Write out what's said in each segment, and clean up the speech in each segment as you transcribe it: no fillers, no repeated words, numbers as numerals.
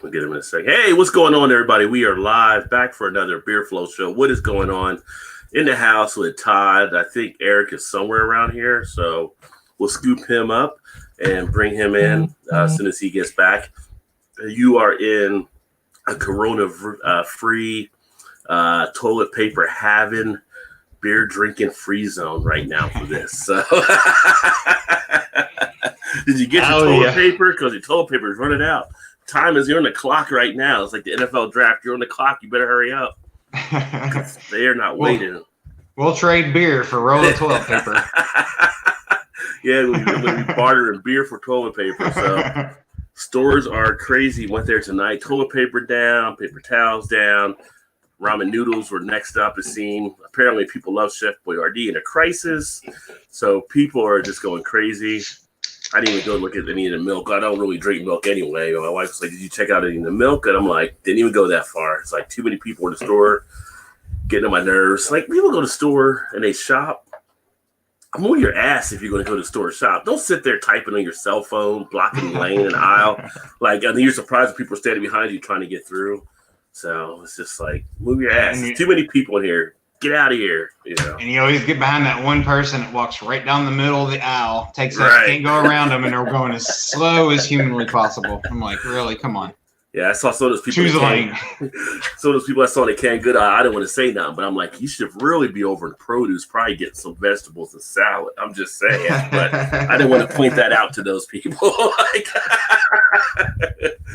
We'll get him in a second. Hey, what's going on, everybody? We are live, back for another Beer Flow show. What is going on? In the house with Todd. I think Eric is somewhere around here, so we'll scoop him up and bring him in as soon as he gets back. You are in a Corona-free, toilet paper having, beer drinking free zone right now for this. So, did you get your toilet paper? Because your toilet paper is running out. You're on the clock right now. It's like the NFL draft. You're on the clock. You better hurry up. They are not waiting. We'll trade beer for roll of toilet paper. Yeah, we'll be bartering beer for toilet paper. So stores are crazy. Went there tonight. Toilet paper down, paper towels down. Ramen noodles were next up to scene. Apparently, people love Chef Boyardee in a crisis. So people are just going crazy. I didn't even go look at any of the milk. I don't really drink milk anyway. My wife was like, "Did you check out any of the milk?" And I'm like, didn't even go that far. It's like too many people in the store, getting on my nerves. Like, people go to the store and they shop. I'm on your ass if you're going to go to the store and shop. Don't sit there typing on your cell phone, blocking the lane and aisle. Like, and you're surprised when people are standing behind you trying to get through. So it's just like, move your ass. Too many people in here. Get out of here. You know. And you always get behind that one person that walks right down the middle of the aisle, can't go around them, and they're going as slow as humanly possible. I'm like, really? Come on. Yeah, I saw some of those people. Choose a lane. Some of those people I saw in the canned good. I didn't want to say nothing, but I'm like, you should really be over in produce, probably getting some vegetables and salad. I'm just saying, but I didn't want to point that out to those people.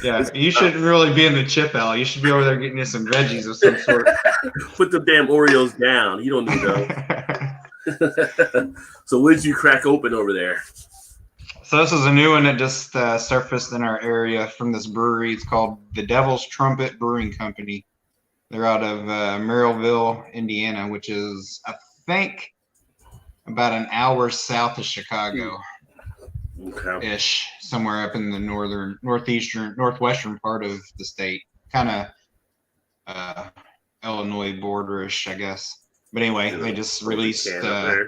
Yeah, you shouldn't really be in the chip aisle. You should be over there getting you some veggies of some sort. Put the damn Oreos down. You don't need those. So what did you crack open over there? So this is a new one that just surfaced in our area from this brewery. It's called the Devil's Trumpet Brewing Company. They're out of Merrillville, Indiana, which is, I think, about an hour south of Chicago. Ish, somewhere up in the northwestern part of the state. Kind of Illinois borderish, I guess. But anyway, they just released, they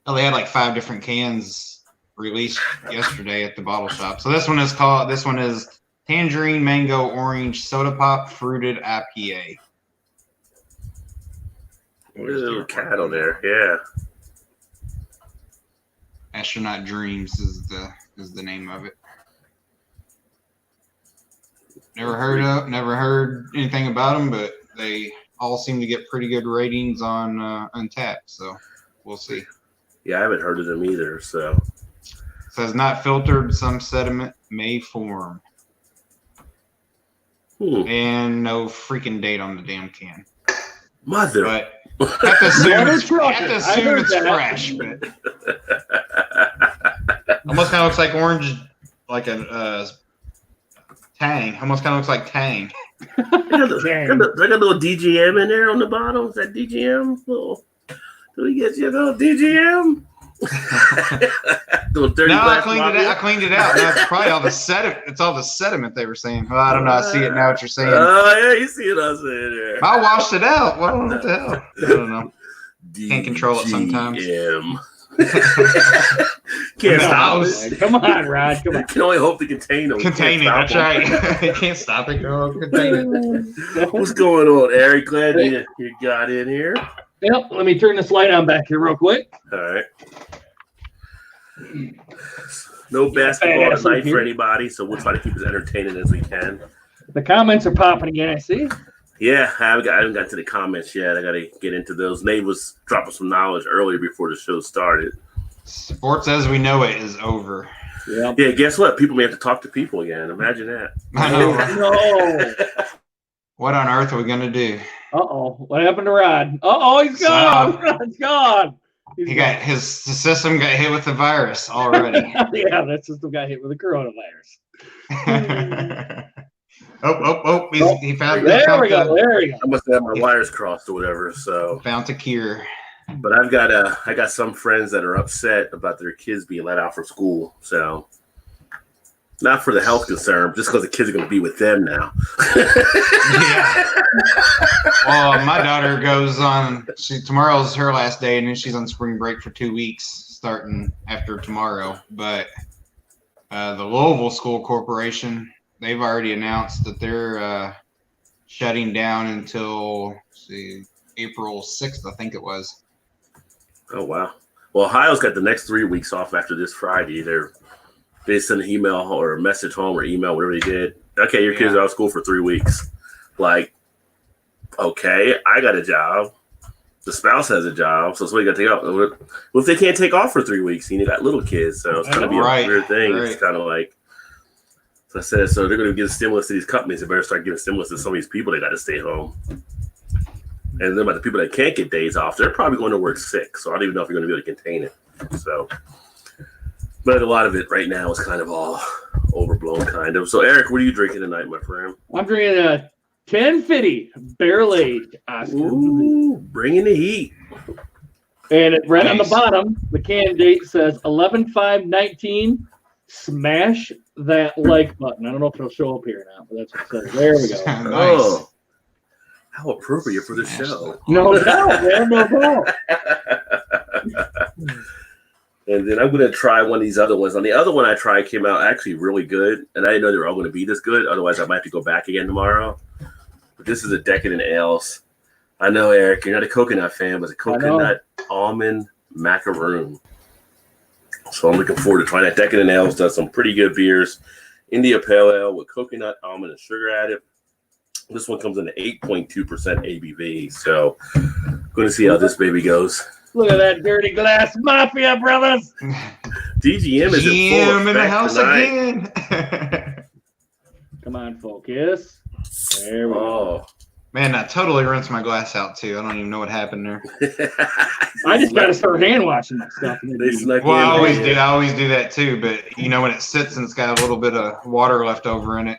had like 5 different cans released yesterday at the bottle shop. So this one is Tangerine Mango Orange Soda Pop Fruited IPA. There's a little cat on there, yeah. Astronaut Dreams is the name of it. Never heard anything about them, but they all seem to get pretty good ratings on Untappd, so we'll see. Yeah, I haven't heard of them either, so. Says not filtered, some sediment may form. And no freaking date on the damn can. Mother. But I have to assume it's fresh. But almost kind of looks like orange, like a Tang. Almost kind of looks like Tang. They got a little DGM in there on the bottom. Is that DGM? Do we get you a little DGM? I cleaned it out. That's probably all the sediment. It's all the sediment they were saying. Well, I don't know. I see it now. What you're saying? Oh yeah, you see what I'm saying there. I washed it out. What the hell? I don't know. Can't control it sometimes. Can't stop it. Come on, Rod. Come on. Can only hope to contain them. Contain it. That's right. You can't stop it. Contain it. What's going on, Eric? Glad you got in here. Yep. Let me turn this light on back here real quick. All right. No basketball tonight for anybody, so we'll try to keep it as entertaining as we can. The comments are popping again, I see. Yeah, I haven't got to the comments yet. I got to get into those. Nate was dropping some knowledge earlier before the show started. Sports as we know it is over. Yeah. Yeah, guess what? People may have to talk to people again. Imagine that. I know. No. What on earth are we going to do? Uh-oh. What happened to Rod? Uh-oh, he's gone. Rod's gone. His system got hit with the virus already. Yeah, that system got hit with the coronavirus. He found. There we go. I must have my wires crossed or whatever. So found a cure. But I got some friends that are upset about their kids being let out from school. So not for the health concern, just because the kids are going to be with them now. Yeah. Well, my daughter goes on. Tomorrow's her last day, and then she's on spring break for 2 weeks, starting after tomorrow. But the Louisville School Corporation they've already announced that they're shutting down until April 6th, I think it was. Oh wow. Well, Ohio's got the next 3 weeks off after this Friday. They send an email or a message home or email, whatever they did. Okay, your kids are out of school for 3 weeks. Like, okay, I got a job. The spouse has a job, so somebody got to take off. Well, if they can't take off for 3 weeks, you got little kids, so it's going to be a weird thing. Right. It's kind of like, so I said, so they're going to give stimulus to these companies. They better start giving stimulus to some of these people. They got to stay home. And then about the people that can't get days off, they're probably going to work sick. So I don't even know if you're going to be able to contain it. So, but a lot of it right now is kind of all overblown, kind of. So, Eric, what are you drinking tonight, my friend? I'm drinking a 1050 barrel aged Oscar. Ooh, bringing the heat. And it, right on the bottom, the can date says 11/5/19. Smash that like button. I don't know if it'll show up here now, but that's what it says. There we go. Nice. Oh, how appropriate for the show. No doubt, man. No doubt. And then I'm going to try one of these other ones. On the other one I tried came out actually really good, and I didn't know they were all going to be this good. Otherwise, I might have to go back again tomorrow. But this is a Decadent Ales. I know, Eric, you're not a coconut fan, but it's a coconut almond macaroon. So I'm looking forward to trying that. Decadent Ales does some pretty good beers. India Pale Ale with coconut, almond, and sugar added. This one comes in at 8.2% ABV. So going to see how this baby goes. Look at that dirty glass mafia, brothers. DGM is in full effect in the house tonight. again. Come on, focus. There we go. Man, I totally rinsed my glass out too. I don't even know what happened there. I just got to start hand washing that stuff. Well, I always do that too. But you know, when it sits and it's got a little bit of water left over in it.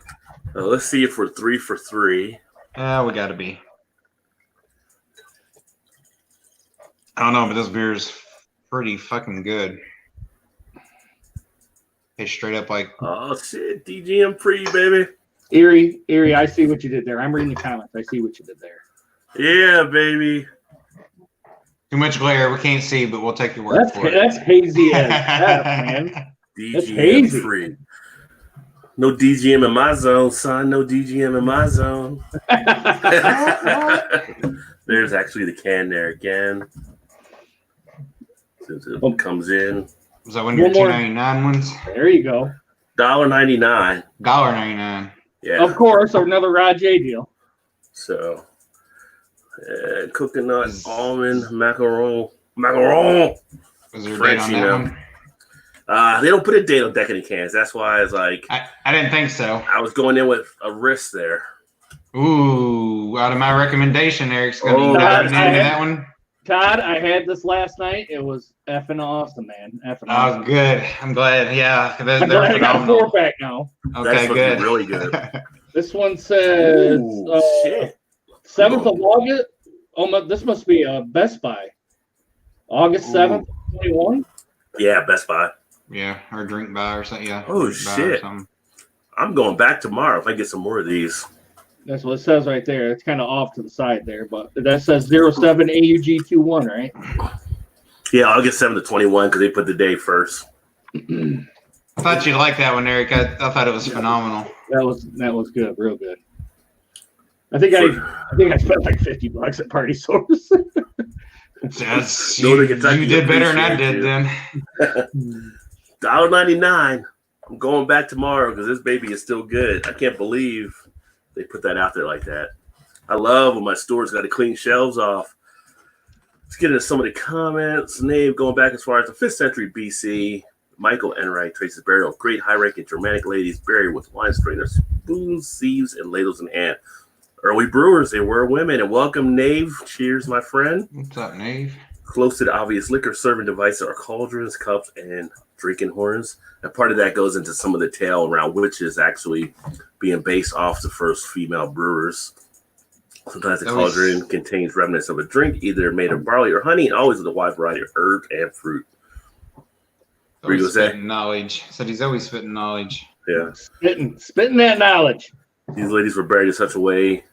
Let's see if we're 3 for 3. We got to be. I don't know, but this beer is pretty fucking good. It's straight up like. Oh shit, DGM free, baby. Erie, I see what you did there. I'm reading the comments. I see what you did there. Yeah, baby. Too much glare. We can't see, but we'll take your word for it. That's hazy as F, man. DGM free. No DGM in my zone, son. No DGM in my zone. There's actually the can there again. Since it comes in. Was that one of your $2.99 ones? There you go. $1.99. $1.99. Yeah. Of course, another Rod J deal. So, coconut, almond, macaron. Macaron. Was there a date on that one? They don't put a date on Decadent cans. That's why I was like, I didn't think so. I was going in with a risk there. Ooh, out of my recommendation, Eric's going to dive into that one. Todd, I had this last night. It was effing awesome, man. Effing awesome. Oh, good. I'm glad. Yeah, I'm glad I got a 4-pack now. Okay, good. Really good. This one says 7th of August. Oh, this must be Best Buy. August 7th, 21. Yeah, Best Buy. Yeah, or Drink Buy or something. Yeah. Oh shit! I'm going back tomorrow if I get some more of these. That's what it says right there. It's kind of off to the side there, but that says 07 AUG21, right? Yeah, August 7th to 21 because they put the day first. I thought you'd like that one, Eric. I thought it was phenomenal. That was good, real good. I think I spent like $50 at Party Source. You did better than I did then. $1.99. I'm going back tomorrow because this baby is still good. I can't believe they put that out there like that. I love when my store's got to clean shelves off. Let's get into some of the comments. Name going back as far as the 5th century BC. Michael Enright traces burial of great high-ranking Germanic ladies buried with wine strainers, spoons, sieves, and ladles in hand. Early brewers, they were women. And welcome, Nave. Cheers, my friend. What's up, Nave? Close to the obvious liquor serving devices are cauldrons, cups, and drinking horns. And part of that goes into some of the tale around witches actually being based off the first female brewers. Sometimes the cauldron contains remnants of a drink, either made of barley or honey, and always with a wide variety of herbs and fruit. Always spitting knowledge. Said he's always spitting knowledge. Yeah. Spitting that knowledge. These ladies were buried in such a way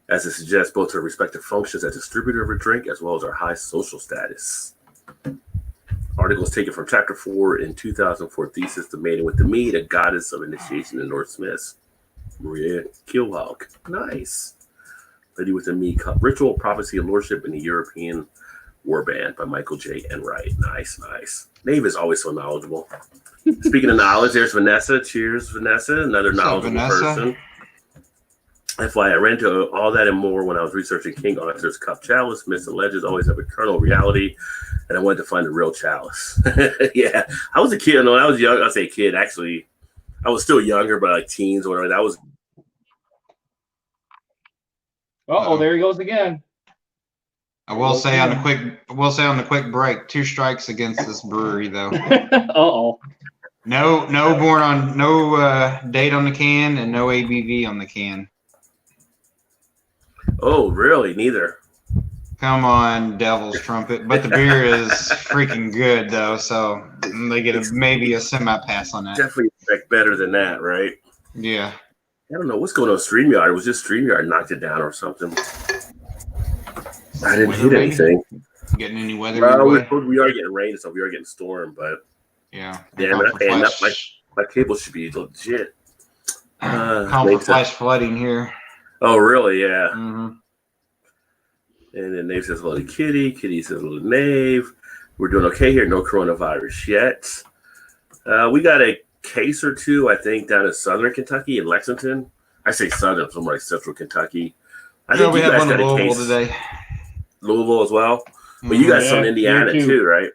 as to suggest both her respective functions as distributor of a drink as well as her high social status. Articles taken from Chapter 4 in 2004 thesis, The Maiden with the Mead, a goddess of initiation in Norse myths. Maria Killhawk. Nice. Lady with a Me Cup. Ritual, Prophecy, and Lordship in the European Warband by Michael J. Enright. Nice, nice. Nave is always so knowledgeable. Speaking of knowledge, there's Vanessa. Cheers, Vanessa. Another knowledgeable person. FYI, I ran into all that and more when I was researching King Arthur's Cup Chalice. Myths and legends always have a kernel of reality, and I wanted to find the real chalice. Yeah, I was a kid. No, I was young. I say kid. Actually, I was still younger, but like teens or whatever. That was. Uh-oh, there he goes again. I will say on the quick break, 2 strikes against this brewery though. Uh-oh. No date on the can and no ABV on the can. Oh, really? Neither. Come on, Devil's Trumpet. But the beer is freaking good though, so they get maybe a semi-pass on that. Definitely expect better than that, right? Yeah. I don't know what's going on with StreamYard. It was just StreamYard knocked it down or something. I didn't hit anything. Getting any weather? We are getting rain and stuff. We are getting storm, but yeah. Damn it, my cable should be legit. Call for flash flooding here. Oh, really? Yeah. Mm-hmm. And then Nave says hello to Kitty. Kitty says hello to Nave. We're doing okay here. No coronavirus yet. We got a case or two, I think, down in southern Kentucky in Lexington. I say southern, somewhere like central Kentucky. I think we you had guys one got in a Louisville case. today. Louisville as well. But you got some in Indiana too, right?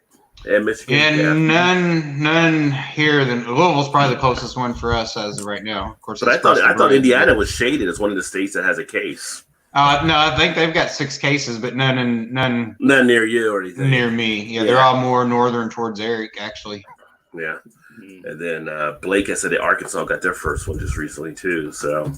And Michigan. And none here. Louisville's probably the closest one for us as of right now. Of course, but I thought Indiana was shaded as one of the states that has a case. No, I think they've got 6 cases, but none near you or anything. Near me. Yeah, they're all more northern towards Eric, actually. Yeah. And then Blake, I said, Arkansas got their first one just recently too. So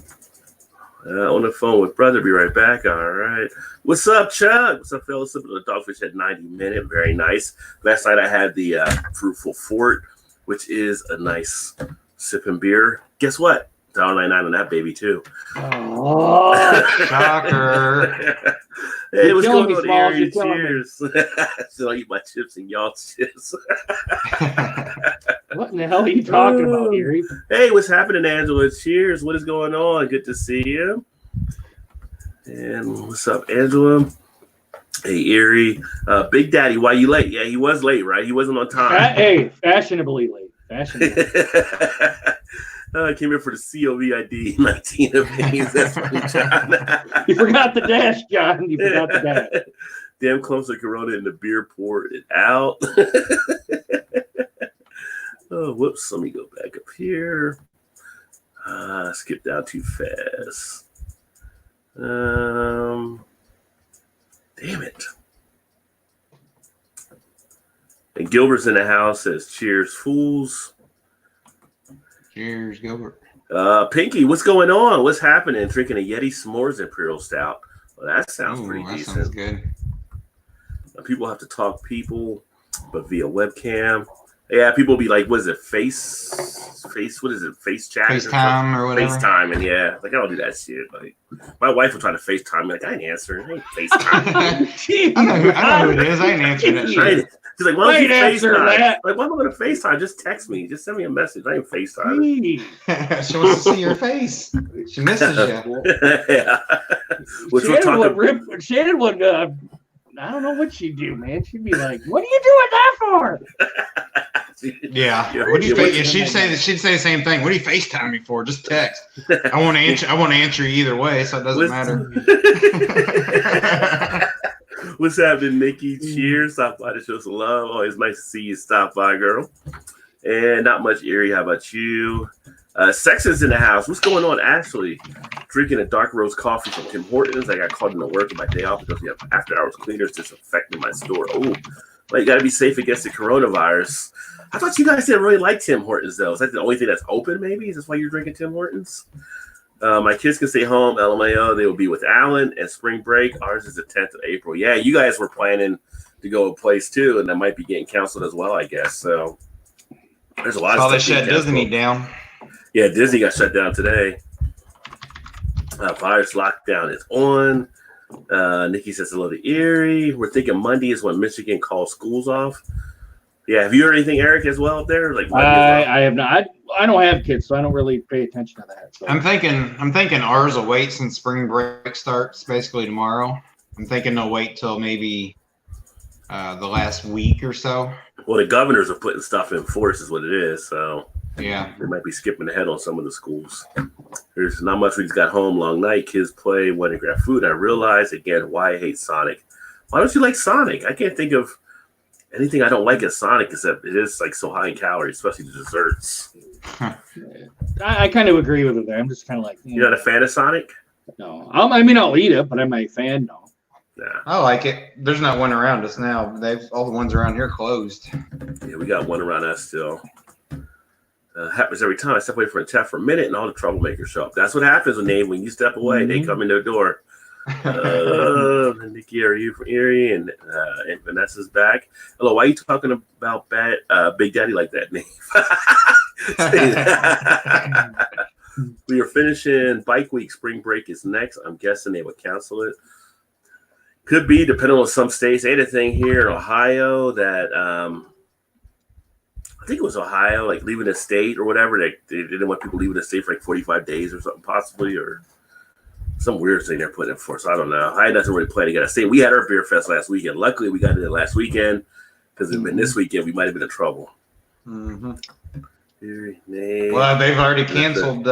on the phone with brother, be right back. All right. What's up, Chuck? What's up, fellas? The Dogfish had 90 minute. Very nice. Last night I had the Fruitful Fort, which is a nice sipping beer. Guess what? $1.99 on that baby too. Oh, shocker. Hey, what's going on, Erie? Cheers. So I eat my chips and y'all's chips. What in the hell are you talking about, Erie? Hey, what's happening, Angela? Cheers. What is going on? Good to see you. And what's up, Angela? Hey, Erie. Big Daddy, why you late? Yeah, he was late, right? He wasn't on time. Hey, fashionably late. Fashionably. I came here for the COVID 19 opinions. That's funny, John. You forgot the dash, John. You forgot the dash. Damn clumps of Corona in the beer, poured it out. Oh, whoops. Let me go back up here. Skip down too fast. Damn it. And Gilbert's in the house, says, cheers, fools. Cheers, Gilbert. Pinky, what's going on? What's happening? Drinking a Yeti S'mores Imperial Stout. Well, that sounds pretty decent. Sounds good. People have to talk but via webcam. Yeah, people be like, what is it? Face, what is it? Face chat? FaceTime or whatever. FaceTime, and yeah. Like, I don't do that shit. Like, my wife will try to FaceTime me. Like, I ain't answering. I ain't FaceTime. I know who it is. I ain't answering that shit. She's like, why don't you FaceTime? Like, why am I going to FaceTime? Just text me. Just send me a message. I ain't FaceTime. She wants to see your face. She misses you. Yeah. Shannon would, I don't know what she'd do, man. She'd be like, what are you doing that for? Yeah. She'd say the same thing. What do you FaceTime me for? Just text. I won't answer you either way, so it doesn't matter. What's happening, Nikki? Cheers. Stop by to show some love. Always nice to see you stop by, girl. And not much, Erie. How about you? Sex is in the house. What's going on, Ashley? Drinking a dark roast coffee from Tim Hortons. I got called into work on my day off because we have after-hours cleaners disinfecting my store. Oh, well, you got to be safe against the coronavirus. I thought you guys didn't really like Tim Hortons, though. Is that the only thing that's open, maybe? Is this why you're drinking Tim Hortons? My kids can stay home. LMAO, they will be with Alan and spring break. Ours is the 10th of April. Yeah, you guys were planning to go a place, too, and that might be getting canceled as well, I guess. So there's a lot of stuff. They shut Disney down. Yeah, Disney got shut down today. Virus lockdown is on. Nikki says hello to Erie. We're thinking Monday is when Michigan calls schools off. Yeah, have you heard anything, Eric, as well up there? Like, I have not. I don't have kids, so I don't really pay attention to that. So. I'm thinking ours will wait since spring break starts basically tomorrow. I'm thinking they'll wait till maybe the last week or so. Well, the governors are putting stuff in force, is what it is. So yeah, they might be skipping ahead on some of the schools. There's not much. We just got home, long night, kids play, went and grab food. And I realized again why I hate Sonic. Why don't you like Sonic? I can't think of anything I don't like at Sonic except it is like so high in calories, especially the desserts. I kind of agree with it there. I'm just kind of like, You're not a fan of Sonic? No. I mean, I'll eat it, but am I a fan? No. Nah. I like it. There's not one around us now. All the ones around here closed. Yeah, we got one around us still. Happens every time I step away from a tap for a minute and all the troublemakers show up. That's what happens when you step away, they come in their door. Nikki, are you from Erie? And Vanessa's back. Hello, why are you talking about Big Daddy like that, Nate? We are finishing bike week. Spring break is next. I'm guessing they would cancel it. Could be, depending on some states. They had a thing here in Ohio that I think it was Ohio, like leaving the state or whatever. They didn't want people leaving the state for like 45 days or something, possibly, or some weird thing they're putting in force. I don't know. I had nothing really planned to get a state. We had our beer fest last weekend. Luckily, we got it last weekend because if it had been this weekend, we might have been in trouble. Mm-hmm. Well, Well, they've already canceled.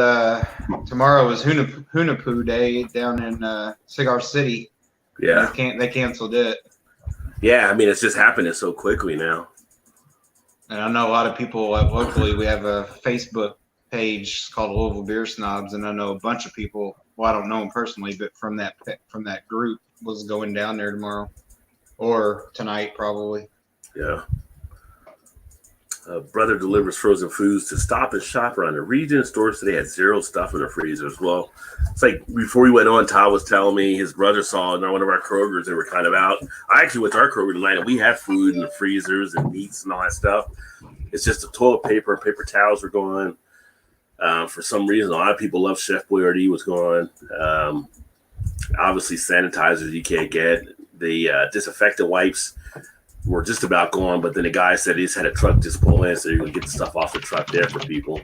Tomorrow is Hunapoo Day down in Cigar City. Yeah, They canceled it. Yeah, I mean, it's just happening so quickly now. And I know a lot of people locally. We have a Facebook page called Louisville Beer Snobs, and I know a bunch of people. Well, I don't know them personally, but from that group was going down there tomorrow or tonight probably. Yeah. Brother delivers frozen foods to Stop and Shop around the region. Stores today had zero stuff in their freezers. Well, it's like before we went on, Todd was telling me his brother saw in one of our Krogers they were kind of out. I actually went to our Kroger tonight, and we have food in the freezers and meats and all that stuff. It's just the toilet paper and paper towels were gone. For some reason, a lot of people love Chef Boyardee was gone. Obviously, sanitizers you can't get. The disinfectant wipes were just about gone, but then the guy said he just had a truck just pull in, so you're gonna get the stuff off the truck there for people.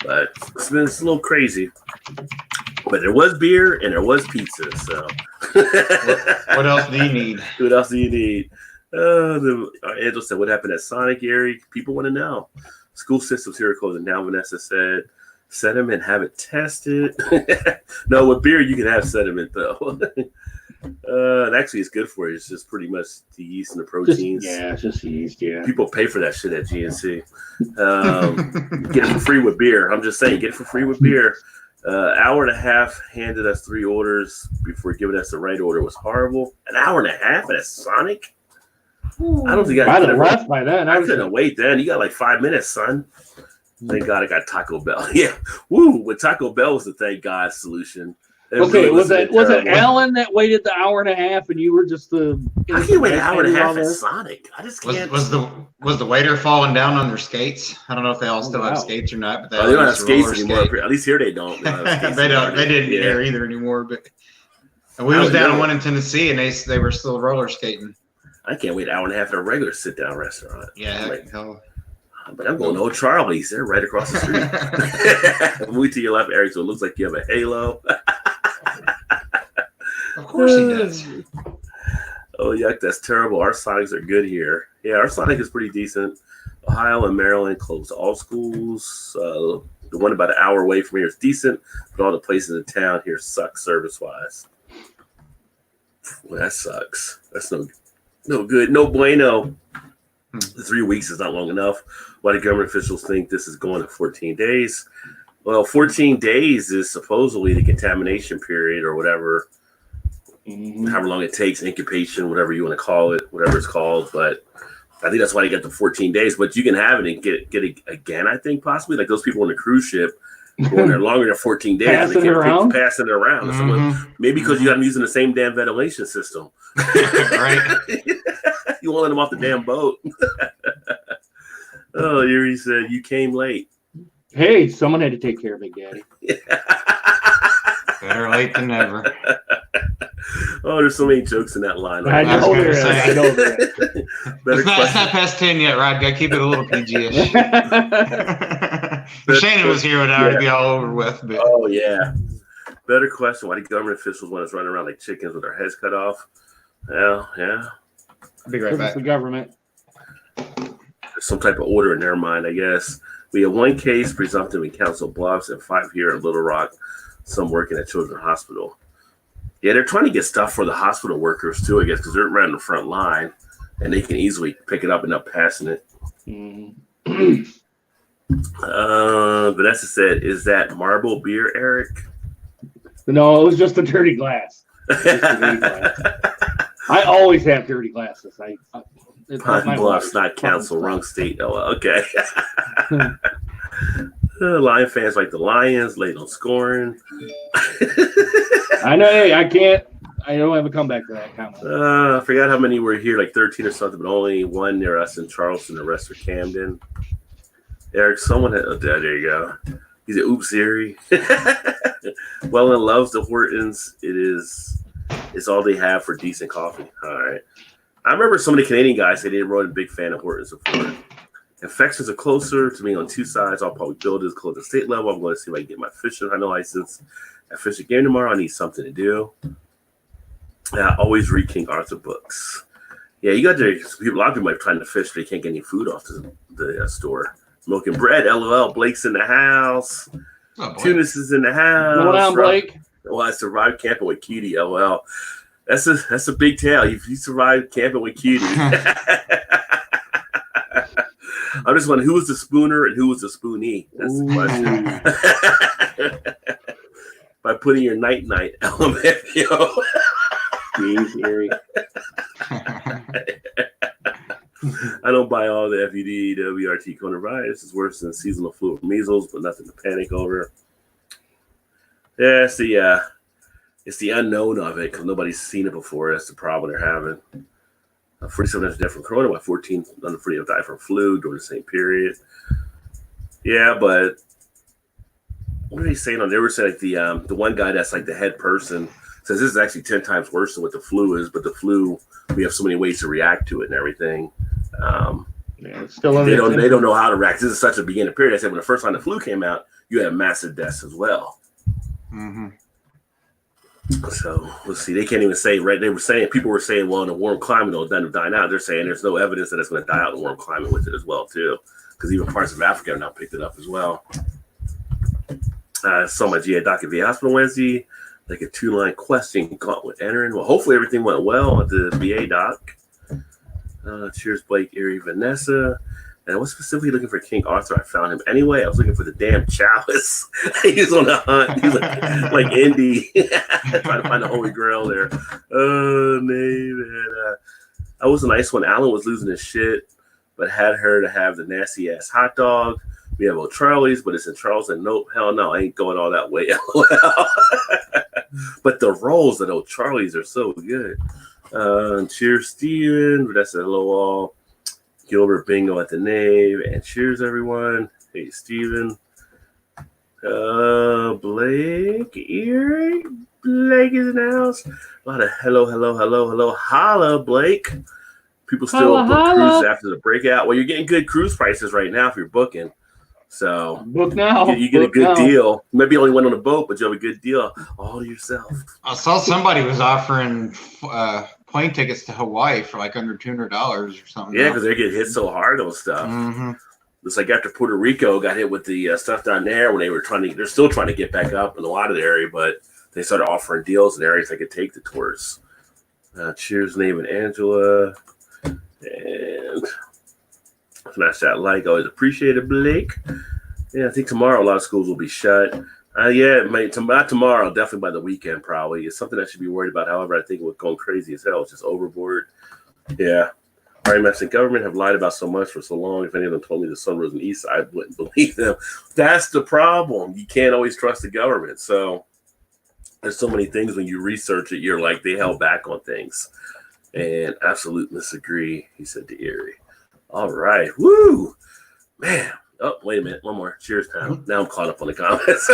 But it's a little crazy. But there was beer and there was pizza. So what else do you need? What else do you need? Angel said, "What happened at Sonic, Erie? People want to know." School systems here are closing down. Vanessa said, "Sediment, have it tested." No, with beer you can have sediment though. Actually, it's good for you. It's just pretty much the yeast and the proteins. It's just yeast. Yeah. People pay for that shit at GNC. Get it for free with beer. I'm just saying, get it for free with beer. Hour and a half handed us 3 orders before giving us the right order. It was horrible. An hour and a half at a Sonic? I don't think I could have left by then. I couldn't wait then. You got like 5 minutes, son. Thank God I got Taco Bell. Yeah. Woo. With Taco Bell was the thank God solution. Okay, was it Alan that waited the hour and a half, and you were just the? I can't wait an hour and a half at Sonic. I just can't. Was the waiter falling down on their skates? I don't know if they all still have skates or not, but they don't have skates anymore. At least here they don't. They don't. They didn't here either anymore. But we was down in one in Tennessee, and they were still roller skating. I can't wait an hour and a half at a regular sit down restaurant. Yeah, but I'm going to Old Charlie's. They're right across the street. Move to your left, Eric, so it looks like you have a halo. Of course he does. Oh, yuck, that's terrible. Our Sonics are good here. Yeah, our Sonic is pretty decent. Ohio and Maryland closed all schools. The one about an hour away from here is decent, but all the places in town here suck service-wise. Well, that sucks. That's no good. No bueno. The 3 weeks is not long enough. Why do government officials think this is going to 14 days? Well, 14 days is supposedly the contamination period or whatever, however long it takes, incubation, whatever you want to call it, whatever it's called. But I think that's why they got the 14 days. But you can have it and get it again, I think, possibly. Like those people on the cruise ship going there longer than 14 days. Passing it around? Passing it around. Mm-hmm. Maybe because you got them using the same damn ventilation system. Right. You won't let them off the damn boat. Oh, Yuri said, you came late. Hey, someone had to take care of Big Daddy. Better late than never. Oh, there's so many jokes in that line. I was know gonna there is. say. I know there is. Better It's not question. past 10 yet, Rod. Gotta keep it a little PG-ish. If Shannon was here, it would already be all over with. But Oh yeah. Better question. Why do government officials want us running around like chickens with our heads cut off? Well, yeah. I'll be right It's back. the government. There's some type of order in their mind, I guess. We have one case presumptive in Council Bluffs and 5 here in Little Rock. Some working at Children's Hospital. Yeah, they're trying to get stuff for the hospital workers too, I guess, because they're right on the front line and they can easily pick it up and up passing it. Vanessa said, "Is that marble beer, Eric?" No, it was just a dirty glass. Just a dirty glass. I always have dirty glasses. Pine Bluffs, not Council, wrong state. Oh, okay. Lion fans like the Lions, late on scoring. I know. Hey, I can't. I don't have a comeback to that comment. I forgot how many were here, like 13 or something, but only one near us in Charleston. The rest are Camden. Eric, someone had. Oh, there you go. He's an oops, Erie. Wellen loves the Hortons. It's all they have for decent coffee. All right. I remember some of the Canadian guys said they weren't a big fan of Hortons before. Infections are closer to me on 2 sides. I'll probably build this close to state level. I'm going to see if I can get my fishing hunting license. I fish a game tomorrow. I need something to do. I always read King Arthur books. Yeah, you got to. A lot of people are trying to fish. They can't get any food off the store. Milk and bread. LOL. Blake's in the house. Oh, boy. Tunis is in the house. Going on, Blake? Well, I survived camping with Cutie. LOL. That's a big tale. If you survived camping with Cutie. I'm just wondering who was the spooner and who was the spoonee. That's the question. By putting your night element, Jeez, Erie. I don't buy all the FUD, WRT coronavirus. It's worse than seasonal flu or measles, but nothing to panic over. Yeah, it's the unknown of it because nobody's seen it before. That's the problem they're having. 47 died from corona, while 14 under 40 died from flu during the same period. Yeah, but what are they saying on? They were saying like the one guy that's like the head person says this is actually 10 times worse than what the flu is, but the flu we have so many ways to react to it and everything. Yeah, it's still they don't know how to react. This is such a beginning period. I said when the first time the flu came out, you had massive deaths as well. Mm-hmm. So let's see. They can't even say, right? People were saying, well, in a warm climate, it'll die out. They're saying there's no evidence that it's going to die out in a warm climate with it as well, too. Because even parts of Africa have now picked it up as well. So my GA doc at the hospital Wednesday, like a 2-line question with entering. Well, hopefully everything went well at the VA doc. Cheers, Blake, Erie, Vanessa. And I was specifically looking for King Arthur. I found him anyway. I was looking for the damn chalice. He's on the hunt. He's like Indy, trying to find the Holy Grail there. That was a nice one. Alan was losing his shit, but had her to have the nasty ass hot dog. We have old Charlie's, but it's in Charleston. Nope, hell no, I ain't going all that way. But the rolls at old Charlie's are so good. Cheers, Steven. That's a hello all. Gilbert Bingo at the Nave, and cheers everyone. Hey Steven. Blake Erie. Blake is in the house. A lot of hello. Holla, Blake. People still book cruises after the breakout. Well, you're getting good cruise prices right now if you're booking. So book now. You get a good deal. You maybe only went on a boat, but you have a good deal all to yourself. I saw somebody was offering plane tickets to Hawaii for like under $200 or something. Yeah, because they get hit so hard on stuff. Mm-hmm. It's like after Puerto Rico got hit with the stuff down there when they're still trying to get back up in a lot of the area, but they started offering deals in areas they could take the tours. Cheers, Nave and Angela. And smash that like. Always appreciate it, Blake. Yeah, I think tomorrow a lot of schools will be shut. Not tomorrow, definitely by the weekend probably. It's something I should be worried about. However, I think we're going crazy as hell. It's just overboard. Yeah. RMS and government have lied about so much for so long. If any of them told me the sun rose in the east, I wouldn't believe them. That's the problem. You can't always trust the government. So there's so many things when you research it, you're like, they held back on things. And absolute disagree, he said to Erie. All right. Woo! Man. Oh, wait a minute. One more. Cheers, pal. Now I'm caught up on the comments.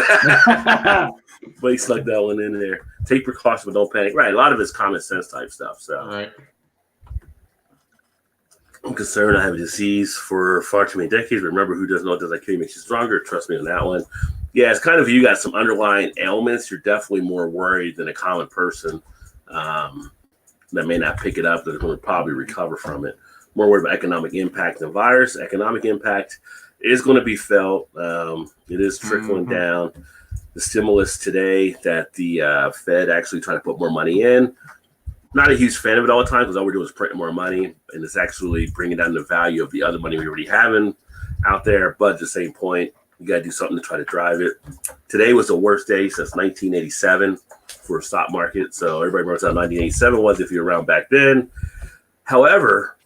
But he snuck that one in there. Take precautions, but don't panic. Right. A lot of it's common sense type stuff. So Right. I'm concerned I have a disease for far too many decades. Remember, who doesn't know it does not kill you makes you stronger. Trust me on that one. Yeah, it's kind of, if you got some underlying ailments, you're definitely more worried than a common person that may not pick it up, that's going to probably recover from it. More worried about economic impact than virus. Economic impact is going to be felt. It is trickling down. The stimulus today that the Fed actually trying to put more money in. Not a huge fan of it all the time because all we're doing is printing more money, and it's actually bringing down the value of the other money we already having out there. But at the same point, you got to do something to try to drive it. Today was the worst day since 1987 for a stock market. So everybody remembers how 1987 was if you're around back then. However,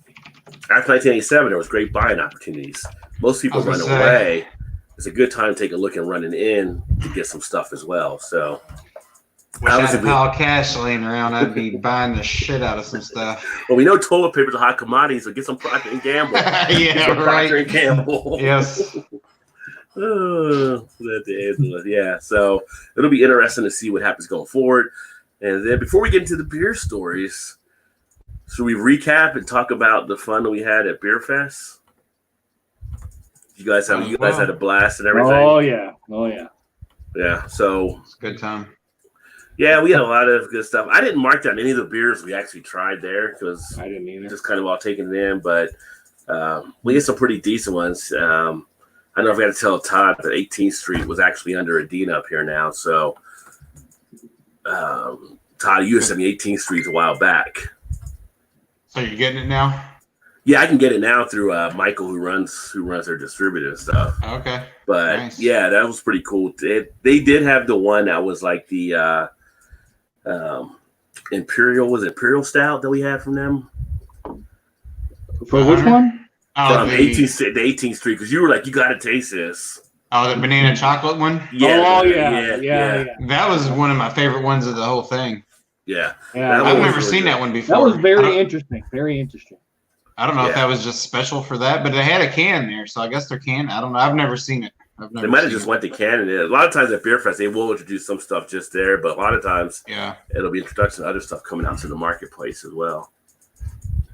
after 1987, there was great buying opportunities. Most people run away. It's a good time to take a look and running in to get some stuff as well. So wish I had a pile of cash laying around. I'd be buying the shit out of some stuff. Well, we know toilet paper is a hot commodity, so get some Procter & Gamble. Yeah, right. Procter & Gamble. Yes. Yeah, so it'll be interesting to see what happens going forward. And then before we get into the beer stories, should we recap and talk about the fun that we had at BeerFest? You guys had a blast and everything. Oh yeah. Yeah. So it's a good time. Yeah, we had a lot of good stuff. I didn't mark down any of the beers we actually tried there because I didn't either. Just kind of all taking it in, but we had some pretty decent ones. I don't know if I got to tell Todd that 18th Street was actually under Adina up here now. So, Todd, you sent me 18th Street a while back. So you're getting it now? Yeah, I can get it now through Michael, who runs their distributor and stuff. Okay. But nice. Yeah, that was pretty cool. They did have the one that was like the Imperial Stout that we had from them. For which one? From the 18th Street, because you were like, you got to taste this. Oh, the banana chocolate one? Yeah. Yeah. That was one of my favorite ones of the whole thing. Yeah. I've never seen that one before. That was very interesting. Very interesting. I don't know if that was just special for that, but they had a can there, so I guess they're can. I don't know. I've never seen it. They might have just went to Canada. A lot of times at BeerFest, they will introduce some stuff just there, but a lot of times it'll be introduction to other stuff coming out to the marketplace as well.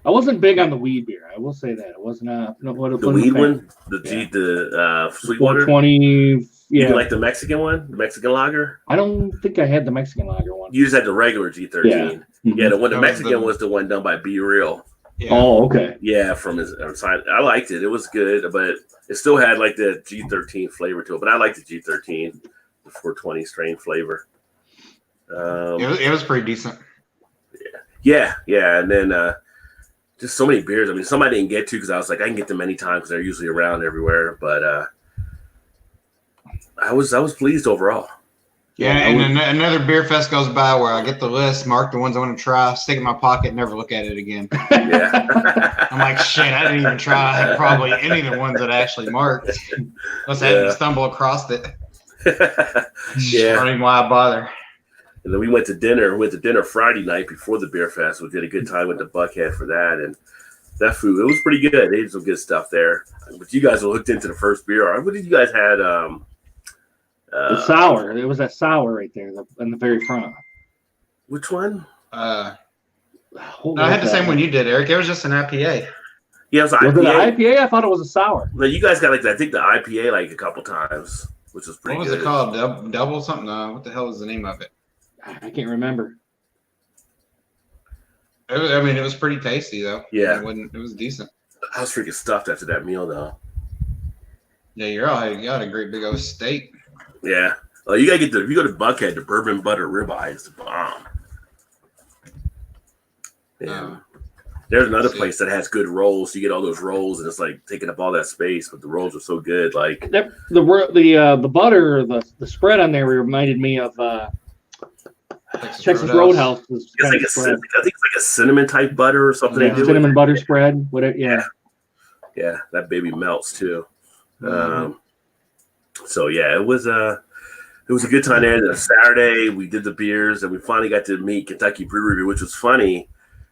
I wasn't big on the weed beer. I will say that. It wasn't the weed one, the Sweetwater 20. Yeah, you like the Mexican one, the Mexican lager. I don't think I had the Mexican lager one. You just had the regular G13. Yeah, the Mexican was the one done by Be Real. Yeah. Oh, okay. Yeah, from his side. I liked it. It was good, but it still had like the G13 flavor to it. But I liked the G13, the 420 strain flavor. It was pretty decent. Yeah, and then. Just so many beers. I mean, some I didn't get to because I was like, I can get them anytime because they're usually around everywhere. But I was pleased overall. Yeah, and another beer fest goes by where I get the list, mark the ones I want to try, stick it in my pocket, never look at it again. Yeah. I'm like, shit, I didn't even try probably any of the ones that I actually marked. Unless I had to stumble across it. Yeah. I don't even why I bother. And then we went to dinner. We went to dinner Friday night before the beer fest. We did a good time with the Buckhead for that. And that food, it was pretty good. They did some good stuff there. But you guys were hooked into the first beer. What did you guys had? The sour. It was that sour right there in the very front. Which one? I had the same one you did, Eric. It was just an IPA. Yeah, it was an IPA. Was it an IPA? I thought it was a sour. No, you guys got I think the IPA like a couple times, which was pretty good. What was it called? Double something? What the hell is the name of it? I can't remember. It was pretty tasty though. Yeah, it was decent. I was freaking stuffed after that meal though. Yeah, you got a great big old steak. Yeah, you gotta if you go to Buckhead, the bourbon butter ribeye is the bomb. Yeah. There's another place that has good rolls. You get all those rolls, and it's like taking up all that space. But the rolls are so good. Like the butter, the spread on there reminded me of Texas Roadhouse. It's like I think it's like a cinnamon type butter or something. Yeah, cinnamon butter spread. Whatever. Yeah. Yeah, that baby melts too. So yeah, it was a good time there. And Saturday we did the beers, and we finally got to meet Kentucky Brewery, which was funny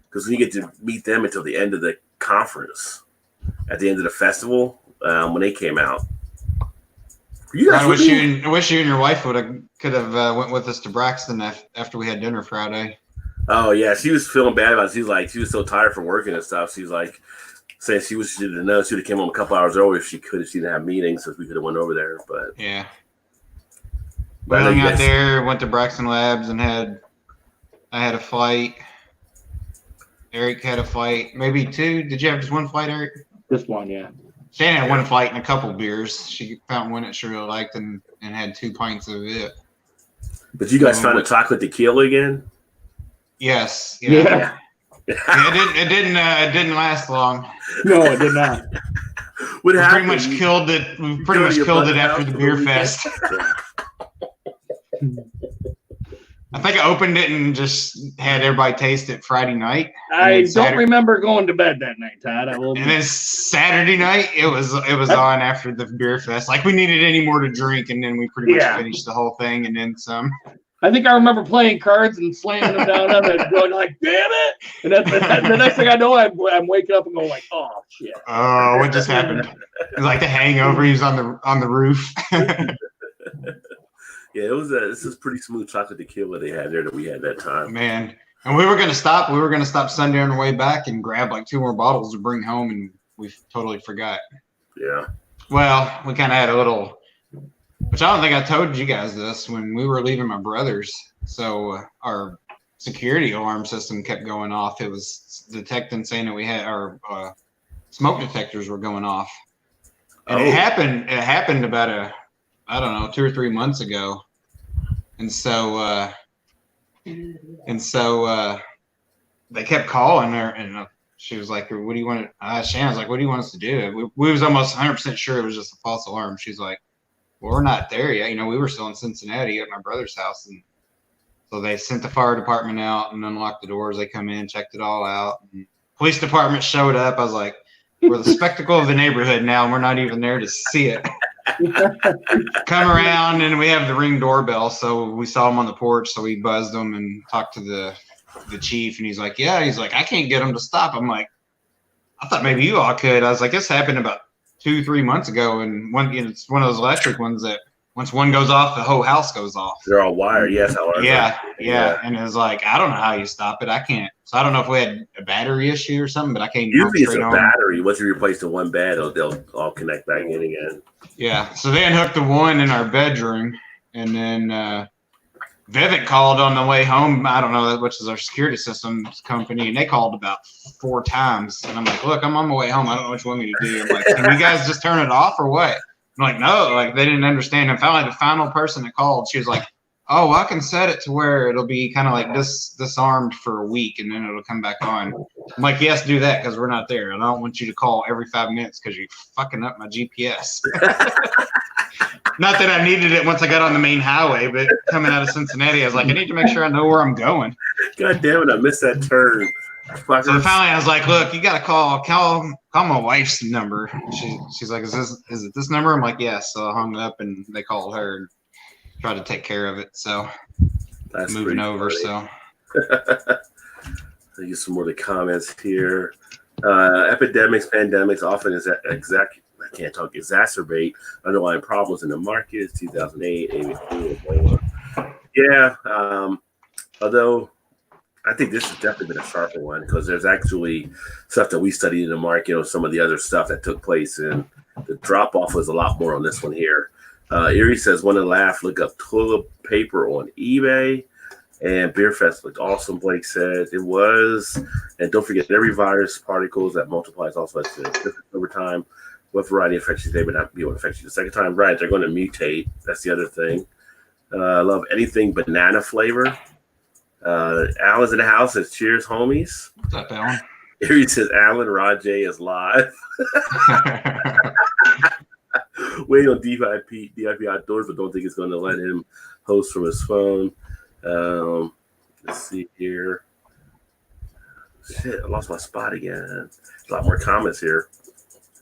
because we get to meet them until the end of the conference, at the end of the festival when they came out. You guys I wish you and your wife could have went with us to Braxton after we had dinner Friday. Oh yeah, she was feeling bad about it. She was so tired from working and stuff. She was like saying she didn't know she would have came home a couple hours early if she could. If she didn't have meetings, so we could have went over there. But yeah, we hung out there, went to Braxton Labs, and I had a flight. Eric had a flight, maybe two. Did you have just one flight, Eric? Just one, yeah. Shannon had one flight and a couple beers. She found one that she really liked and had 2 pints of it. But you guys found a chocolate tequila again? Yes. Yeah. It didn't last long. No, it did not. We pretty much killed it. We pretty much killed it after the beer fest. I think I opened it and just had everybody taste it Friday night. I don't remember going to bed that night, Todd. And then Saturday night, it was on after the beer fest. Like we needed any more to drink, and then we pretty much finished the whole thing and then some. I think I remember playing cards and slamming them down on it, going like, "Damn it!" And the next thing I know, I'm waking up and going like, "Oh shit!" Oh, what just happened? It was like the hangover. He was on the roof. Yeah, this is pretty smooth chocolate tequila they had there that we had that time. Man, and we were gonna stop. We were gonna stop Sunday on the way back and grab like 2 more bottles to bring home, and we totally forgot. Yeah. Well, we kind of had a little, which I don't think I told you guys this when we were leaving my brother's. So our security alarm system kept going off. It was detecting, saying that we had our smoke detectors were going off, and it happened. It happened about 2 or 3 months ago. And so they kept calling her, and she was like, "What do you want?" Shannon was like, "What do you want us to do?" We was almost 100% sure it was just a false alarm. She's like, "Well, we're not there yet. We were still in Cincinnati at my brother's house." And so they sent the fire department out and unlocked the doors. They come in, checked it all out. And police department showed up. I was like, "We're the spectacle of the neighborhood now, and we're not even there to see it." Come around, and we have the Ring doorbell, so we saw him on the porch, so we buzzed him and talked to the chief, and he's like, I can't get him to stop. I'm like, I thought maybe you all could. I was like, this happened about 2-3 months ago, and it's one of those electric ones that once one goes off, the whole house goes off. They're all wired, yes. Yeah. And it was like, I don't know how you stop it. I can't. So I don't know if we had a battery issue or something, but I can't. Usually it's a battery. Once you replace the one bed, they'll all connect back in again. Yeah. So they unhooked the one in our bedroom, and then Vivint called on the way home. I don't know, which is our security systems company, and they called about 4 times. And I'm like, look, I'm on my way home. I don't know what you want me to do. I'm like, can you guys just turn it off or what? I'm like, no, like they didn't understand. And finally, the final person that called, she was like, oh, well, I can set it to where it'll be kind of like disarmed for a week, and then it'll come back on. I'm like, yes, do that, because we're not there. And I don't want you to call every 5 minutes because you're fucking up my GPS. Not that I needed it once I got on the main highway, but coming out of Cincinnati, I was like, I need to make sure I know where I'm going. God damn it, I missed that turn. So finally, I was like, look, you got to call my wife's number. She's like, is it this number? I'm like, yes. So I hung up, and they called her and tried to take care of it. So that's moving over. Funny. So I get some more of the comments here. Epidemics, pandemics often exacerbate underlying problems in the markets. 2008, yeah. Although I think this has definitely been a sharper one because there's actually stuff that we studied in the market, some of the other stuff that took place, and the drop off was a lot more on this one here. Erie says, "Want to laugh? Look up toilet paper on eBay." And Beer Fest looked awesome, Blake says. It was. And don't forget, every virus particles that multiplies also has different over time. What variety of infections they would not be able to infect you the second time? Right, they're going to mutate. That's the other thing. I love anything banana flavor. Alan's in the house says, cheers, homies. What's up, Alan? Erie says, Alan Rajay is live. Waiting on DIP outdoors, but don't think it's going to let him host from his phone. Let's see here. Shit, I lost my spot again. A lot more comments here.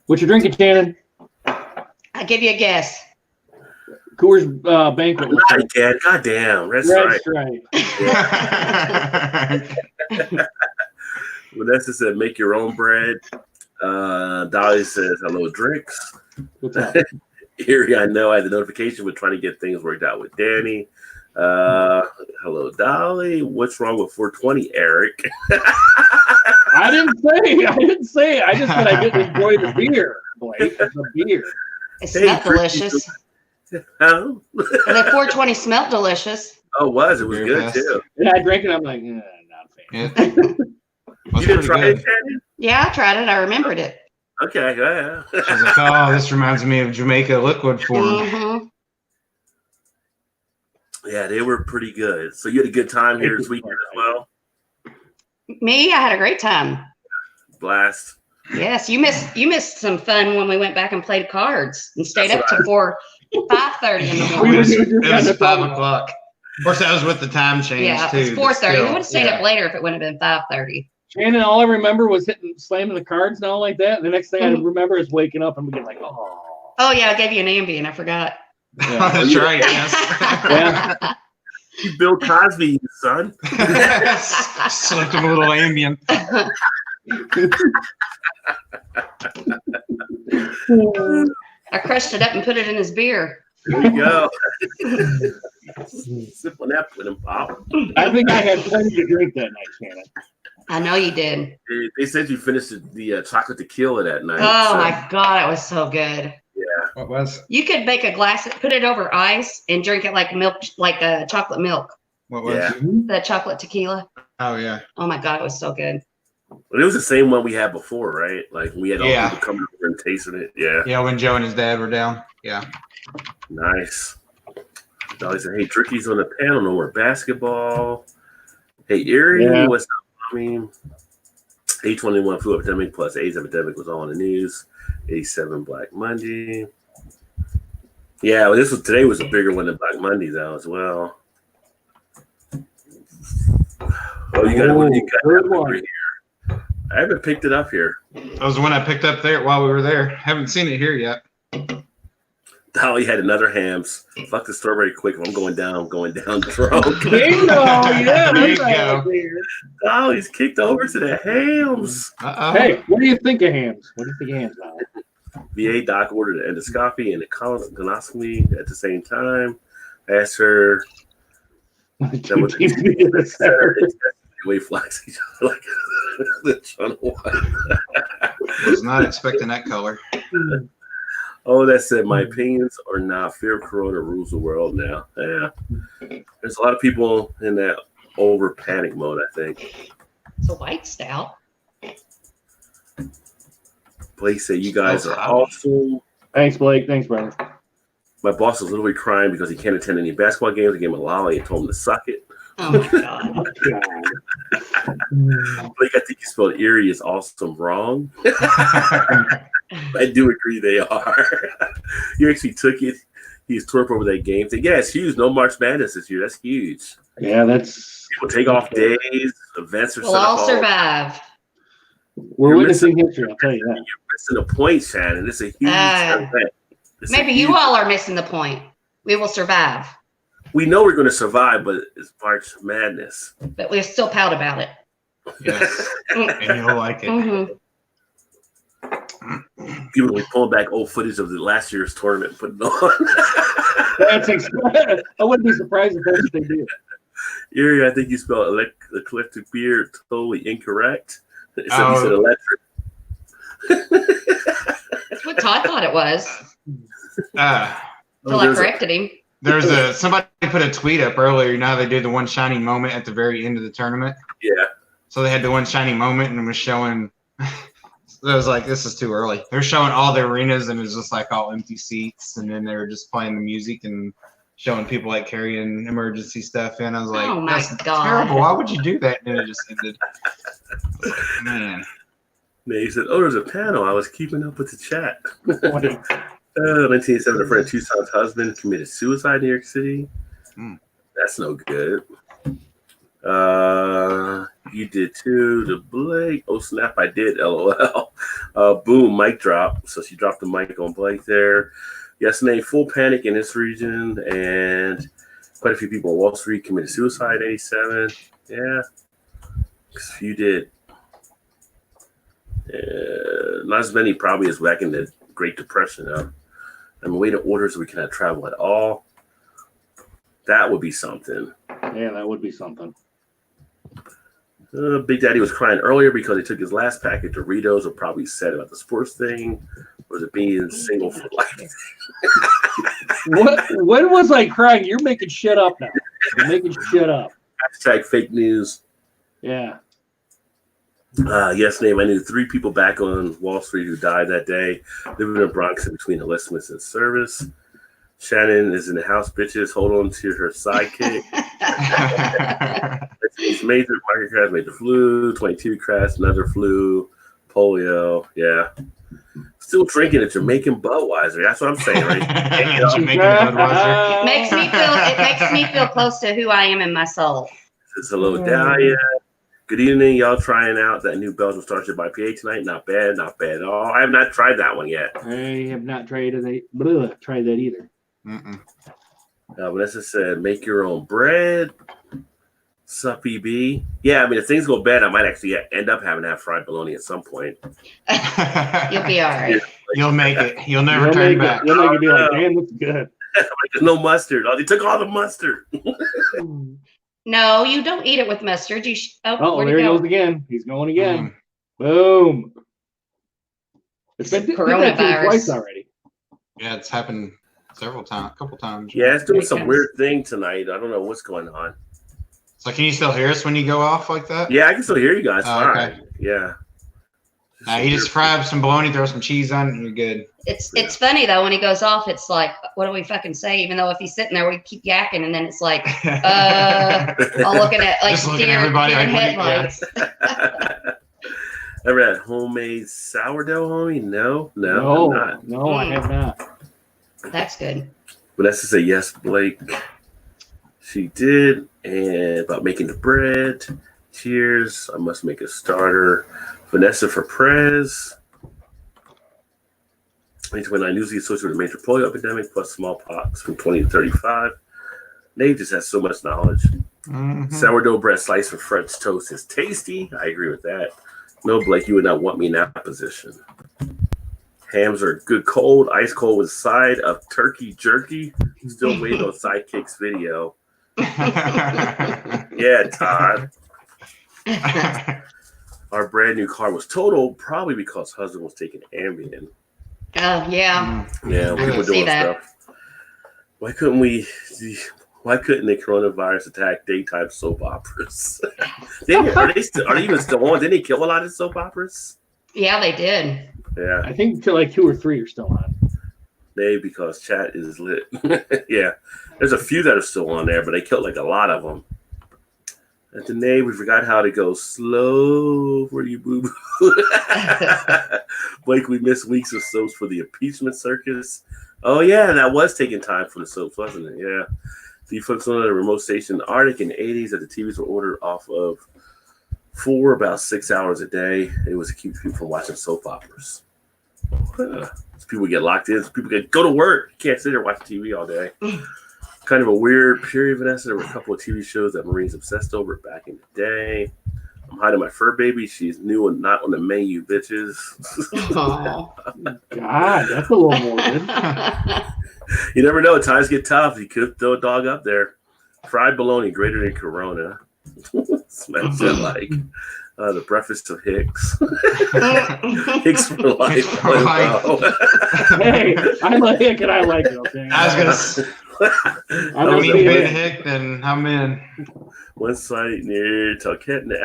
What you drinking, Shannon? I'll give you a guess. Coors Banquet. Not again. God damn. Red Stripe. Vanessa said, make your own bread. Dolly says, hello, drinks. What's up? Erie, I know I had the notification. We're trying to get things worked out with Danny. Hello, Dolly. What's wrong with 420, Eric? I didn't say. I just said I didn't enjoy the beer, Blake. The beer. It smelled delicious. Oh. And the 420 smelled delicious. Oh, it was. It was Very good, fast. too. And I drank it. I'm like, not a fan. Yeah. You didn't try it, Danny? Yeah, I tried it. I remembered it. Okay, yeah. She's like, oh, this reminds me of Jamaica liquid form. Mm-hmm. Yeah, they were pretty good. So you had a good time here this weekend as well? Me, I had a great time. Blast. Yes, you missed some fun when we went back and played cards and stayed up to 5:30 in the It morning. was 5 o'clock. Of course, that was with the time change, Yeah, too. it's 4:30. We would have stayed yeah. up later if it wouldn't have been 5:30. Shannon, all I remember was slamming the cards and all like that. And the next thing I remember is waking up and being like, oh. Oh yeah, I gave you an Ambien. I forgot. Yeah. That's right, yes. Yeah. You Bill Cosby, son. Slipped him a little Ambien. I crushed it up and put it in his beer. There you go. Sip on that, put him pop. I think I had plenty to drink that night, Shannon. I know you did. They said you finished the chocolate tequila that night. Oh so, my God, it was so good. Yeah. What was? You could make a glass, put it over ice, and drink it like milk, like a chocolate milk. What was? Yeah. The chocolate tequila. Oh, yeah. Oh my God, it was so good. But it was the same one we had before, right? Like we had all Yeah. people coming over and tasting it. Yeah. Yeah, when Joe and his dad were down. Yeah. Nice. Dolly said, hey, Tricky's on the panel, no more basketball. Hey, Erie, Yeah. what's up? I mean, A21 flu epidemic plus AIDS epidemic was all in the news. 87 Black Monday. Yeah, well, today was a bigger one than Black Monday though as well. Oh, you got third over one. here. I haven't picked it up here. That was the one I picked up there while we were there. Haven't seen it here yet. Dolly had another hams. Fuck the strawberry quick. If I'm going down drunk. Bingo! Yeah, There you look at go. that beer. Dolly's kicked over to the hams. Uh-oh. Hey, what do you think of hams? What do you think of hams, Al? VA doc ordered an endoscopy and a colonoscopy at the same time. I asked her that was way flax each other like the Channel One. Was not expecting that color. Oh, that said, my opinions are not. Fear of Corona rules the world now. Yeah, there's a lot of people in that over panic mode, I think. It's a white stout. Blake said, you guys are awesome. Thanks, Blake. Thanks, brother. My boss was literally crying because he can't attend any basketball games. I gave him a lolly and told him to suck it. Oh my God. Blake, I think you spelled Erie is awesome wrong. I do agree they are. You actually took it. He's tore up over that game. Yeah, it's huge. No March Madness this year. That's huge. Yeah, that's. People take off days. Events are We'll set up all survive. We're You're witnessing history, I'll tell you that. You're missing a point, Shannon. It's a huge event. Maybe you all are missing the point. We will survive, We know we're going to survive, but it's March Madness. but we're still proud about it. Yes. And you'll like it. Mhm. People will be pulling back old footage of the last year's tournament and putting it on. I wouldn't be surprised if that's what they do. Erie, I think you spelled eclectic beer totally incorrect. Except you Oh. said electric. That's what Todd thought it was until I there's a- corrected him. There's somebody put a tweet up earlier. You know how they do the one shining moment at the very end of the tournament? Yeah. So they had the one shining moment and it was showing. I was like, this is too early. They're showing all the arenas and it was just like all empty seats. And then they were just playing the music and showing people like carrying emergency stuff in. I was like, Oh my that's God. terrible. Why would you do that? And then it just ended. I was like, man. And he said, oh, there's a panel. I was keeping up with the chat. 1987, a friend of Tucson's husband committed suicide in New York City. That's no good. You did too. The Blake. Oh, snap, I did. LOL. Boom, mic drop. So she dropped the mic on Blake there. Yesterday, full panic in this region, and quite a few people on Wall Street committed suicide in 87. Yeah. A few did. Not as many probably as back in the Great Depression. I'm waiting orders so we cannot travel at all. That would be something. Yeah, that would be something. Big Daddy was crying earlier because he took his last pack of Doritos. Or probably said about the sports thing. Or was it being single for life? When was I crying? You're making shit up now. You're making shit up. Hashtag fake news. Yeah. Yes, name. I knew 3 people back on Wall Street who died that day. Living in the Bronx in between enlistments and service. Shannon is in the house, bitches. Hold on to her sidekick. It's major market crash, major flu, 22 crash, another flu, polio. Yeah. Still drinking a Jamaican Budweiser. That's what I'm saying, right? Jamaican Budweiser. It makes me feel close to who I am in my soul. Says hello, Dahlia. Good evening. Y'all trying out that new Belgian Starship IPA tonight? Not bad at all. I have not tried that one yet. I have not tried that either. Vanessa said, make your own bread. Sup, EB? Yeah, I mean, if things go bad, I might actually end up having to have fried bologna at some point. You'll be all right. You'll make it. You'll never turn back. You'll make it be like, damn, that's good. There's no mustard. Oh, they took all the mustard. No, you don't eat it with mustard. Oh, there he goes again. He's going again. Boom. It's been Coronavirus. twice already. Yeah, it's happened a couple times. Yeah, it's doing some weird thing tonight. I don't know what's going on. So can you still hear us when you go off like that? Yeah, I can still hear you guys. Oh, fine. okay. Yeah. You just fry up some bologna, throw some cheese on it, and you're good. It's funny though when he goes off. It's like, what do we fucking say? Even though if he's sitting there, we keep yakking, and then it's like, all looking at like Just looking at everybody like, headlights. Ever had homemade sourdough, homie? No, I have not. That's good. Vanessa said yes, Blake. She did, and about making the bread. Cheers. I must make a starter. Vanessa for Prez. 2029 newsly associated with a major polio epidemic plus smallpox from 20 to 35. Nate just has so much knowledge. Sourdough bread sliced with French toast is tasty. I agree with that. No, Blake, you would not want me in that position. Hams are good cold, ice cold with a side of turkey jerky. Still waiting on Sidekick's video. Yeah, Todd. Our brand new car was totaled, probably because husband was taking Ambien. Oh yeah. Yeah, we were doing stuff. Why couldn't the coronavirus attack daytime soap operas? Are they even still on? Didn't they kill a lot of soap operas? Yeah, they did. Yeah. I think like 2 or 3 are still on. Maybe because chat is lit. Yeah. There's a few that are still on there, but they killed like a lot of them. At the name, we forgot how to go slow for you, boo boo. Blake, we missed weeks of soaps for the impeachment circus. Oh, yeah, that was taking time for the soaps, wasn't it? Yeah. The folks on the remote station in the Arctic in the 80s that the TVs were ordered off of for about 6 hours a day. It was to keep people from watching soap operas. People get locked in. People get go to work. You can't sit there and watch TV all day. Kind of a weird period, Vanessa. There were a couple of TV shows that Marines obsessed over back in the day. I'm hiding my fur baby. She's new and not on the menu, bitches. Oh. God, that's a little morbid. You never know. Times get tough. You could throw a dog up there. Fried bologna, greater than Corona. Smells it like the breakfast of Hicks. Hicks for life. Hey, I like Hick and I like it. Okay. I was gonna say, don't eat big Hick, then I'm in. One site near Talkeetna,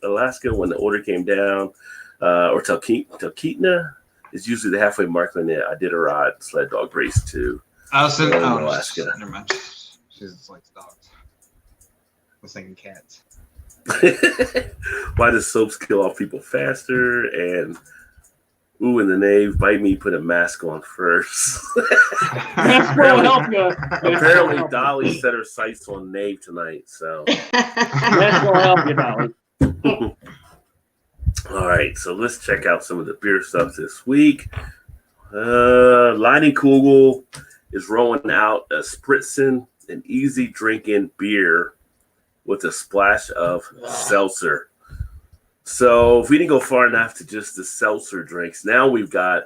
Alaska, when the order came down, or Talkeetna is usually the halfway mark on the Iditarod sled dog race too. Alaska. Never mind. She just likes dogs. I was thinking cats. Why does soaps kill off people faster? And in the nave, bite me, put a mask on first. Apparently, Dolly set her sights on Nave tonight. So That's will help you, Dolly. All right, so let's check out some of the beer stuff this week. Lining Kugel is rolling out a spritzing and easy drinking beer with a splash of seltzer. So if we didn't go far enough to just the seltzer drinks, now we've got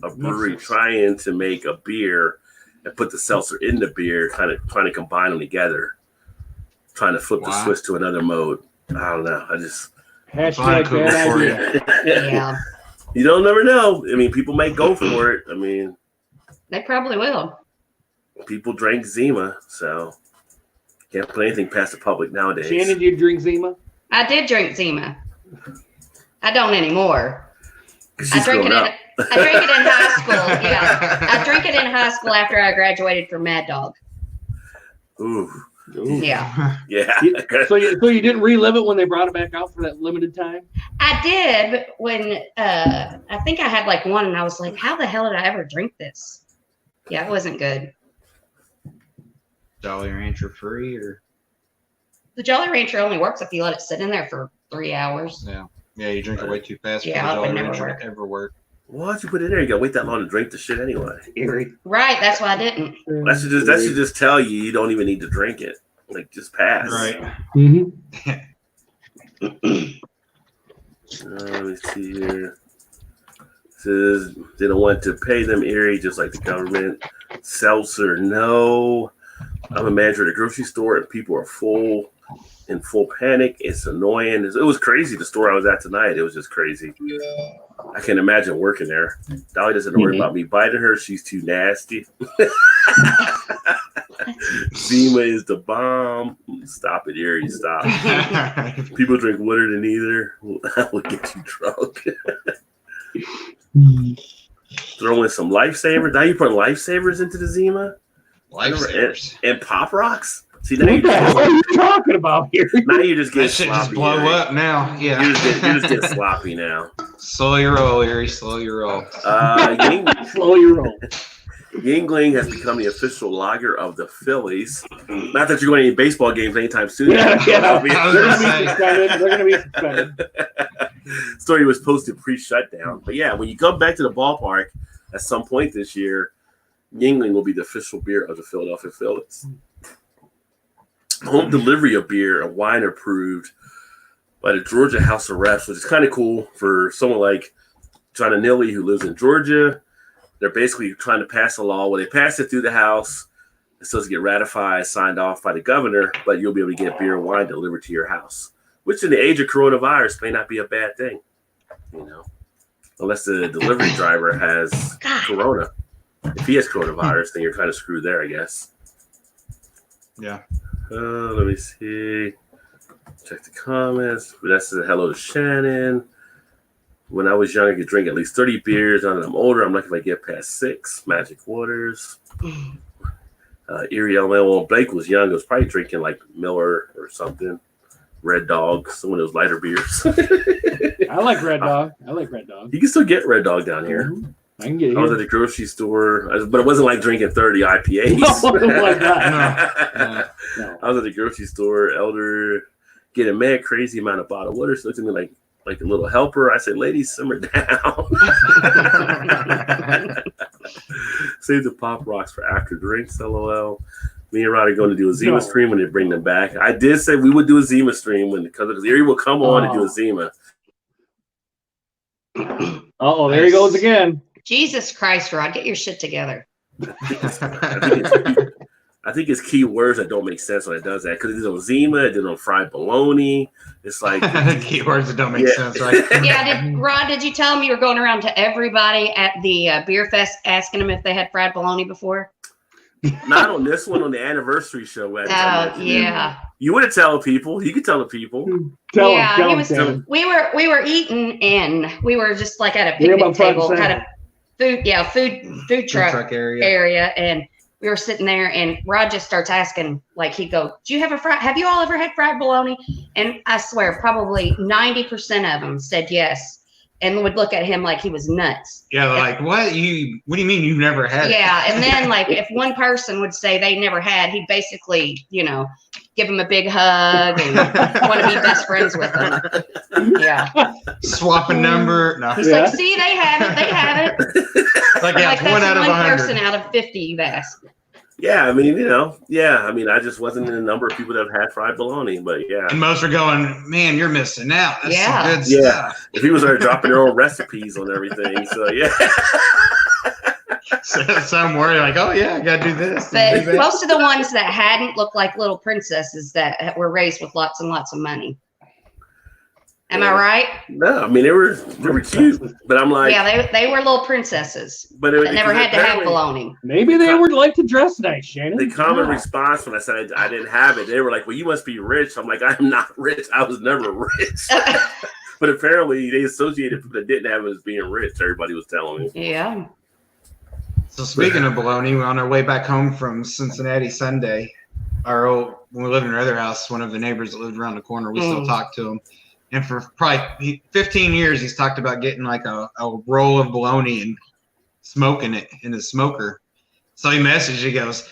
a brewery trying to make a beer and put the seltzer in the beer, kind of trying to combine them together, trying to flip the switch to another mode. I don't know. I just hashtag bad idea. Yeah. You don't never know. I mean, people may go for it. I mean, They probably will. people drank Zima, so can't put anything past the public nowadays. Shannon, do you drink Zima? I did drink Zima. I don't anymore. I drink it in high school. Yeah. I drank it in high school after I graduated from Mad Dog. Ooh. Yeah. Yeah. So you didn't relive it when they brought it back out for that limited time? I did, but when I think I had like one and I was like, how the hell did I ever drink this? Yeah, it wasn't good. Jolly Rancher free or? The Jolly Rancher only works if you let it sit in there for 3 hours. Yeah. Yeah, you drink it way too fast. Yeah, for the it would Jolly never Rancher work. to ever work. Why'd you put it in there? You gotta wait that long to drink the shit anyway. Right, that's why I didn't. That should just tell you don't even need to drink it. Like, just pass. Right. Mm-hmm. Let me see here. It says they don't want to pay them Erie just like the government. Seltzer, no. I'm a manager at a grocery store and people are in full panic. It's annoying. It was crazy. The store I was at tonight, it was just crazy. I can imagine working there. Dolly doesn't worry about me biting her. She's too nasty. Zima is the bomb. Stop it, Erie. Stop. People drink water than either. That will get you drunk. Throw in some lifesavers. Now you put lifesavers into the Zima? Lifesavers. And Pop Rocks? See, now What are you talking about here? Now you're just getting That shit sloppy. just blow Erie. up now. Yeah. You're just getting sloppy now. Slow your roll, Erie. Slow your roll. Slow your roll. Yingling has become the official lager of the Phillies. Not that you're going to any baseball games anytime soon. Yeah. I was gonna say. They're going to be suspended. Story was posted pre-shutdown. But yeah, when you come back to the ballpark at some point this year, Yingling will be the official beer of the Philadelphia Phillies. Home delivery of beer and wine are approved by the Georgia House of Reps, which is kind of cool for someone like John Anilli who lives in Georgia. They're basically trying to pass a law where they pass it through the House. It supposed to get ratified, signed off by the governor, but you'll be able to get beer and wine delivered to your house, which in the age of coronavirus may not be a bad thing, unless the delivery driver has corona. If he has coronavirus, then you're kind of screwed there, I guess. Yeah. Let me see. Check the comments. That says hello to Shannon. When I was young, I could drink at least 30 beers. Now that I'm older, I'm lucky if I get past 6. Magic Waters. Erie, Alabama. When Blake was young, he was probably drinking like Miller or something. Red Dog, some of those lighter beers. I like Red Dog. You can still get Red Dog down here. I can get it. I was at the grocery store, but it wasn't like drinking 30 IPAs. No, it wasn't like that. No. I was at the grocery store, elder, getting a mad crazy amount of bottled water. So looked at me like a little helper. I said, ladies, simmer down. Save the Pop Rocks for after drinks, LOL. Me and Rod are going to do a Zima stream when they bring them back. I did say we would do a Zima stream because Erie will come on and do a Zima. Uh-oh, there he goes again. Jesus Christ, Rod, get your shit together. I think it's key words that don't make sense when it does that. Because it's on Zima, it did on fried bologna. It's like keywords that don't make sense, right? Yeah, Rod, did you tell him you were going around to everybody at the beer fest asking them if they had fried bologna before? Not on this one, on the anniversary show. Yeah. You would have tell people. You could tell the people. Tell him. We were eating and we were just like at a picnic table, kind of food truck area, and we were sitting there, and Rod just starts asking, like, he'd go, "Do you have you all ever had fried bologna?" And I swear, probably 90% of them said yes, and would look at him like he was nuts. Yeah, like, what do you mean you've never had it? Yeah, and then like if one person would say they never had, he'd basically, give him a big hug and want to be best friends with them. Yeah. Swap a number. No. He's like, see, they have it. Like, yeah, like it's 1 out of 100. Person out of 50 you've asked. Yeah, I mean, I just wasn't in the number of people that have had fried bologna, but yeah. And most are going, man, you're missing out. That's some good stuff. Yeah. If people started dropping their own recipes on everything, so yeah. Somewhere like, oh yeah, I gotta do this. But most of the ones that hadn't looked like little princesses that were raised with lots and lots of money. Am I right? No, I mean they were cute, but I'm like, yeah, they were little princesses, but that never had to have bologna. Maybe they would like to dress nice, Shannon. The common response when I said I didn't have it, they were like, "Well, you must be rich." I'm like, "I'm not rich. I was never rich." But apparently, they associated people that didn't have it as being rich. Everybody was telling me. Yeah. So speaking of bologna, we're on our way back home from Cincinnati Sunday. When we lived in our other house, one of the neighbors that lived around the corner, we still talk to him. And for probably 15 years, he's talked about getting like a roll of bologna and smoking it in his smoker. So he messaged, he goes,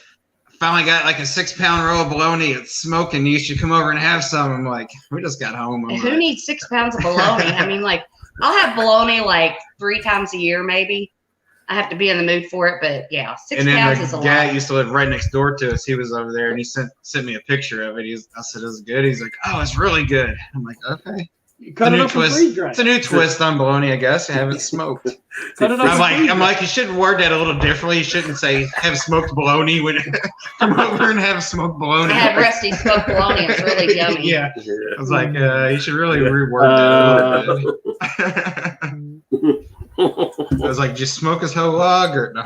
finally got like a 6-pound roll of bologna. It's smoking. You should come over and have some. I'm like, we just got home. Who needs 6 pounds of bologna? I mean, like, I'll have bologna like 3 times a year, maybe. I have to be in the mood for it, but yeah, 6 pounds is a lot. And then the guy used to live right next door to us. He was over there, and he sent me a picture of it. I said, "Is it good?" He's like, "Oh, it's really good." I'm like, "Okay." Cut it up and freeze dry. It's a new twist on bologna, I guess. I haven't smoked. I'm like, you should word that a little differently. You shouldn't say have smoked bologna when come over and have smoked bologna. I had Rusty smoked bologna. It's really yummy. Yeah. I was like, you should really reword that a little bit. I was like, just smoke his whole log or no?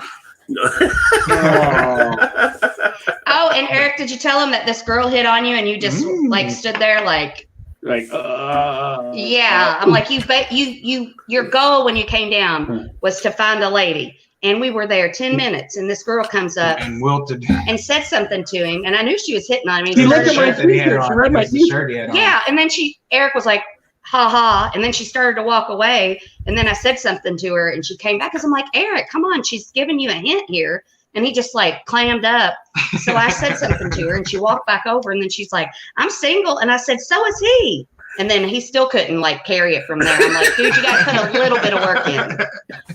Oh, and Eric, did you tell him that this girl hit on you and you just like stood there like yeah, I'm like, your goal when you came down was to find a lady, and we were there 10 minutes, and this girl comes up and wilted and said something to him, and I knew she was hitting on him. She looked at my t-shirt. She read my t-shirt. Yeah, and then Eric was like, ha ha, and then she started to walk away, and then I said something to her, and she came back because I'm like, Eric, come on, she's giving you a hint here. And he just like clammed up. So I said something to her and she walked back over and then she's like, I'm single. And I said, so is he. And then he still couldn't like carry it from there. I'm like, dude, you got to put a little bit of work in.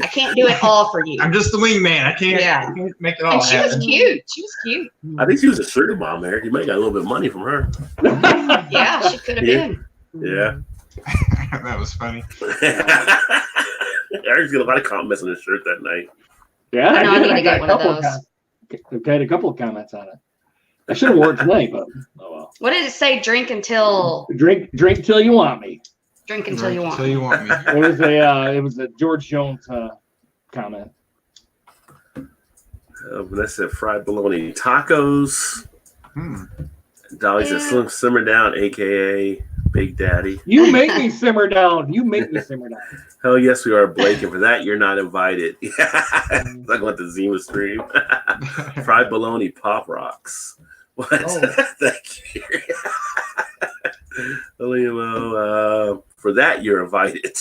I can't do it all for you. I'm just the wingman. I can't make it all and she was cute. She was cute. I think she was a sugar mom, Eric. You might have got a little bit of money from her. Yeah, she could have been. Yeah. That was funny. Eric's got a lot of compliments on his shirt that night. Yeah, I need to get one of those. I've had a couple of comments on it. I should have worn it tonight, but oh well. What did it say? Drink till till you want me. Drink until you want me. It was a George Jones comment. Vanessa said fried bologna tacos. Dolly said simmer down, aka Big Daddy. You make me simmer down. Hell yes, we are, Blake, and for that, you're not invited. Like what the Zima stream. Fried bologna pop rocks. What? Thank you. For that, you're invited.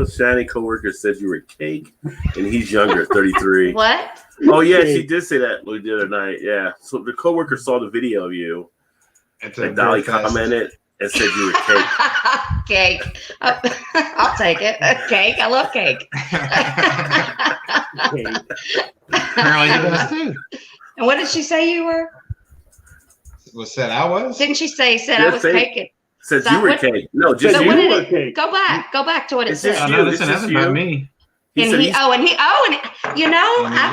Shannon coworker said you were cake, and he's younger, 33. What? Oh yeah, she did say that the other night. Yeah, so the coworker saw the video of you. And Dolly commented and said you were cake. Cake. I'll take it. Cake. I love cake. Apparently he does too. And what did she say you were? Was said I was? Didn't she say I was cake? Said you were cake. No, just you were cake. Go back to what it said. No, this isn't about me. I've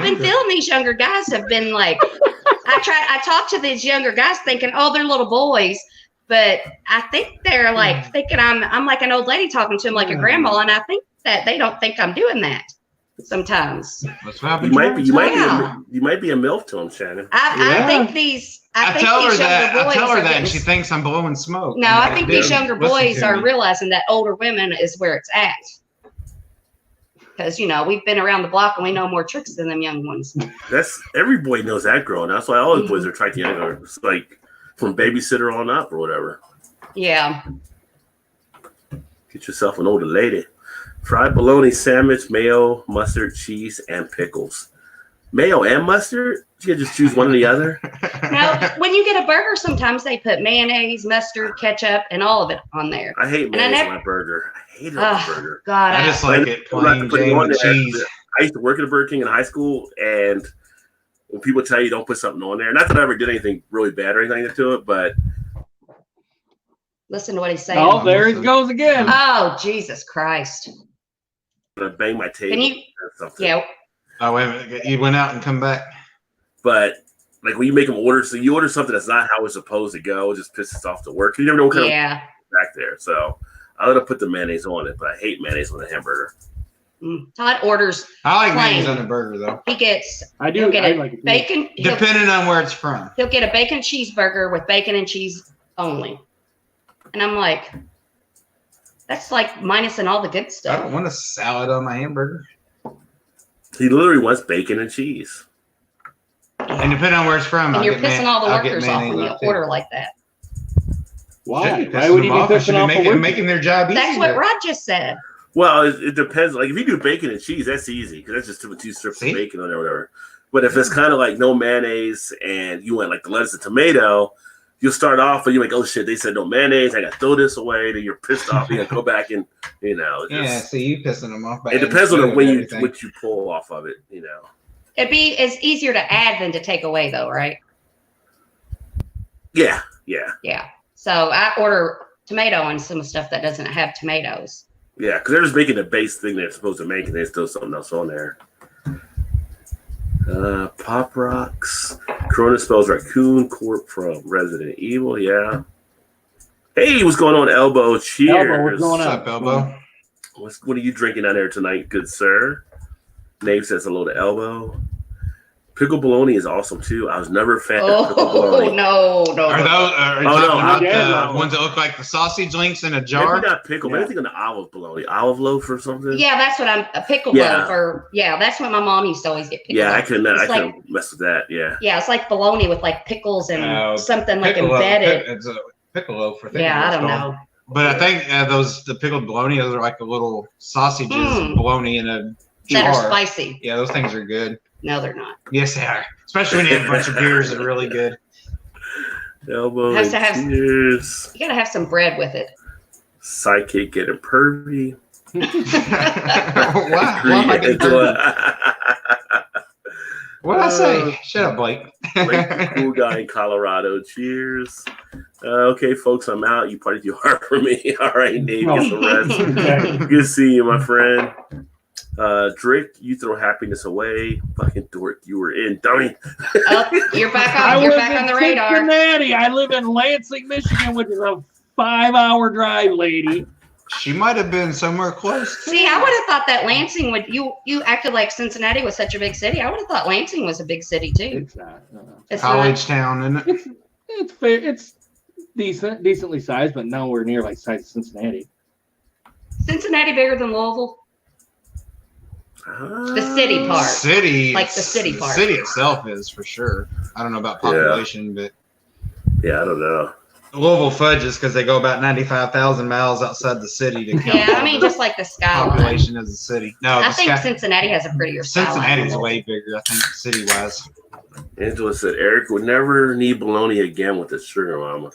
been feeling these younger guys have been like, I talked to these younger guys thinking, oh, they're little boys, but I think they're like thinking I'm like an old lady talking to them like a grandma, and I think that they don't think I'm doing that sometimes. You might be a MILF to them, Shannon. I think these. I tell her that, and she thinks I'm blowing smoke. No, I think these younger boys are realizing that older women is where it's at. Because we've been around the block and we know more tricks than them young ones. That's every boy knows that girl, and that's why all the boys are attracted to younger. It's like from babysitter on up or whatever. Yeah. Get yourself an older lady. Fried bologna sandwich, mayo, mustard, cheese, and pickles. Mayo and mustard? You can just choose one or the other. Now, when you get a burger, sometimes they put mayonnaise, mustard, ketchup, and all of it on there. I hate mayonnaise on my burger. I hate it on my burger. God, I just like it plain Jane with cheese. I used to work at a Burger King in high school, and when people tell you don't put something on there, not that I ever did anything really bad or anything to it, but listen to what he's saying. Oh, there he goes again. Oh, Jesus Christ. gonna bang my table or something. Yeah. Oh wait a minute, you went out and come back. But like when you make them order, so you order something that's not how it's supposed to go, it just pisses off the work. You never know what kind of back there. So I would have put the mayonnaise on it, but I hate mayonnaise on a hamburger. Todd orders. I like mayonnaise on a burger though. He gets. I do. He'll get I a like it. bacon. Depending on where it's from. He'll get a bacon cheeseburger with bacon and cheese only, and I'm like, that's like minusing all the good I stuff. don't want a salad on my hamburger. He literally wants bacon and cheese. And depending on where it's from, And you're pissing all the workers off when you order like that. Why? Why would you be pissing off the workers? Making their job easier. That's what Rod just said. Well, it depends. Like if you do bacon and cheese, that's easy because that's just two strips of bacon on there or whatever. But if it's kind of like no mayonnaise and you want like the lettuce and tomato, you'll start off and you're like, oh shit, they said no mayonnaise. I got to throw this away. Then you're pissed off. You got to go back and, see, you pissing them off. It depends on what you pull off of it, It's easier to add than to take away, though, right? Yeah. So I order tomato on some stuff that doesn't have tomatoes. Yeah, because they're just making the base thing they're supposed to make, and there's still something else on there. Pop Rocks. Corona spells Raccoon Corp from Resident Evil. Yeah. Hey, what's going on, Elbow? Cheers. Elbow, what's going on? What's up, Elbow? What are you drinking out there tonight, good sir? Nave says hello to Elbow. Pickle bologna is awesome too. I was never a fan of pickle bologna. No. Are those ones that look like the sausage links in a jar? Maybe not pickle, but I think on the olive bologna, olive loaf or something. Yeah, that's what a pickle loaf, or that's what my mom used to always get. Pickle loaf. I couldn't mess with that. Yeah, it's like bologna with like pickles and something like embedded. It's a pickle loaf. I don't know. But I think the pickled bologna, those are like the little sausages bologna in a jar. That are spicy. Yeah, those things are good. No, they're not. Yes, they are. Especially when you have a bunch of beers that are really good. Elbow. Cheers. You gotta have some bread with it. Sidekick getting pervy. Wow. Why am I getting pervy? What'd I say? Shut up, Blake. Blake, cool guy in Colorado. Cheers. Okay, folks, I'm out. You partied too hard for me. All right, Dave, get some rest. Good seeing you, my friend. Drake, you throw happiness away. Fucking dork, you were in, dummy. You're back on. You're back on the radar. Cincinnati. I live in Lansing, Michigan, which is a 5-hour drive, lady. She might have been somewhere close. See, I would have thought that Lansing would. You acted like Cincinnati was such a big city. I would have thought Lansing was a big city too. It's not. No. It's college town, isn't it? It's fair. It's decently sized, but nowhere near like size of Cincinnati. Cincinnati bigger than Louisville? The city part. Like the city part. The city itself is for sure. I don't know about population, but I don't know. Louisville fudges because they go about 95,000 miles outside the city to count. Yeah, I mean just like the skyline. Population as a city. No, I think Cincinnati has a prettier skyline. Cincinnati's way bigger, I think, city-wise. Angela said Eric would never need bologna again with his sugar mama.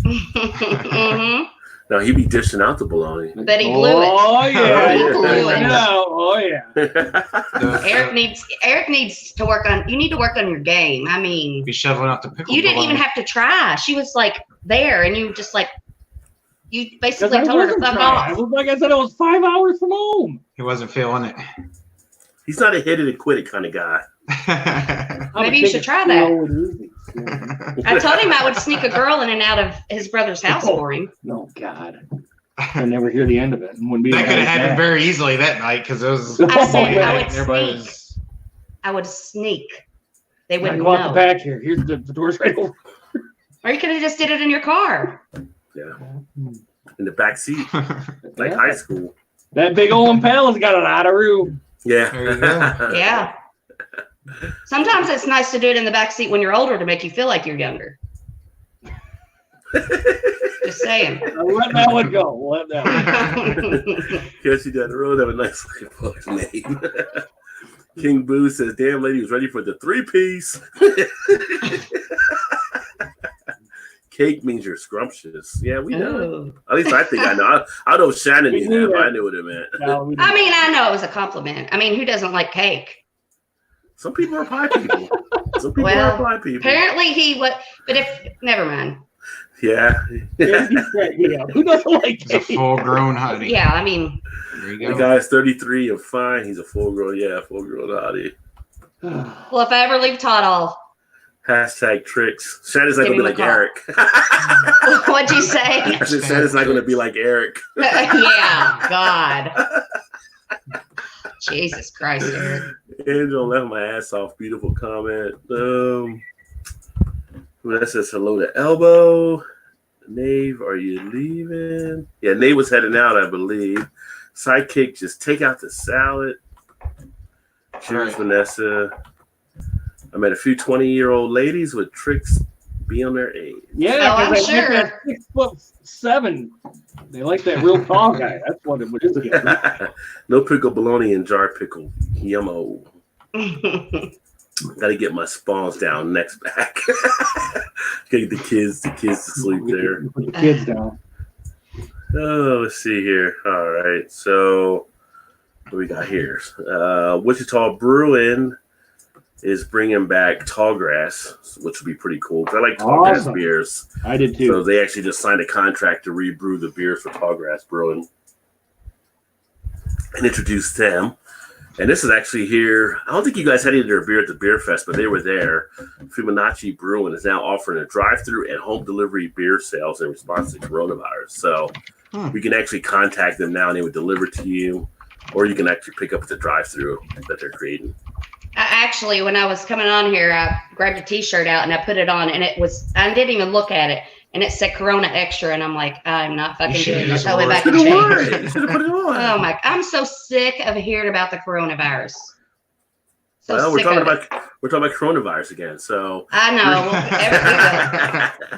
Mm-hmm. No, he'd be dishing out the bologna. But he blew it. Oh yeah, he blew it. No, oh yeah. Eric needs to work on. You need to work on your game. I mean, be shoveling out the pickle. You didn't even have to try. She was like there, and you just like you basically told her to fuck off. It was like I said, it was 5 hours from home. He wasn't feeling it. He's not a hit it and quit it kind of guy. Maybe you should try that. I told him I would sneak a girl in and out of his brother's house for him. Oh God. I never hear the end of it. That could have happened very easily that night because it was. I said I would sneak. I would sneak. They wouldn't know. Walk the back here. Here's the door's right over. Or you could have just did it in your car. Yeah. In the back seat, like high school. That big old Impala's got a lot of room. Yeah. There you go. Yeah. Sometimes it's nice to do it in the back seat when you're older to make you feel like you're younger. Just saying. Let that one go. Let that one. Catch you down the road. Have a nice fucking name. King Boo says, "Damn lady was ready for the 3-piece." Cake means you're scrumptious. Yeah, we know. Ooh. At least I think I know. I know Shannon knew that. I knew what it meant. No, I mean, I know it was a compliment. I mean, who doesn't like cake? Some people are pie people. Some people are pie people. Apparently he was, but never mind. Yeah. Who doesn't like He's a full-grown hottie. Yeah, I mean, There you go. The guy's 33 and fine. He's a full-grown hottie. well, if I ever leave Todd, I'll. Hashtag tricks. Shannon's not Give gonna be him a like call. Eric. What'd you say? I said Shannon's not gonna be like Eric. Yeah, God. Jesus Christ, Eric. Angel left my ass off. Beautiful comment. That says hello to Elbow. Nave, are you leaving? Yeah, Nave was heading out, I believe. Sidekick, just take out the salad. Cheers, Vanessa. I met a few 20-year-old ladies with tricks beyond their age. Yeah, I'm they sure. like that 6'7". They like that real tall guy. That's what it is. No pickle bologna and jar pickle. Yummo. Gotta get my spawns down next back. Gotta get the kids to sleep there. Put the kids down. Oh, let's see here. All right, so what do we got here? Wichita Brewing is bringing back Tallgrass, which would be pretty cool. I like Tallgrass beers. I did too. So they actually just signed a contract to rebrew the beers for Tallgrass Brewing and introduce them. And this is actually here. I don't think you guys had any of their beer at the Beer Fest, but they were there. Fibonacci Brewing is now offering a drive-through and home delivery beer sales in response to coronavirus. So we can actually contact them now and they would deliver to you, or you can actually pick up at the drive-through that they're creating. Actually, when I was coming on here, I grabbed a T-shirt out and I put it on, and I didn't even look at it, and it said Corona Extra, and I'm like, I'm not fucking doing this. I went back and changed. Oh my! I'm so sick of hearing about the coronavirus. Well, we're talking about coronavirus again. So I know.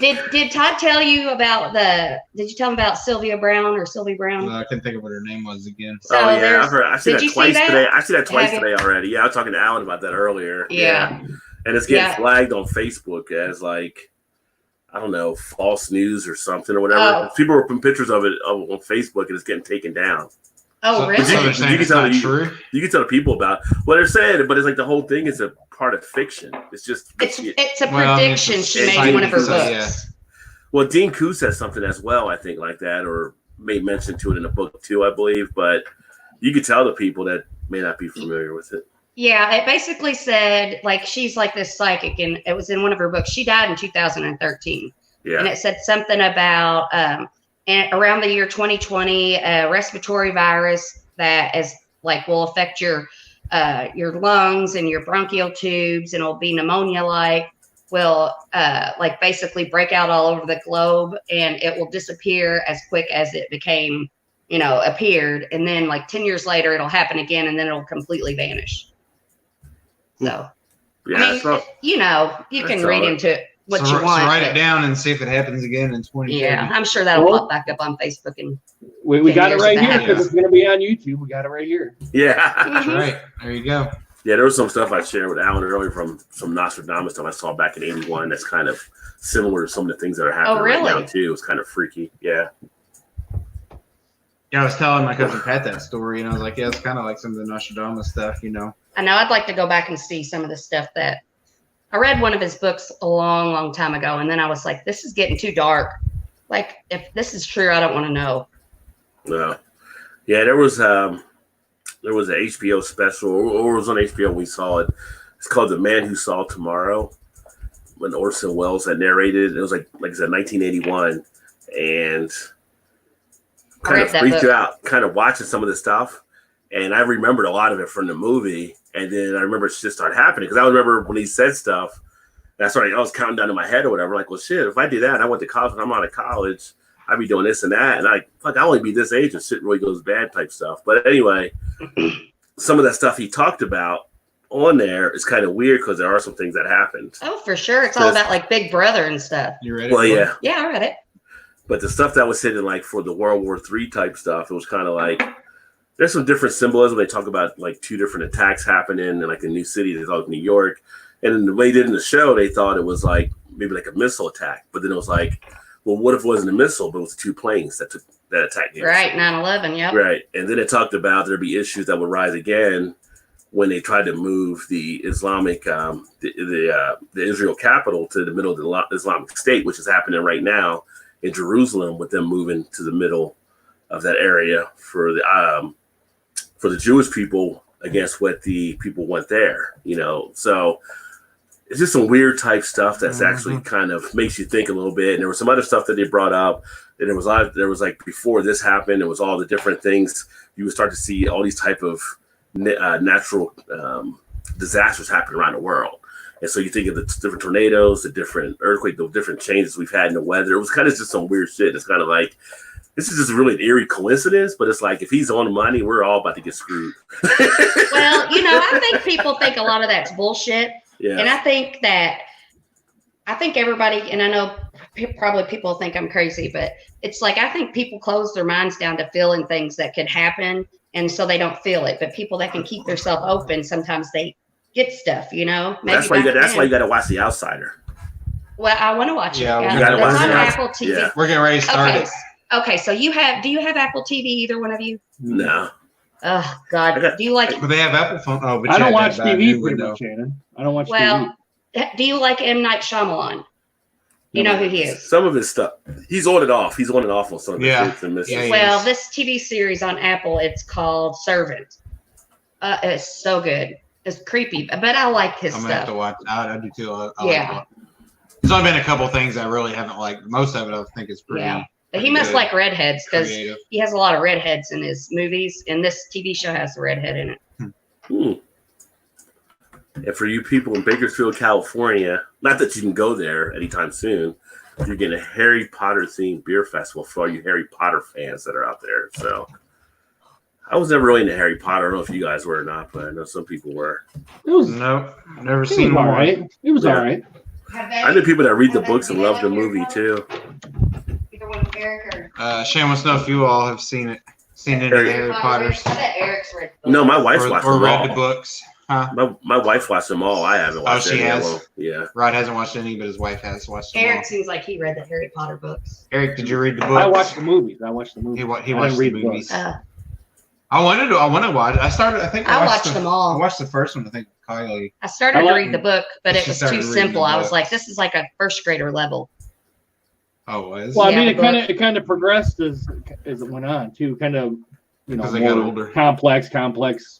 Did Todd tell you about Did you tell him about Sylvia Brown or Sylvie Brown? I couldn't think of what her name was again. So oh yeah, I've seen that twice today. I've seen that twice today already. Yeah, I was talking to Alan about that earlier. Yeah. And it's getting flagged on Facebook as like, I don't know, false news or something or whatever. People are putting pictures of it on Facebook and it's getting taken down. Oh, really? So they're saying it's not true? You can tell the people about what they're saying, but it's like the whole thing is a part of fiction. It's just it's a prediction she made in one of her books. Yeah. Well, Dean Koo says something as well, I think, like that, or made mention to it in a book too, I believe. But you could tell the people that may not be familiar with it. Yeah, it basically said like she's like this psychic, and it was in one of her books. She died in 2013. Yeah, and it said something about and around the year 2020, a respiratory virus that is like will affect your lungs and your bronchial tubes, and it'll be pneumonia-like. Will like basically break out all over the globe, and it will disappear as quick as it appeared, and then like 10 years later, it'll happen again, and then it'll completely vanish. So, yeah, you can read into it. What you want. So write it down and see if it happens again in 2020. Yeah, I'm sure that'll pop back up on Facebook. And we got it right here because it's going to be on YouTube. We got it right here. Yeah. That's right. There you go. Yeah, there was some stuff I shared with Alan earlier from some Nostradamus stuff I saw back in '81 that's kind of similar to some of the things that are happening right now, too. It's kind of freaky. Yeah. Yeah, I was telling my cousin Pat that story, and I was like, yeah, it's kind of like some of the Nostradamus stuff, I know. I'd like to go back and see some of the stuff that I read one of his books a long, long time ago, and then I was like, this is getting too dark. Like, if this is true, I don't want to know. No. Yeah, there was an HBO special, or it was on HBO when we saw it. It's called The Man Who Saw Tomorrow, when Orson Welles had narrated. It was like I said, 1981, and kind of freaked you out, kind of watching some of this stuff. And I remembered a lot of it from the movie. And then I remember shit started happening because I remember when he said stuff. I was counting down in my head or whatever. Like, well, shit, if I did that, I went to college. When I'm out of college, I'd be doing this and that. And I only be this age and shit really goes bad type stuff. But anyway, some of that stuff he talked about on there is kind of weird because there are some things that happened. Oh, for sure. It's all about like Big Brother and stuff. You read it? Well, yeah. Yeah, I read it. But the stuff that was hidden, like for the World War III type stuff, it was kind of like, there's some different symbolism. They talk about like two different attacks happening in like a new city. They thought New York. And the way they did in the show, they thought it was like maybe like a missile attack. But then it was like, well, what if it wasn't a missile, but it was two planes that attacked New York? Right, 9/11, yeah. Right. And then it talked about there'd be issues that would rise again when they tried to move the Islamic, the Israel capital to the middle of the Islamic State, which is happening right now in Jerusalem, with them moving to the middle of that area for the Jewish people against what the people want there, So it's just some weird type stuff that's actually kind of makes you think a little bit. And there was some other stuff that they brought up. And there was like before this happened, it was all the different things. You would start to see all these type of natural disasters happen around the world. And so you think of the different tornadoes, the different earthquakes, the different changes we've had in the weather. It was kind of just some weird shit. It's kind of like, this is just really an eerie coincidence, but it's like, if he's on the money, we're all about to get screwed. Well, I think people think a lot of that's bullshit. Yeah. And I think everybody, and I know probably people think I'm crazy, but it's like, I think people close their minds down to feeling things that could happen. And so they don't feel it. But people that can keep themselves open, sometimes they get stuff, Maybe that's why you got to watch The Outsider. Well, I want to watch it. Yeah, you got to watch it. On Apple TV. Yeah. We're getting ready to start it. Okay, so do you have Apple TV, either one of you? No. Oh God, do you like? But they have Apple phone. Oh, but I don't watch TV pretty much, Shannon. I don't watch TV. Well, do you like M. Night Shyamalan? You know who he is. Some of his stuff, he's on and off. He's on and off on some of his hits and misses. Yeah, well, this TV series on Apple, it's called Servant. It's so good. It's creepy, but I like his I'm stuff. gonna have to watch. I do too. I Yeah. like it. There's only been a couple things I really haven't liked. Most of it I think is pretty. Yeah. But he must like redheads because creative. he has a lot of redheads in his movies, and this TV show has a redhead in it. And for you people in Bakersfield, California, not that you can go there anytime soon, you're getting a Harry Potter themed beer festival for all you Harry Potter fans that are out there. So I was never really into Harry Potter. I don't know if you guys were or not, but I know some people were. It was never seen all one. right. It was all right. I know people that read the books and love the movie too. Either one of Eric or Shane wants to know if you all have seen any of the Harry Potters. I bet Eric's read the No, my wife's watched or them read all. the books. Huh? My wife watched them all. I haven't watched she any of has? them. Yeah. Rod hasn't watched any, but his wife has watched them Eric all. seems like he read the Harry Potter books. Eric, did you read the books? I watched the movies. He watched I the didn't read the movies. books. I want to watch. I watched them all. I watched the first one. I think Kylie. I started to read the book, but it She was started too reading simple. the I was books. like, this is like a first grader level. Oh, was Well, I Yeah, mean, the it kind of progressed as it went on too. Kind of, Because they got more older. complex.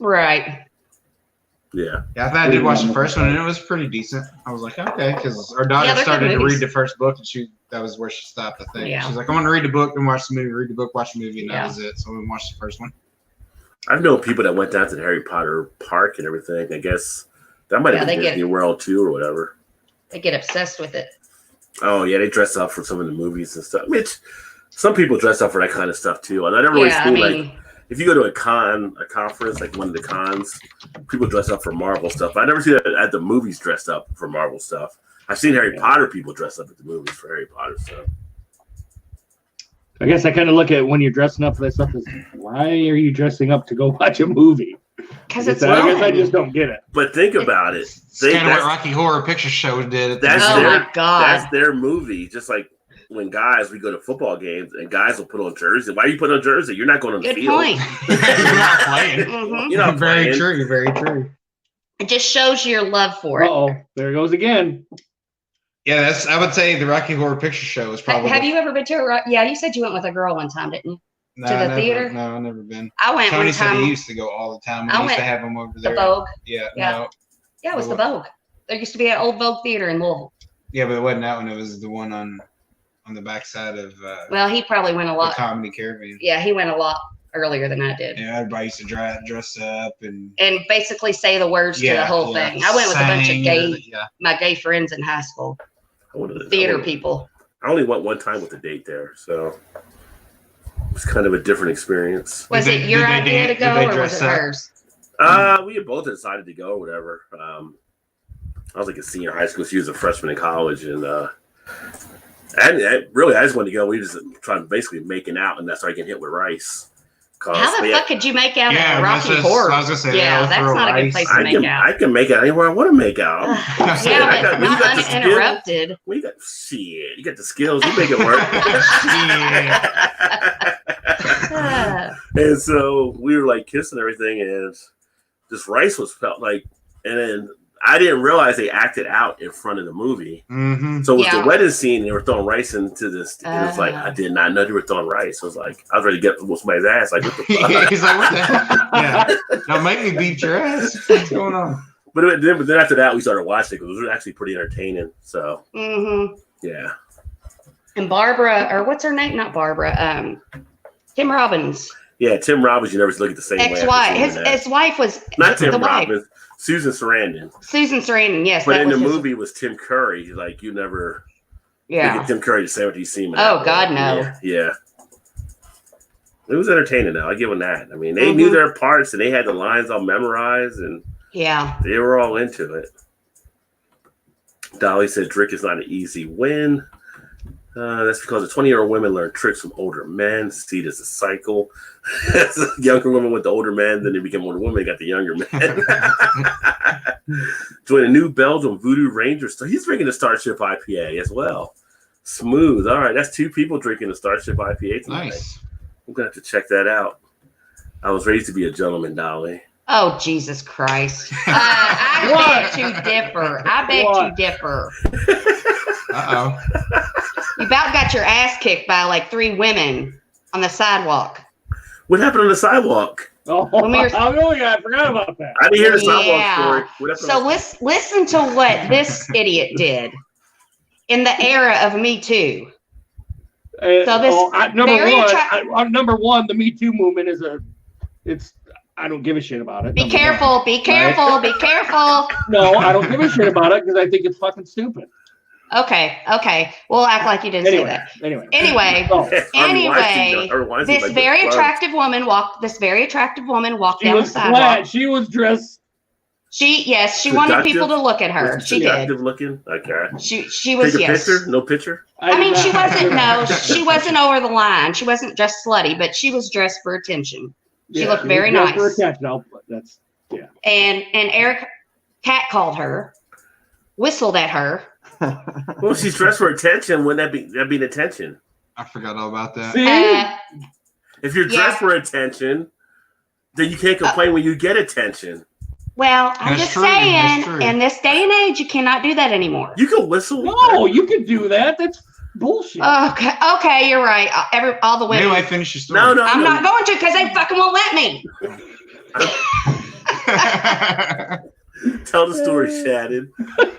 Right. Yeah. Yeah, I did watch the first one, and it was pretty decent. I was like, okay, because our daughter Yeah, they're started good to movies. read the first book, and that was where she stopped. I think Yeah. she's like, I'm going to read the book and watch the movie. Read the book, watch the movie, and Yeah. that was it. So we watched the first one. I've known people that went down to the Harry Potter park and everything. I guess that might have Yeah, been they Disney World too or whatever. They get obsessed with it. Oh yeah, they dress up for some of the movies and stuff. I mean, some people dress up for that kind of stuff too. And I never really seen like, if you go to a conference, like one of the cons, people dress up for Marvel stuff. I never see that at the movies dressed up for Marvel stuff. I've seen Harry Potter people dress up at the movies for Harry Potter stuff. I guess I kind of look at when you're dressing up for that stuff as, why are you dressing up to go watch a movie? Because it's I guess I fun. just don't get it. But think about it. It's kind of what Rocky Horror Picture Show did. At the That's Oh their, my God. That's their movie. Just like when guys, we go to football games and guys will put on jersey. Why are you putting on jersey? You're not going on the Good field. point. You're not playing. Mhm. You're not Very playing. true. Very true. It just shows your love for it. Oh, there it goes again. Yeah, I would say the Rocky Horror Picture Show is probably. Have you ever been to yeah, you said you went with a girl one time, didn't you? No, to the never, theater? No, I've never been. I went Tony one said time. he used to go all the time. We I used to went have him over The there. Vogue. Yeah, Yeah. no. Yeah, it was the Vogue. There used to be an old Vogue theater in Louisville. Yeah, but it wasn't that one. It was the one on the backside of Well, he probably went a the lot. Comedy Caravan. Yeah, he went a lot earlier than I did. Yeah, everybody used to dress up and Basically say the words to the whole thing. I went with a bunch of my gay friends in high school, theater people. I only went one time with a date there, so it was kind of a different experience. Was it your idea to go or was it hers? We had both decided to go or whatever. I was like a senior in high school. She was a freshman in college, and really, I just wanted to go. We just trying to basically making out, and that's started getting hit with rice. How the fuck could you make out at a Rocky Horror? I was gonna say, yeah, that's not a good place to make out. I can make out anywhere I want to make out. Yeah, but not uninterrupted. Well, you got shit. You got the skills. You make it work. And so we were like kissing everything, and this rice was felt like, and then I didn't realize they acted out in front of the movie. Mm-hmm. So it was the wedding scene. They were throwing rice into this. And it was like, I did not know they were throwing rice. I was like, I was ready to get somebody's ass. Like, what the fuck? He's like, what the hell? Yeah. Don't make me beat your ass. What's going on? But then after that, we started watching it because it was actually pretty entertaining. So, yeah. And Barbara, or what's her name? Not Barbara. Tim Robbins. Yeah, Tim Robbins. You never look at the same ex-wife. His wife was not Tim Robbins. Susan Sarandon. Susan Sarandon, yes. But in the movie was Tim Curry. Like you never get Tim Curry to say what you see him. Oh God, no. Yeah. It was entertaining though. I give them that. I mean, they knew their parts and they had the lines all memorized and they were all into it. Dolly said Drick is not an easy win. That's because the 20-year-old women learn tricks from older men. See it as a cycle. Younger women with the older men, then they become older women, got the younger men. Join a new Belgium Voodoo Ranger. So he's drinking the Starship IPA as well. Smooth. All right, that's 2 people drinking the Starship IPA tonight. Nice. I'm going to have to check that out. I was raised to be a gentleman, Dolly. Oh, Jesus Christ. I beg to differ. I beg to differ. Uh-oh. You about got your ass kicked by like 3 women on the sidewalk. What happened on the sidewalk? I forgot about that. I didn't hear the sidewalk story. So listen to what this idiot did in the era of Me Too. Number one, the Me Too movement I don't give a shit about it. Be careful. Be careful. No, I don't give a shit about it because I think it's fucking stupid. Okay. We'll act like you didn't say that. Anyway, this very attractive woman walked down the sidewalk. She was dressed. She wanted people to look at her. She did. Looking? Okay. She was, Take a picture? No picture? She wasn't over the line. She wasn't dressed slutty, but she was dressed for attention. She looked very nice. For attention. And Eric catcalled her, whistled at her. Well, she's dressed for attention. Wouldn't that be attention? I forgot all about that. See? If you're dressed for attention, then you can't complain when you get attention. Well, I'm just saying, in this day and age, you cannot do that anymore. You can whistle. No, you can do that. That's bullshit. Okay, you're right. All the women. Anyway, finish your story. No, I'm not going to because they fucking won't let me. Tell the story, Shannon.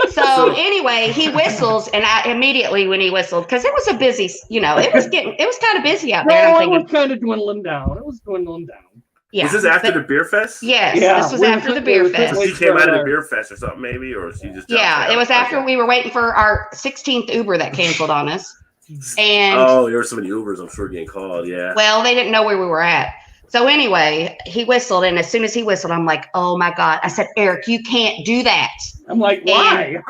So anyway, he whistles, and I immediately when he whistled, because it was a busy, it was kind of busy out there. It was kind of dwindling down. Yeah. Was this after the beer fest? Yes, this was after the beer fest. She came out of the beer fest or something, maybe, or she just. Yeah, it was after we were waiting for our 16th Uber that canceled on us. And there were so many Ubers, I'm sure, getting called. Yeah. Well, they didn't know where we were at. So anyway, he whistled, and as soon as he whistled, I'm like, oh my God. I said, Eric, you can't do that. I'm like, why?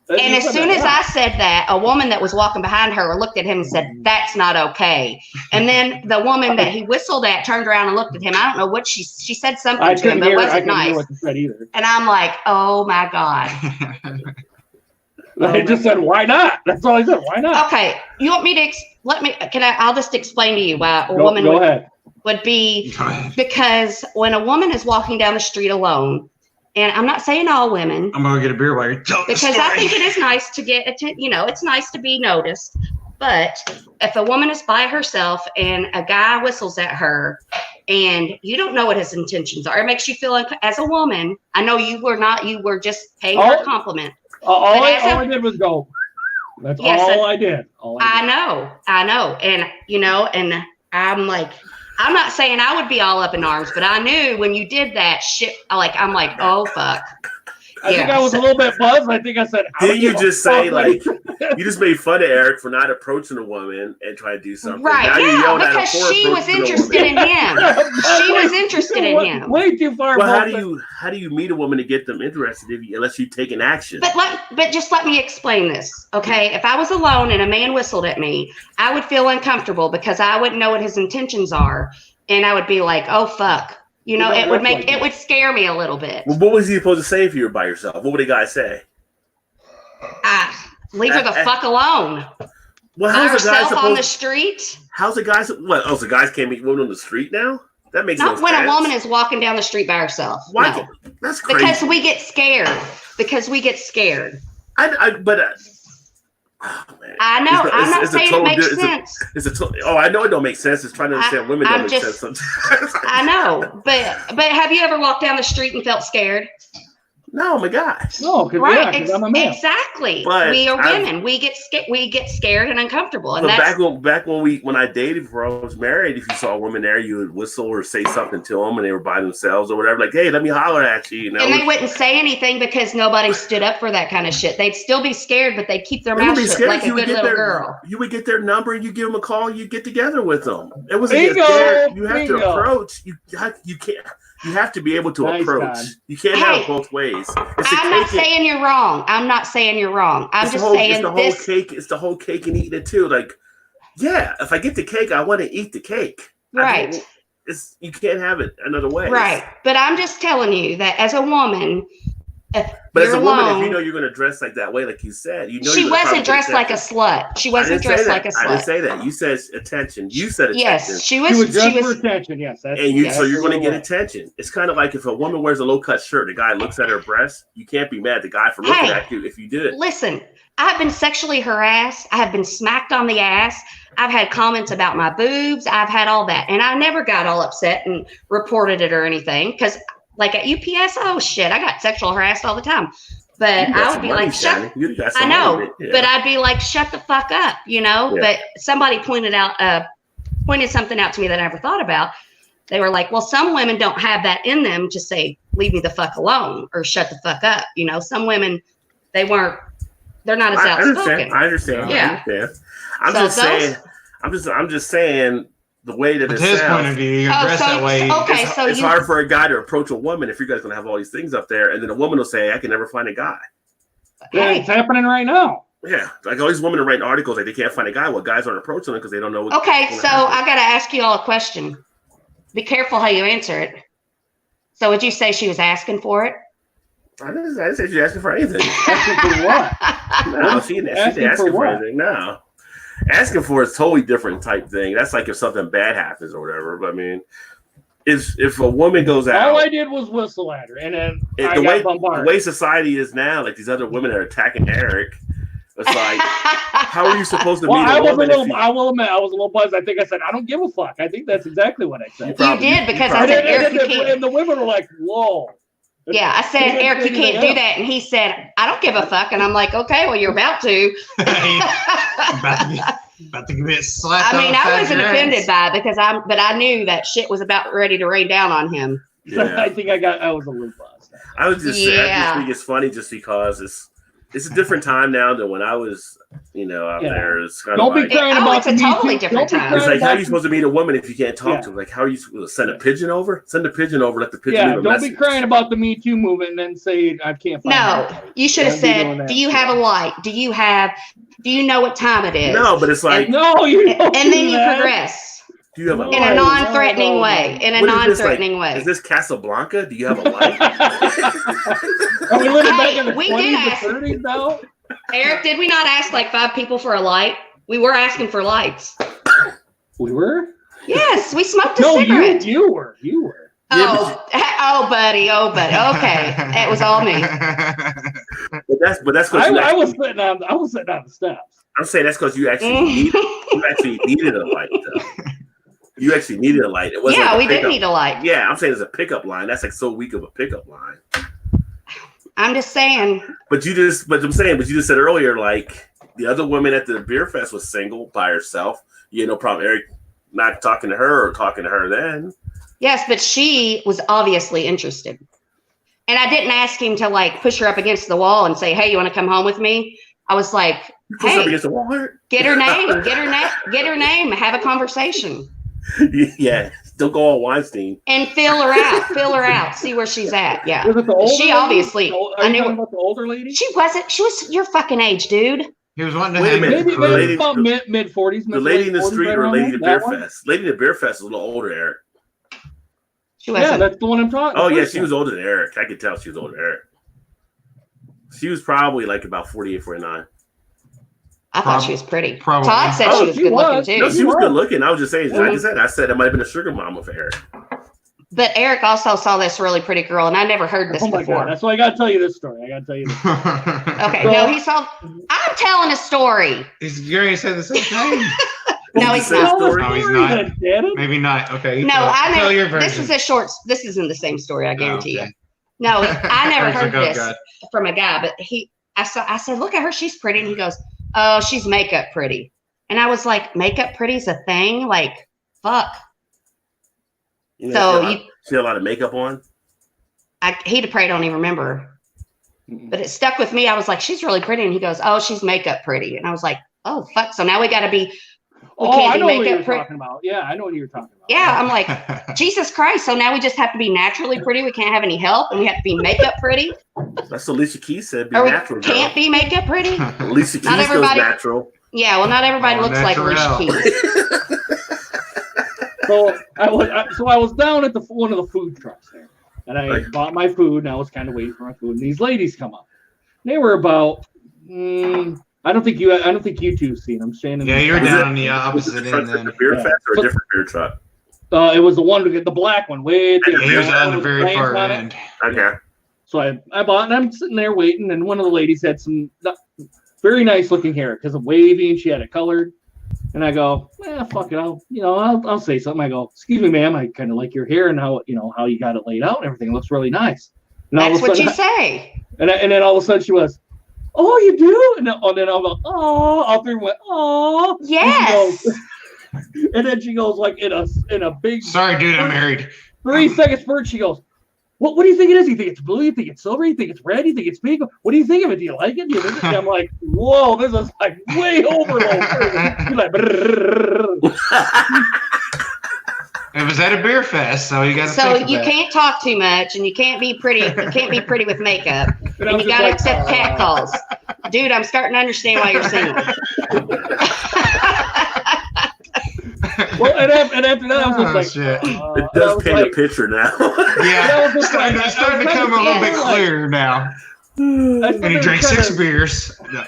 And as soon as I said that, a woman that was walking behind her looked at him and said, that's not okay. And then the woman that he whistled at turned around and looked at him. I don't know what she said something to him, but it wasn't nice. And I'm like, oh my God. I just said, why not? That's all I said. Why not? Okay. You want me to I'll just explain to you why a woman would be, because when a woman is walking down the street alone, and I'm not saying all women. I'm going to get a beer while you're telling the story. Because I think it is nice to get it's nice to be noticed. But if a woman is by herself and a guy whistles at her and you don't know what his intentions are, it makes you feel as a woman. I know you were just paying her a compliment. All I did was go. That's all I did. I know. And, and I'm like, I'm not saying I would be all up in arms, but I knew when you did that shit, I'm like, oh, fuck. I think I was a little bit buzzed. I think I said, didn't you just say, you just made fun of Eric for not approaching a woman and trying to do something? Right, because she was interested in him. She was interested in him. Way too far. Well, how do you meet a woman to get them interested unless you take an action? But just let me explain this, okay? If I was alone and a man whistled at me, I would feel uncomfortable because I wouldn't know what his intentions are. And I would be like, oh, fuck. It would scare me a little bit. Well, what was he supposed to say if you were by yourself? What would a guy say? Leave her the fuck alone. Well, how's a guy supposed on the street? How's a guy? So guys can't meet women on the street now? That makes not no when sense. a woman is walking down the street by herself. Why? No. That's crazy. Because we get scared. Oh, man. I know. I'm not saying it makes sense. I know it don't make sense. It's trying to understand women don't make sense sometimes. I know, but have you ever walked down the street and felt scared? No, my God. No, because I'm a man. Exactly. But we are women. We get scared and uncomfortable. And back when I dated before I was married, if you saw a woman there, you would whistle or say something to them, and they were by themselves or whatever. Like, hey, let me holler at you. You know? And they wouldn't say anything because nobody stood up for that kind of shit. They'd still be scared, but they'd keep their mouth shut like a good little girl. You would get their number, and you give them a call, and you get together with them. It wasn't you have to approach. You can't. You have to be able to approach. God. You can't have it both ways. I'm not saying you're wrong. I'm saying it's the whole cake and eating it too. Like, yeah, if I get the cake, I want to eat the cake. Right. You can't have it another way. Right. But I'm just telling you that as a woman, as a woman, if you know you're going to dress like that way, like you said, she wasn't dressed like a slut. She wasn't dressed like a slut. I didn't say that. You said attention. You said attention. Yes, she was dressed for attention. Yes, so you're going to get attention. It's kind of like if a woman wears a low cut shirt, the guy looks at her breasts. You can't be mad at the guy for looking at you if you did. Listen, I've been sexually harassed. I have been smacked on the ass. I've had comments about my boobs. I've had all that, and I never got all upset and reported it or anything because. Like at UPS, oh shit, I got sexual harassed all the time. But I would be like, I know, but I'd be like, shut the fuck up, you know? Yeah. But somebody pointed something out to me that I never thought about. They were like, well, some women don't have that in them to say, leave me the fuck alone or shut the fuck up. You know, some women, they're not as outspoken. I understand. Yeah. I'm just saying the way that it his sounds, point of view, you dress that way. Okay, it's hard for a guy to approach a woman if you guys gonna have all these things up there, and then a woman will say, "I can never find a guy." Yeah, it's happening right now. Yeah, like all these women are writing articles like they can't find a guy. Well, guys aren't approaching them because they don't know. Okay, so I gotta ask you all a question. Be careful how you answer it. So, would you say she was asking for it? I didn't say she was asking for anything. Asking for what? No, she didn't ask for anything. No. Asking for is totally different type thing. That's like if something bad happens or whatever. But I mean, if a woman goes out, all I did was whistle at her, and then the way society is now, like these other women are attacking Eric. It's like, how are you supposed to meet a woman? I will admit, I was a little buzzed. I think I said, I don't give a fuck. I think that's exactly what I said. You did because I said, Eric, you can't. And the women were like, whoa. Yeah, I said, Eric, you can't do that. And he said, I don't give a fuck. And I'm like, okay, well, you're about to. about to get slapped. I mean, I wasn't offended by it because I knew that shit was about ready to rain down on him. Yeah. I think I was a little buzzed. I was just saying, I just think it's funny just because it's a different time now than when I was, out there. It's kind of like, it's a totally different time. It's like, how are you supposed to meet a woman if you can't talk to her? Like, how are you supposed to send a pipigeon over? Send a pigeon over, let the pigeon leave a message. Don't be crying about the Me Too movement and then say, I can't find No, you should have said, do you have a light? Do you know what time it is? No, but it's like, no, you don't. And then you progress. Do you have a light? In a non-threatening way. In a non-threatening way. Is this Casablanca? Do you have a light? Are we living back in the 20s or 30s now? Eric, did we not ask like 5 people for a light? We were asking for lights. We were? Yes, we smoked a cigarette. You were. Oh, buddy. Okay, it was all me. But that's because I was sitting on the steps. I'm saying that's because you actually needed a light, though. You actually needed a light. It wasn't we did need a light. Yeah, I'm saying it's a pickup line. That's like so weak of a pickup line. I'm just saying. But you just said earlier, like the other woman at the beer fest was single by herself. You had no problem, Eric, not talking to her or talking to her then. Yes, but she was obviously interested. And I didn't ask him to like push her up against the wall and say, hey, you want to come home with me? I was like, hey, up against the wall, get her name, have a conversation. Yeah, don't go all Weinstein. And fill her out, see where she's at. Yeah. Was it the older she lady? obviously, I knew about the older lady? She was your fucking age, dude. He was wanting to Wait a minute. Maybe about mid-40s. The lady in the street or lady at the beer fest. Lady at the beer fest is a little older, Eric. She wasn't. Yeah, that's the one I'm talking about. Oh, yeah, she was older than Eric. I could tell she was older than Eric. She was probably like about 48, 49. I thought she was pretty. Probably. Todd said she was good looking too. No, she was good looking. I was just saying, like I said, it might have been a sugar mama for Eric. But Eric also saw this really pretty girl, and I never heard this before. God, that's why I got to tell you this story. Okay, no, he saw. I'm telling a story. You're going to say the same thing? No, he's not. No, he's not. Maybe not. Okay. No, I never. This is a short. This isn't the same story. I guarantee you. No, I never heard this from a guy. But I said, look at her. She's pretty. And he goes, oh, she's makeup pretty. And I was like, makeup pretty is a thing? Like, fuck. You know, she had a lot of makeup on. He'd probably don't even remember, but it stuck with me. I was like, she's really pretty, and he goes, oh, she's makeup pretty, and I was like, oh fuck. So now we got to be. I know what you're talking about. Yeah, I know what you're talking about. Yeah, I'm like, Jesus Christ. So now we just have to be naturally pretty. We can't have any help, and we have to be makeup pretty. That's what Alicia Keys said. Be or natural. We can't be makeup pretty. Alicia Keys goes natural. Yeah, well, not everybody looks like Alicia Keys. So I was down at one of the food trucks there, and I bought my food, and I was kind of waiting for my food. And these ladies come up. They were about. I don't think you two seen them. Shannon. Yeah, you're down on the opposite end. Then. The beer fest or a different beer truck? It was the one to get the black one. Way there. He was on the very far end. Okay. So I bought, and I'm sitting there waiting, and one of the ladies had some very nice looking hair because of wavy, and she had it colored. And I go, fuck it, I'll say something. I go, excuse me, ma'am, I kind of like your hair and how you got it laid out and everything. It looks really nice. And that's what you say. And then all of a sudden she was, oh, you do? And then I'll go, oh, all three went, oh. Yes. And then she goes like in a big. Sorry, dude, I'm married. 3 seconds spurt, she goes, what do you think it is? You think it's blue? You think it's silver? You think it's red? You think it's pink? What do you think of it? Do you like it? Do you think it? And I'm like, whoa, this is like way over. You're like, it was at a beer fest, so you got to. So you can't talk too much, and you can't be pretty. You can't be pretty with makeup, and you got to accept cat calls. Dude, I'm starting to understand why you're single. Well, and after that, I was just like, it does paint a picture now. Yeah, it's starting to become a little bit clearer now. And he drank 6 beers. Yeah.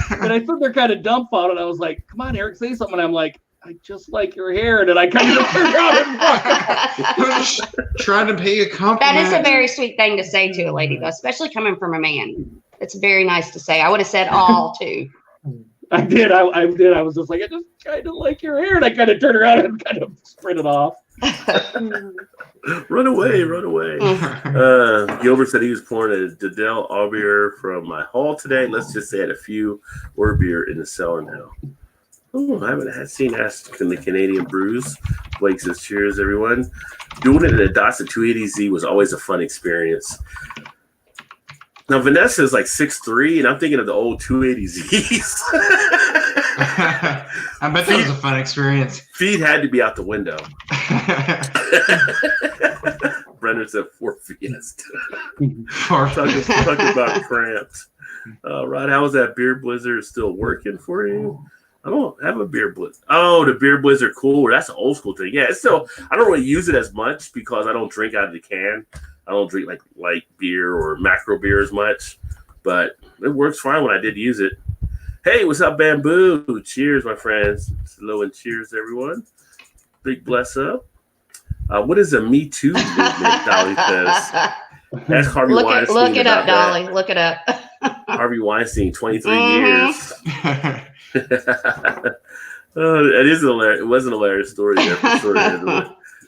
And I stood there kind of dumbfounded. I was like, come on, Eric, say something. And I'm like, I just like your hair. And then I kind of turned around and trying to pay a compliment. That is a very sweet thing to say to a lady, though, especially coming from a man. It's very nice to say. I would have said all, too. I did. I did. I was just like, I just kind of like your hair. And I kind of turned around and kind of sprinted off. Run away. Gilbert said he was pouring a Dedel all beer from my hall today. Let's just say I had a few or beer in the cellar now. Oh, I haven't seen that in the Canadian brews. Blake says, cheers, everyone. Doing it in a Datsun 280Z was always a fun experience. Now, Vanessa is like 6'3", and I'm thinking of the old 280Zs. I bet that was a fun experience. Feet had to be out the window. Brendan said 4 Fiesta. Talking about cramps. Rod, how was that Beer Blizzard still working for you? I don't have a Beer Blizzard. Oh, the Beer Blizzard Cooler. That's an old school thing. Yeah, it's still, I don't really use it as much because I don't drink out of the can. I don't drink like light beer or macro beer as much, but it works fine when I did use it. Hey, what's up, Bamboo? Cheers, my friends. Hello and cheers, everyone. Big bless up. What is a Me Too movement, Dolly says? That's Harvey Weinstein. Look it up, Dolly. Look it up. Harvey Weinstein, 23 years. It is hilarious. It was an hilarious story there for sure.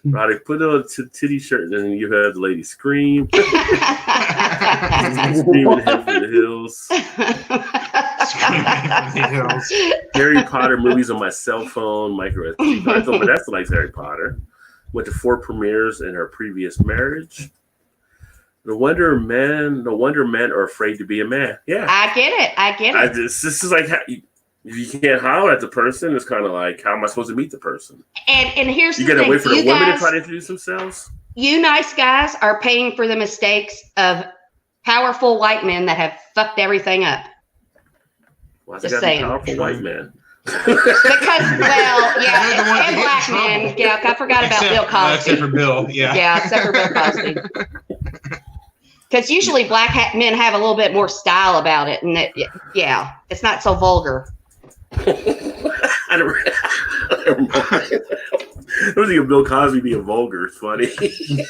Roddick, put on a titty shirt and then you have the lady scream. Screaming head for the hills. Harry Potter movies on my cell phone. Micro SD. Vanessa likes Harry Potter. Went to 4 premieres in her previous marriage. No wonder men are afraid to be a man. Yeah, I get it. This is like if you can't holler at the person, it's kind of like, how am I supposed to meet the person? And here's the thing. You gotta wait for the women to try to introduce themselves? You nice guys are paying for the mistakes of powerful white men that have fucked everything up. Why just saying. Powerful white men? Because, well, yeah, and black men. Yeah, I forgot about Bill Cosby. Except for Bill, yeah. Yeah, except for Bill Cosby. Because usually black men have a little bit more style about it. And yeah, it's not so vulgar. was thinking Bill Cosby being vulgar. It's funny.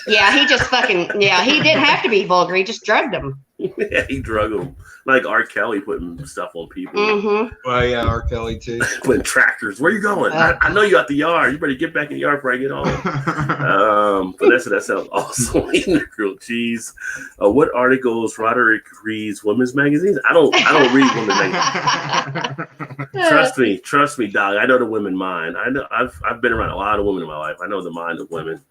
Yeah, he just fucking, yeah, he didn't have to be vulgar. He just drugged them. Yeah, he drug them. Like R. Kelly putting stuff on people. Mm-hmm. Well, yeah, R. Kelly too. Putting tractors. Where you going? I know you out the yard. You better get back in the yard before I get home. Vanessa, that sounds awesome. Eating the grilled cheese. What articles Roderick reads women's magazines? I don't read women's magazines. Trust me, dog. I know the women mind. I know I've been around a lot of women in my life. I know the mind of women.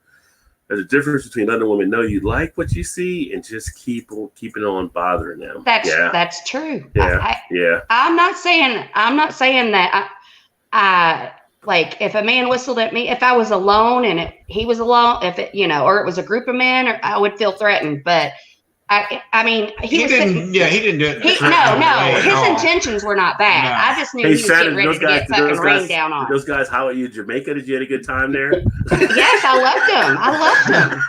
There's a difference between letting women know you like what you see and just keeping on bothering them. That's true. Yeah. I'm not saying that I like if a man whistled at me, if I was alone and he was alone, if it, or it was a group of men, or I would feel threatened. But I mean, he didn't do it. His intentions were not bad. No. I just knew he was getting ready to get fucking rained down on. Those guys, how are you, Jamaica? Did you have a good time there? Yes, I loved them.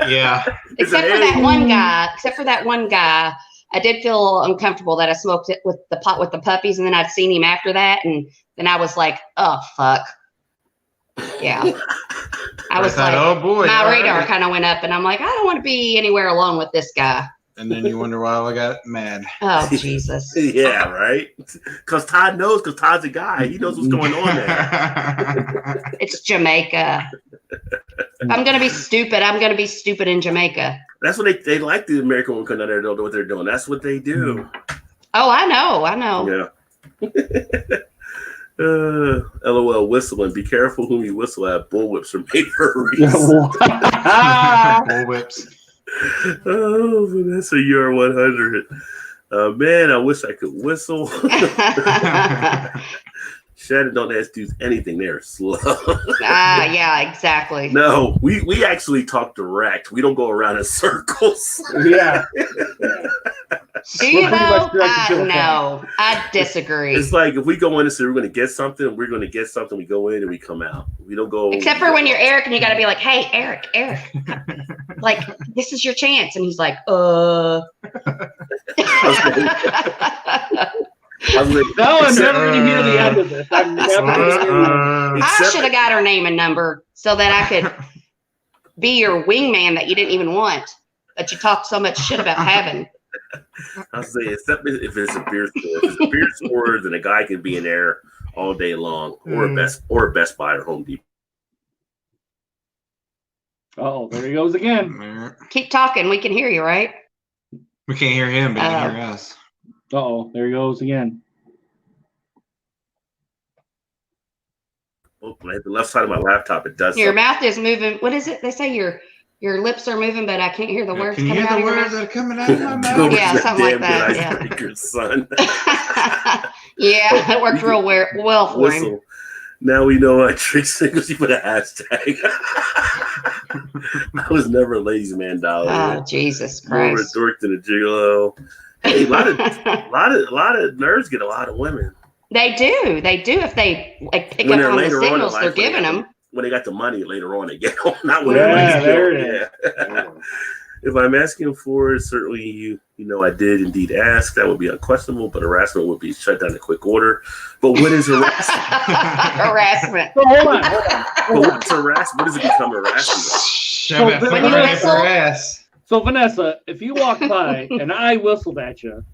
Yeah. Except for that one guy, I did feel uncomfortable that I smoked it with the pot with the puppies, and then I'd seen him after that, and then I was like, oh fuck. Yeah. I was like, oh boy, my radar kind of went up, and I'm like, I don't want to be anywhere alone with this guy. And then you wonder why I got mad. Oh, Jesus. Yeah, right? Because Todd knows, because Todd's a guy. He knows what's going on there. It's Jamaica. I'm going to be stupid. I'm going to be stupid in Jamaica. That's what they like the American women come down there, don't know what they're doing. That's what they do. Oh, I know. Yeah. LOL whistling. Be careful whom you whistle at. Bullwhips are made for a reason. Bullwhips. Oh, Vanessa, you're 100. Man, I wish I could whistle. Shannon, don't ask dudes anything. They're slow. Yeah, exactly. No, we actually talk direct. We don't go around in circles. Yeah. Do you know? No, I disagree. It's like if we go in and say we're going to get something, we're going to get something. We go in and we come out. We don't go. Except for when you're Eric and you got to be like, "Hey, Eric, like this is your chance," and he's like, No, I'm never going to hear the end of this. I'm never going to hear I should have got her name and number so that I could be your wingman that you didn't even want, that you talk so much shit about having. I'll say, except if it's a beer store. If it's a beer store, then a guy can be in there all day long, or a Best Buy or Home Depot. Oh, there he goes again. Keep talking. We can hear you, right? We can't hear him, but he can hear us. Oh, there he goes again. Oh, when I hit the left side of my laptop, it does. Your mouth is moving. What is it? They say your lips are moving, but I can't hear the words coming out of your mouth. Can you hear the words that are coming out of my mouth? Yeah, something like that. Yeah. Son. Yeah, that worked real well for him. Now we know tricks because you put a hashtag. I was never a ladies' man dollar. Oh, Jesus Christ. More a dork than a gigolo. Hey, a lot of nerds get a lot of women. They do. If they pick up on the signals they're giving them. When they got the money later on, they get them. Not when they're If I'm asking for it, certainly you know I did indeed ask. That would be unquestionable, but harassment would be shut down in quick order. But what is harassment? Harassment. Hold on. But what's harassment? What does it become harassment? So Vanessa, if you walked by and I whistled at you,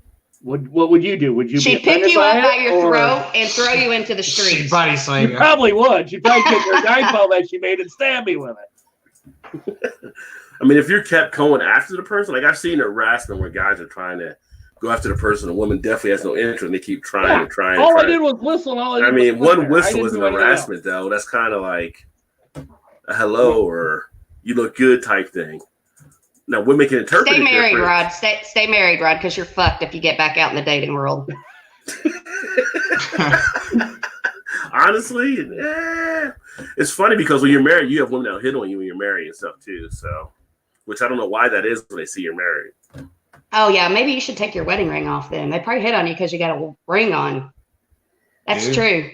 what would you do? Would you? She'd pick you up by your throat and throw you into the street. She'd body slam you. Probably would. She'd probably take her knife out that she made and stab me with it. I mean, if you're kept going after the person, like I've seen harassment where guys are trying to go after the person, a woman definitely has no interest, and they keep trying and trying. All I did was whistle. I mean, one whistle isn't harassment, though. That's kind of like a hello or you look good type thing. Now, women can interpret. Stay married, Rod. Stay married, Rod, because you're fucked if you get back out in the dating world. Honestly, it's funny because when you're married, you have women that'll hit on you when you're married and stuff too. So, which I don't know why that is when they see you're married. Oh yeah, maybe you should take your wedding ring off then. They probably hit on you because you got a ring on. That's true.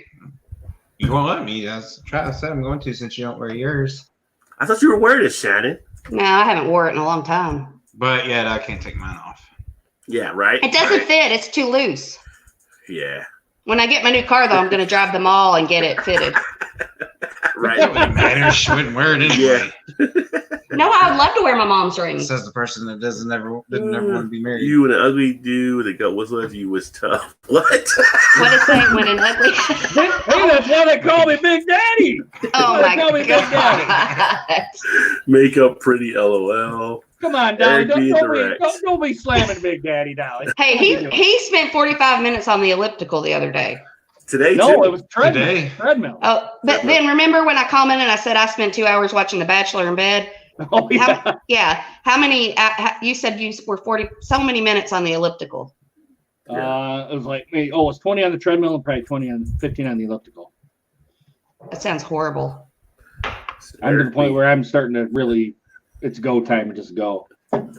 You won't let me. I said I'm going to since you don't wear yours. I thought you were wearing it, Shannon. No, I haven't worn it in a long time. But yeah, I can't take mine off. Yeah, right. It doesn't fit. It's too loose. Yeah. When I get my new car, though, I'm going to drive them all and get it fitted. Right. It wouldn't matter. She wouldn't wear it anyway. No, I would love to wear my mom's ring. Says the person that didn't ever want to be married. You and an ugly dude that got what's left of you was tough. What? What is that when an ugly? Hey, that's why they call me Big Daddy. Oh my Call me Big Daddy. god! Makeup pretty, LOL. Come on, Dolly. Being Don't be slamming Big Daddy, Dolly. Hey, he spent 45 minutes on the elliptical the other day. Today, No, too. it was treadmill. Today. Treadmill. Oh, but then remember when I commented and I said I spent 2 hours watching The Bachelor in bed? Oh yeah. How many? You said you were 40 so many minutes on the elliptical. It was like me. Oh, it's 20 on the treadmill and probably 15 on the elliptical. That sounds horrible. I'm to the point where I'm starting to really. It's go time. Just go.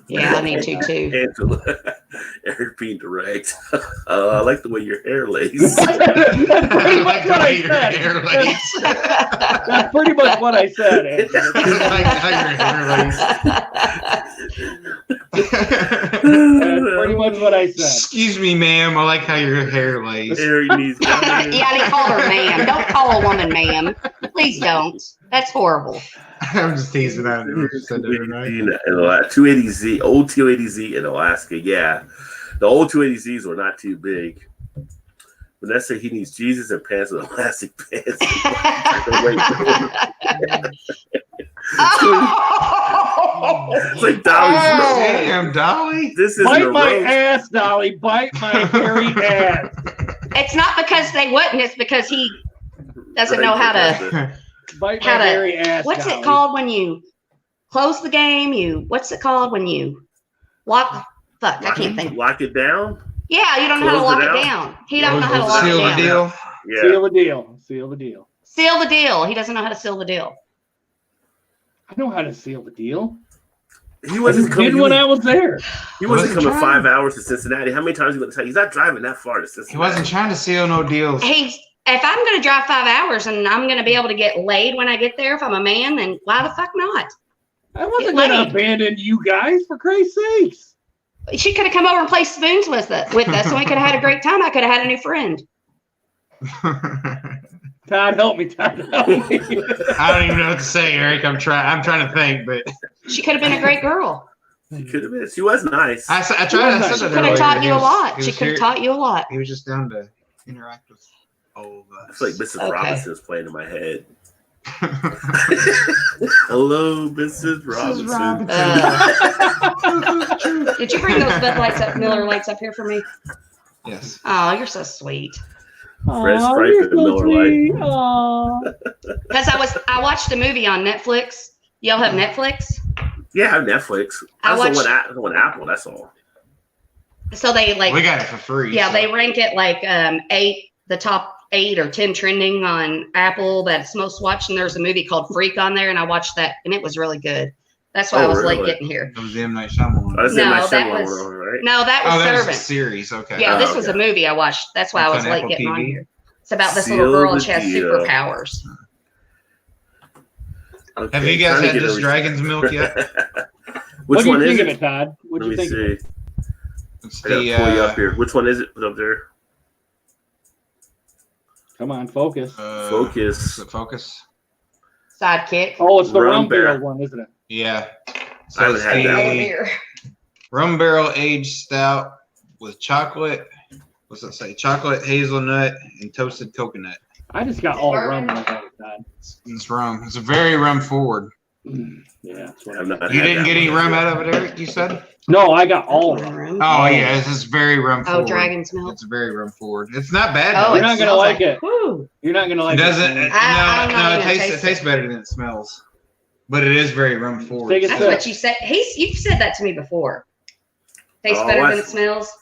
Yeah, I need to too. Angela, Eric being direct. I like the way your hair lays. That's pretty much what I said. That's pretty much what I said. Angela. I like how your hair lays. That's pretty much what I said. Excuse me, ma'am. I like how your hair lays. Eric needs. Yeah, they called her ma'am. Don't call a woman ma'am. Please don't. That's horrible. I'm just teasing out. Said that tonight. 280Z, old 280Z in Alaska. Yeah, the old 280Zs were not too big. Vanessa, he needs Jesus and pants with elastic pants. It's like Dolly's. Damn, Dolly. This is Bite my ass, Dolly. Bite my hairy ass. It's not because they wouldn't. It's because he doesn't know how to. Bite my hairy ass. What's Dolly. it called when you close the game? What's it called when you lock? Fuck, I can't think. Lock it down. Yeah, you don't know how to lock it down. He don't know how to lock it Seal the down. deal. Yeah. Seal the deal. Seal the deal. Seal the deal. He doesn't know how to seal the deal. I know how to seal the deal. He wasn't coming Did when I was there. He wasn't coming trying. 5 hours to Cincinnati. How many times he going to tell you? He's not driving that far to Cincinnati. He wasn't trying to seal no deals. If I'm going to drive 5 hours and I'm going to be able to get laid when I get there, if I'm a man, then why the fuck not? I wasn't going to abandon you guys, for Christ's sakes. She could have come over and played spoons with us, and we could have had a great time. I could have had a new friend. Todd, help me. Todd, help me. I don't even know what to say, Eric. I'm trying to think, but She could have been a great girl. She could have been. She was nice. I tried. I She said could that have taught you a earlier. lot. She could have taught you a lot. He was just down to interact with all of I us. feel like Mrs. Okay. Robinson's playing in my head. Hello, Mrs. Robinson. Did you bring those Bud Lights up, Miller Lights up here for me? Yes. Oh, you're so sweet. Fresh Stripe and Miller Lite. Because I watched a movie on Netflix. Y'all have Netflix? Yeah, I have Netflix. I I watched- want Apple. That's all. So they We got it for free. yeah, so. they rank it like the top 8 or 10 trending on Apple that's most watched. And there's a movie called Freak on there, and I watched that, and it was really good. That's why I was late really? getting here. It was the M. Night Shyamalan. I was No, in my that Shyamalan was- one, right? No, that was that was a Servant. series. Okay. Yeah, Oh, this was a okay. movie I watched. That's why I It's was on late Apple getting on TV? here. It's about this Seal little girl, and the she has deal. superpowers. Okay, Have you guys trying to had get this a- dragon's milk yet? What Which do you one is think of it? it, Todd? What do Let you me think of it? see. It's I gotta the pull you up here. Which one is it up there? Come on, focus. Focus. Is it Focus? Sidekick. Oh, it's the Rum rum barrel barrel. one, isn't it? Yeah. I haven't it's had the that Oh, one. dear. Rum barrel aged stout with chocolate. What's that say? Chocolate, hazelnut, and toasted coconut. I just got all rum in my head, Todd. It's rum. It's a very rum forward. Yeah, that's what I I've got. not You had didn't that get any one. rum out of it, Eric? You said? No, I got all rum. Oh yeah, it's very rum forward. Oh, dragon's milk. It's very rum forward. It's not bad. Oh, though. You're not gonna smells like it. Whew. You're not gonna like Doesn't it. I'm not no, it gonna tastes taste it tastes better than it smells. But it is very rum forward. Take a That's sip. what you said. You've said that to me before. Tastes Oh, better I- than it smells.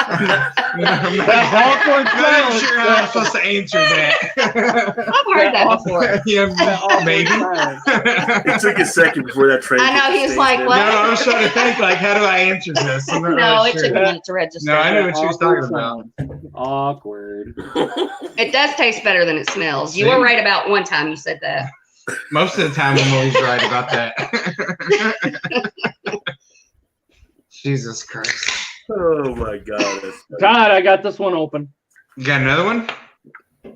That awkward I'm not silence. sure how I'm supposed to answer that. I've heard that before. Yeah, That awkward maybe. silence. It took a second before that train. I know, hit the he was stage like, there. what? No, I was trying to think like, how do I answer this? I'm not No, really it sure. took a minute to register. No, I knew what she was talking Awkward about. silence. Awkward. It does taste better than it smells. You See? were right about one time you said that. Most of the time, I'm always right about that. Jesus Christ. Oh my god. That's funny. Todd, I got this one open. You got another one?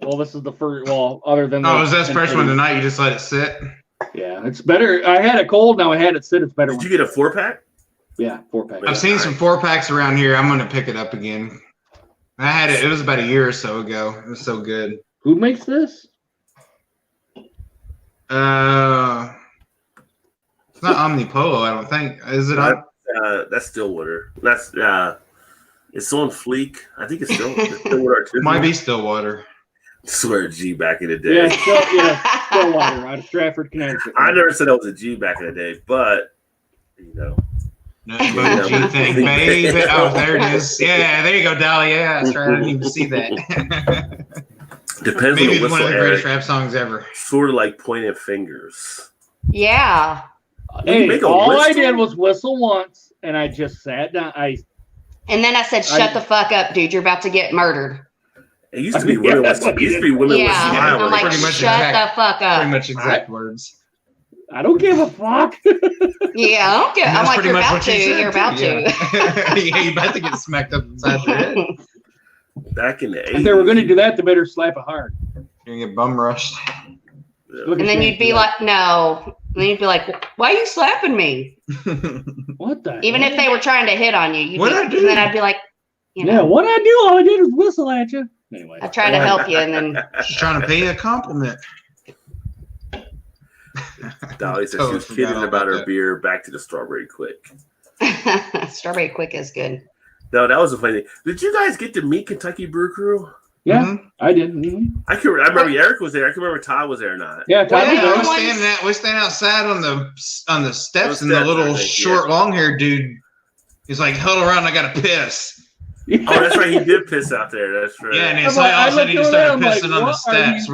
Well, this is the first. Well, other than was that the first one tonight? You just let it sit. Yeah, it's better. I had it cold. Now I had it sit. It's better. Did you get a 4-pack? Yeah, 4-pack. I've seen some 4-packs around here. I'm gonna pick it up again. I had it. It was about a year or so ago. It was so good. Who makes this? It's not Omnipolo, I don't think. Is it? That's Stillwater. That's it's on Fleek. I think it's Stillwater. Might be Stillwater. I swear G back in the day. Yeah, Stillwater out of Stratford, Connecticut. I never said that was a G back in the day, but you know. Nothing but a G thing, baby. Oh, there it is. Yeah, there you go, Dolly. Yeah, that's right. I didn't even see that. Depends Maybe on the one of the whistle, greatest rap songs ever. Sort of like pointing fingers. Yeah. Hey, all I did was whistle once, and I just sat down. And then I said, "Shut the fuck up, dude! You're about to get murdered." It used to be women. With Yeah, I'm like, shut the fuck up. Pretty much exact words. I don't give a fuck. Yeah, I don't give. I'm like, you're about to. You're about to. Yeah, you're about to get smacked up inside your head. Back in the 80s. If they were going to do that, they better slap it hard. You're gonna get bum rushed. And then you'd be like, no. And then you'd be like, why are you slapping me? What the? Even if they were trying to hit on you, What'd I do? And then I'd be like, you know, yeah, what I do? All I did was whistle at you. Anyway, I try to help you, and then She's trying to pay you a compliment. Dolly said she was kidding about her beer. Back to the strawberry quick. Strawberry Quick is good. No, that was a funny thing. Did you guys get to meet Kentucky Brew Crew? yeah, Mhm. I did. Mm-hmm. I remember Eric was there. I can remember Todd was there or not. Yeah, Well, Tommy, yeah, we're standing outside on the steps, and the little short, long-haired dude is like, "Hold around, I gotta piss." Oh, that's right. He did piss out there. That's right. Yeah, and it's like all of a sudden he just started pissing on the steps.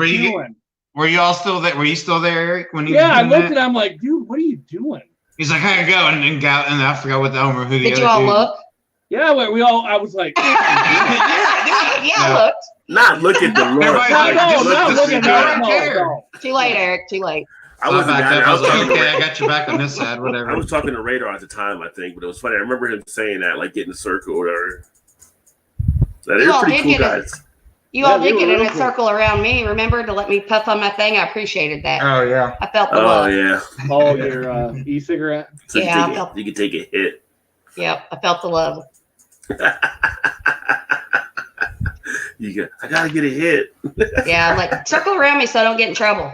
Were you all still there? Were you still there, Eric? When he yeah, I was looked doing at him. I'm like, dude, what are you doing? He's like, "I gotta go," and I forgot what the owner who the Did other you all dude. look? Yeah, we all. I was like, Yeah, I looked. Not look at the Lord. Everybody's no, like, no, just no, look look to at see that. God. No. Too late, Eric. Too late. I wasn't back down up. there. I was like, okay, I got you back on this side, I whatever. was talking to Radar at the time, I think, but it was funny. I remember him saying that, like getting a circle or whatever. So they're pretty cool guys. You all did they get were in real a cool. circle around me. Remember to let me puff on my thing? I appreciated that. Oh yeah. I felt the Oh love. yeah. oh, your e-cigarette. So Yeah, you can take a hit. Yep, I felt the love. I gotta get a hit. Yeah, I'm like, circle around me so I don't get in trouble.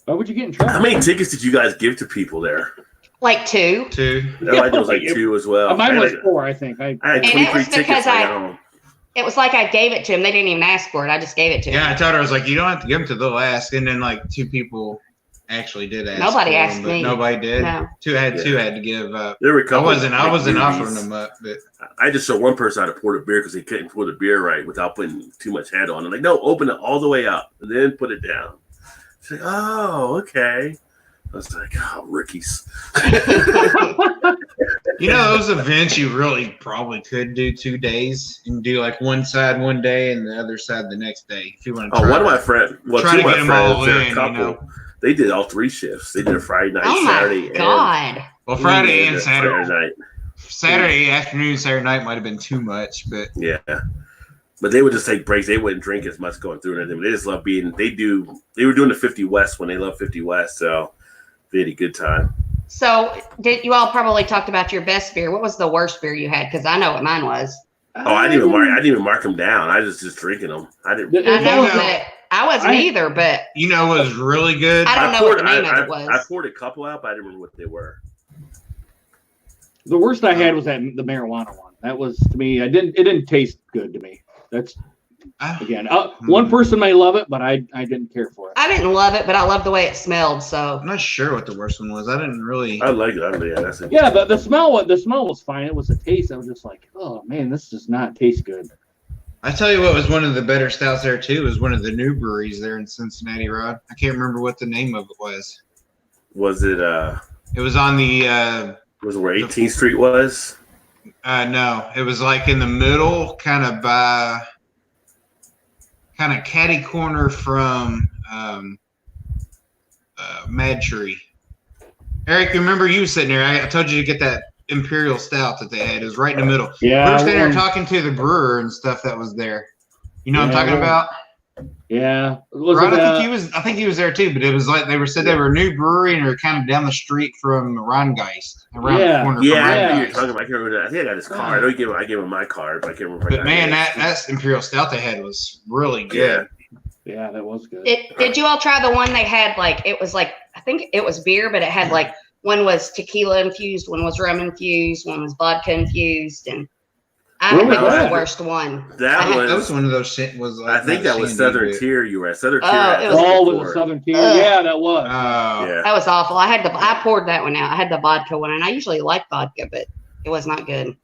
Why would you get in trouble? How many tickets did you guys give to people there? Like 2. No, I think it was like 2 as well. Mine was 4, I think. I had And it 23 was tickets because when I got home. It was like I gave it to him. They didn't even ask for it. I just gave it to Yeah, I him. told her, I was like, you don't have to give them to the last. And then like 2 people actually did ask. Nobody for asked them, but me. nobody did. No. Two had to give up. There were a I couple wasn't newbies. offering them up, but I just showed one person how to pour the beer because he couldn't pour the beer right without putting too much head on. I'm like, no, open it all the way up and then put it down. She's like, oh, okay. I was like, oh, rookies. you know, those events you really probably could do 2 days and do like one side one day and the other side the next day if you want to. Oh, one of my friends, well, try two to of get my them all friends, they're in, a couple. you know. They did all 3 shifts. They did a Friday night, Oh Saturday, my God. Well, Friday and and Saturday. night. Saturday afternoon, Saturday night might have been too much, but Yeah. But they would just take breaks. They wouldn't drink as much going through anything. They just love being. They were doing the 50 West when they love 50 West, so they had a good time. So did you all probably talked about your best beer? What was the worst beer you had? Because I know what mine was. Oh, I didn't even mark them down. I was just drinking them. I didn't. I know, know, but I wasn't either. But you know what was really good? I don't know what the name of it was. I poured a couple out, but I didn't remember what they were. The worst I had was the marijuana one. That was, to me, it didn't taste good to me. That's again, one person may love it, but I didn't care for it. I didn't love it, but I loved the way it smelled. So I'm not sure what the worst one was. I didn't really. I like it. Yeah, that's it. Yeah, the smell was fine. It was the taste. I was just like, oh man, this does not taste good. I tell you what was one of the better stouts there too was one of the new breweries there in Cincinnati, Rod. I can't remember what the name of it was. Was it? It was on the. Was it where 18th Street was? No, it was like in the middle, kind of catty corner from Mad Tree. Eric, remember you sitting there? I told you to get that Imperial Stout that they had. It was right in the middle. Yeah, we were standing there talking to the brewer and stuff that was there. You know what I'm talking about? Yeah. I think he was there too, but it was like they were a new brewery and they're kind of down the street from Rheingeist, around the corner. Yeah, from I know Rheingeist. you're talking about. I can't remember that. I think I got his card. I gave him my card, but I can't remember. But man, that Imperial Stout they had was really good. Yeah, that was good. Did you all try the one they had? Like it was like I think it was beer, but it had like one was tequila infused, one was rum infused, one was vodka infused, and I think it was the worst one. That was one of those shit. Was like I think that was Southern Tier. You were at Southern Tier. It was a Southern Tier. Yeah, that was. Yeah, that was awful. I poured that one out. I had the vodka one, and I usually like vodka, but it was not good.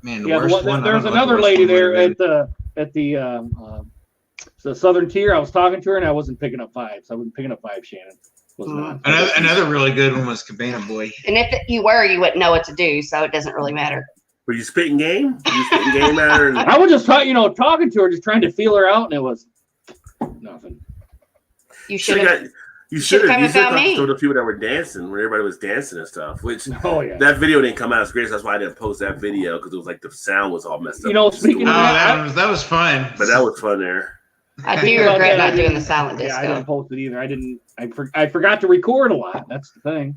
Man, the worst one. There's another lady there at the Southern Tier. I was talking to her, and I wasn't picking up vibes. I wasn't picking up vibes, Shannon. Was not. Another really good one was Cabana Boy. And if you were, you wouldn't know what to do, so it doesn't really matter. Were you spitting game? Were you spitting game at her? I was just talking to her, just trying to feel her out, and it was nothing. You should have. You should have told the people that were dancing when everybody was dancing and stuff. Which that video didn't come out as great. So that's why I didn't post that video because it was like the sound was all messed up. Speaking of that was fun. But that was fun there. I do regret not doing the silent disco. Yeah, I didn't post it either. I forgot to record a lot. That's the thing.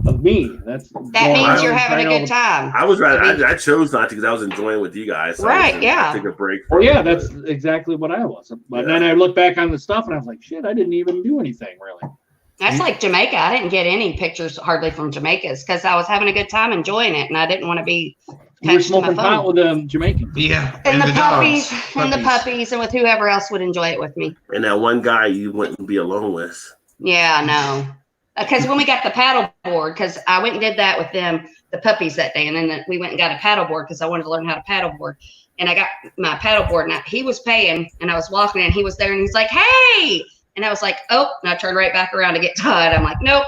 Of me. That means you're having a good time. I was right. I chose not to because I was enjoying with you guys. So right, I took a break. That's exactly what I was. But then I looked back on the stuff and I was like, shit, I didn't even do anything really. That's like Jamaica. I didn't get any pictures hardly from Jamaica's because I was having a good time enjoying it and I didn't want to be you were smoking pot with the Jamaicans. Yeah. And the puppies and the puppies and with whoever else would enjoy it with me. And that one guy you wouldn't be alone with. Yeah, I know. Because when we got the paddle board, because I went and did that with them, the puppies that day, and then we went and got a paddle board because I wanted to learn how to paddle board. And I got my paddle board, and he was paying, and I was walking, and he was there, and he's like, "Hey!" And I was like, "Oh!" And I turned right back around to get Todd. I'm like, "Nope."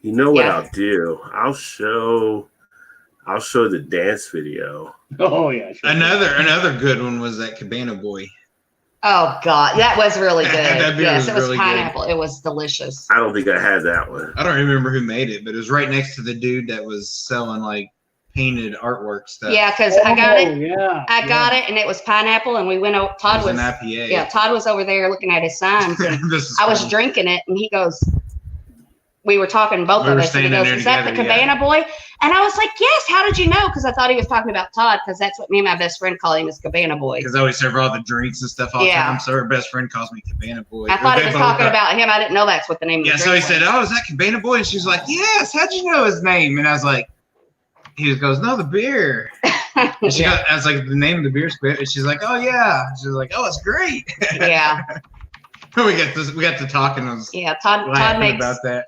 You know what I'll do? I'll show the dance video. Oh yeah. Sure. Another good one was that Cabana Boy. Oh God, that was really good. Yes, it was really pineapple. good. It was delicious. I don't think I had that one. I don't remember who made it, but it was right next to the dude that was selling like painted artwork stuff. Yeah, because I got it. Yeah, I got it, and it was pineapple. And we went over. Todd was an IPA. Yeah, Todd was over there looking at his signs, and I was drinking it, and he goes. We were talking, both of us, and he goes, "Is that the Cabana Boy?" And I was like, "Yes." How did you know? Because I thought he was talking about Todd, because that's what me and my best friend call him, is Cabana Boy. Because I always serve all the drinks and stuff all the time. So her best friend calls me Cabana Boy. I thought he was talking about him. I didn't know that's what the name of the drink so he said, "Oh, is that Cabana Boy?" And she was like, "Yes." How'd you know his name? And I was like, he goes, "No, the beer." And I was like, "The name of the beer is great." And she's like, "Oh yeah." She was like, "Oh, it's great." Yeah. we got to talking. Todd makes about that.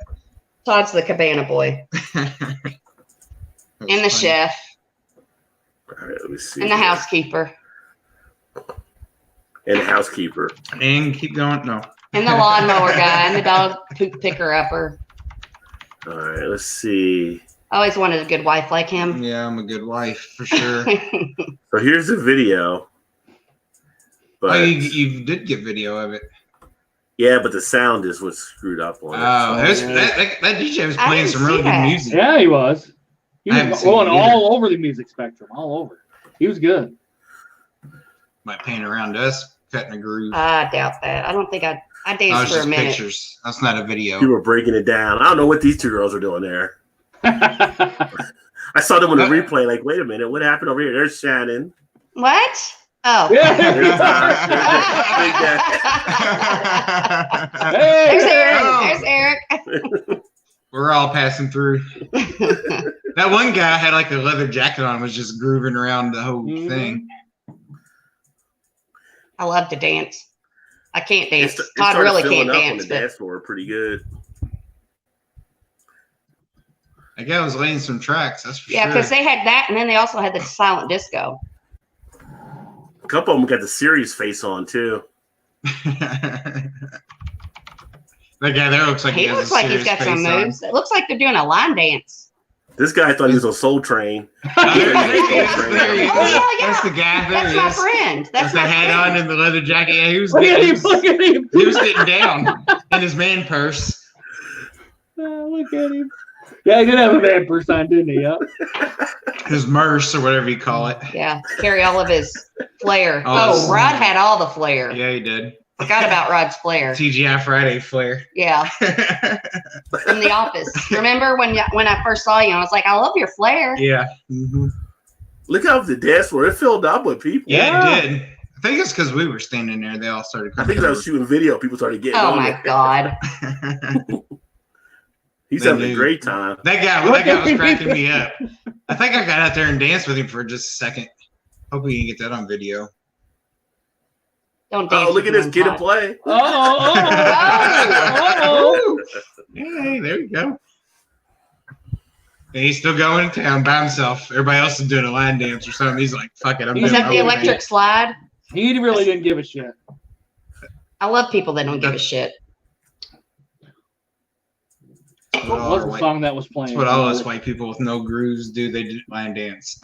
Todd's the Cabana Boy. And the chef. All right, let me see. And the housekeeper. And the housekeeper. And keep going. No. And the lawnmower guy and the dog poop picker upper. All right, let's see. I always wanted a good wife like him. Yeah, I'm a good wife for sure. So here's the video. But you did get video of it. Yeah, but the sound is what's screwed up on it. That DJ was playing some really good music. Yeah, he was. He was going all over the music spectrum, all over. He was good. Might pan around us, cutting a groove. I doubt that. I don't think I danced for a minute. Pictures. That's not a video. You were breaking it down. I don't know what these two girls are doing there. I saw them on the replay. Like, wait a minute, what happened over here? There's Shannon. What? Oh. Yeah. There's Eric. There's Eric. We're all passing through. That one guy had like a leather jacket on, was just grooving around the whole thing. I love to dance. I can't dance. Todd really can't dance. On the dance floor pretty good. That guy was laying some tracks, that's for sure. Yeah, because they had that, and then they also had the silent disco. A couple of them got the serious face on too. That guy there looks like he looks like he's got some moves. It looks like they're doing a line dance. This guy thought he was on Soul Train. There he is. That's the guy. That's my friend. That's the hat on and the leather jacket. Yeah, he was look at him. He was getting down in his man purse. Look at him. Yeah, he did have a man purse on, didn't he? Yep. His Merce or whatever you call it. Yeah, carry all of his flair. Oh, Rod had all the flair. Yeah, he did. Forgot about Rod's flair. TGI Friday flair. Yeah. From The Office. Remember when I first saw you, I was like, I love your flair. Yeah. Mm-hmm. Look how the dance floor, it filled up with people. Yeah, it did. I think it's because we were standing there. They all started coming. I think I was shooting video. People started getting Oh on my there. God. He's having a great time. That guy was cracking me up. I think I got out there and danced with him for just a second. Hope we can get that on video. Don't dance. Oh, look at this kid and play. Oh. Hey, there you go. And he's still going to town by himself. Everybody else is doing a line dance or something. He's like, fuck it. He's at the electric slide. He really didn't give a shit. I love people that don't give a shit. What was the song that was playing? That's what all us white people with no grooves do. They do line dance.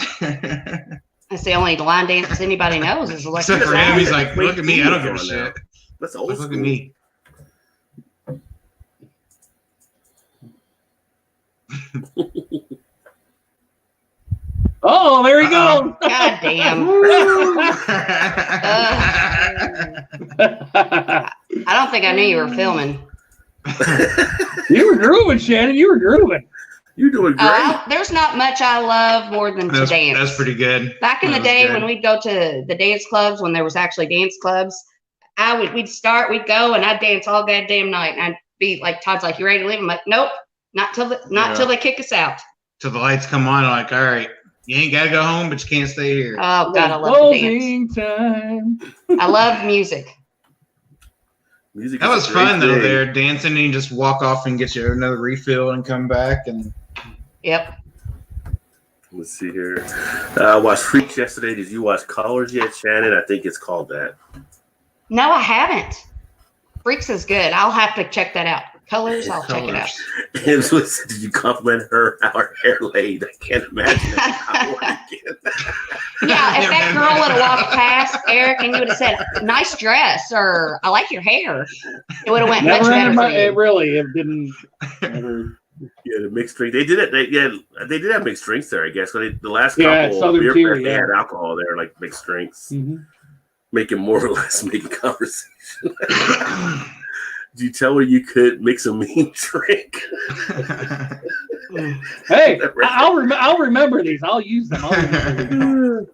That's the only line dance anybody knows is electric Except for him, slide. he's like, look at me. I don't give a shit. That's old Look school. at me. Oh, there he goes. God damn. I don't think I knew you were filming. You were grooving, Shannon. You were grooving. You're doing great. There's not much I love more than to dance. That's pretty good. Back in the day when we'd go to the dance clubs, when there was actually dance clubs, we'd go and I'd dance all goddamn night. And I'd be like, Todd's like, you ready to leave? I'm like, nope, not till they kick us out. Till the lights come on, like, all right, you ain't gotta go home, but you can't stay here. Oh God, I love to dance. Time. I love music. Music That is was a great fun though. thing. There dancing, and you just walk off and get you another refill and come back. And Yep. Let's see here. I watched Freaks yesterday. Did you watch Colors yet, Shannon? I think it's called that. No, I haven't. Freaks is good. I'll have to check that out. Colors, I'll check it out. And listen, did you compliment her how her hair laid? I can't imagine that. Yeah, if that girl would have walked past Eric and you would have said, "Nice dress," or "I like your hair," it would have went much better for you. It didn't. Never. Yeah, the mixed drink. They did it. They did have mixed drinks there, I guess. The last couple Southern beer Tier, fest, they had alcohol there, like mixed drinks, making more or less making conversation. Did you tell her you could mix a mean drink? Hey, I'll remember these. I'll use them.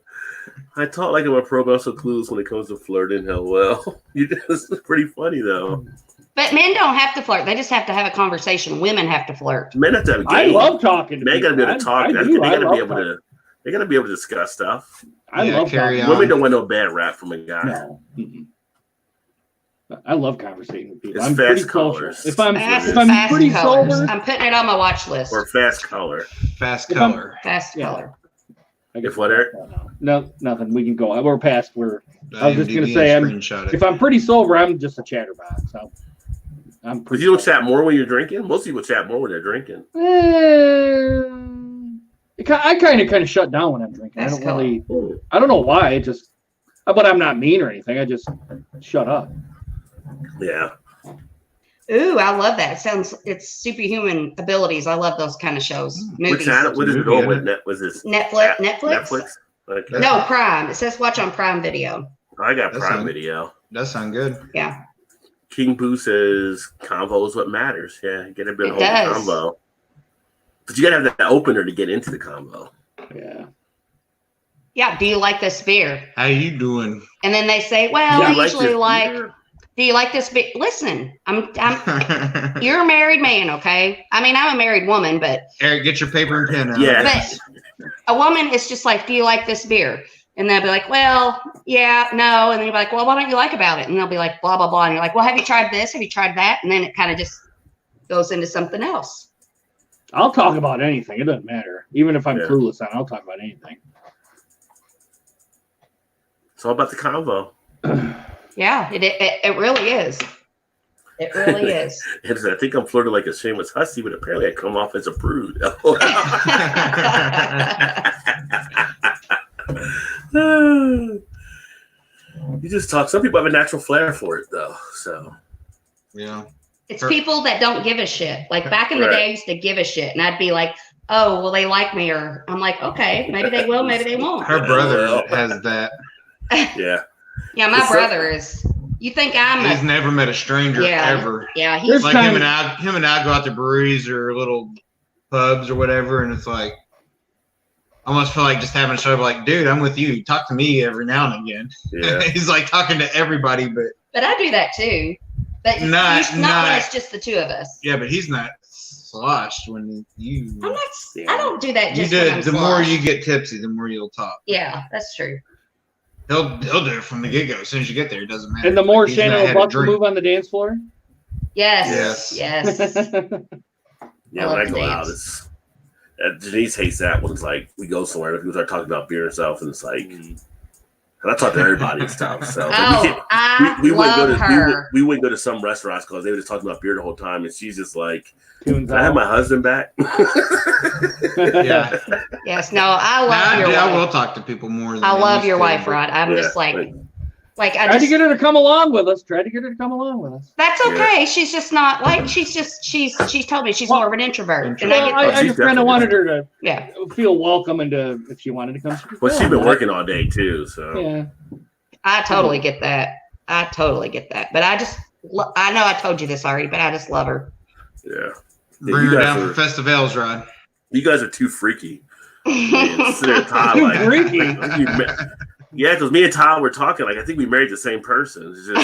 I taught like I'm a pro, but also clueless when it comes to flirting. Hell well. It's pretty funny though. But men don't have to flirt. They just have to have a conversation. Women have to flirt. Men have to have a game. I love talking to Men people. gotta be able to talk. They gotta be able to discuss stuff. I love carry talking. on. Women don't want no bad rap from a guy. No. I love conversating with people. It's I'm fast pretty colors. social. If I'm Fast pretty colors. sober, I'm putting it on my watch list. Or fast color. Fast color. Fast Yeah. color. If what, Eric? No, nothing. We can go. We're past. I was just gonna IMDb say, screenshot it. if I'm pretty sober, I'm just a chatterbox. So I'm But pretty. you don't chat more when you're drinking? Most people chat more when they're drinking. I kind of shut down when I'm drinking. That's I don't know why. It just. But I'm not mean or anything. I just shut up. Yeah. Ooh, I love that. It's superhuman abilities. I love those kind of shows. What Movies. channel? What is it going with? Was this Netflix? Netflix? Okay. No, Prime. It says watch on Prime Video. I got That's Prime on- Video. That sound good. Yeah. King Boo says convo is what matters. Yeah, get a bit It of does. combo. But you gotta have that opener to get into the combo. Yeah. Yeah. Do you like this beer? How you doing? And then they say, well, Do I you usually this like. beer? Do you like this beer? Listen, you're a married man, okay? I mean, I'm a married woman, but Eric, get your paper and pen out. Yeah. but a woman is just like, do you like this beer? And they'll be like, well, yeah, no. And then you're like, well, what don't you like about it? And they'll be like, blah, blah, blah. And you're like, well, have you tried this? Have you tried that? And then it kind of just goes into something else. I'll talk about anything. It doesn't matter. Even if I'm Yeah. clueless on it, I'll talk about anything. It's all about the convo. Yeah, it really is. It really is. And I think I'm flirting like a shameless hussy, but apparently I come off as a prude. You just talk. Some people have a natural flair for it, though. So Yeah. It's people that don't give a shit. Like back in the day, I used to give a shit, and I'd be like, "Oh, well, they like me," or I'm like, "Okay, maybe they will, maybe they won't." Her brother has that. Yeah. Yeah, my brother is. You think He's never met a stranger ever. Yeah, he's like him and I go out to breweries or little pubs or whatever, and it's like I almost feel like just having a show like, dude, I'm with you. Talk to me every now and again. Yeah. He's like talking to everybody, but I do that too. But not when it's just the two of us. Yeah, but he's not sloshed when you. I'm not. I don't do that. Just when I'm the more you get tipsy, the more you'll talk. Yeah, that's true. He'll do it from the get-go. As soon as you get there, it doesn't matter. And the more Shannon will buck move on the dance floor. Yes. Yeah, when I go out, it's Denise hates that when it's like we go somewhere and people start talking about beer and stuff, and it's like, and I talk to everybody and stuff. So we wouldn't go to we wouldn't go to some restaurants because they were just talking about beer the whole time, and she's just like, "Can I have my husband back?" Yeah. Yes. No, I love your wife. I will talk to people more. Than I love your wife, Rod. I'm just like I tried to get her to come along with us. That's okay. Yeah. She's just not like she's told me she's more of an introvert. And I just kind of wanted her to feel welcome and if she wanted to come. Well, she's been working all day too, so yeah. I totally get that. But I know I told you this already, but I just love her. Yeah. Bring her down for festivals, Rod. You guys are too freaky. Freaky. Yeah, because me and Todd were talking. Like, I think we married the same person. It's just,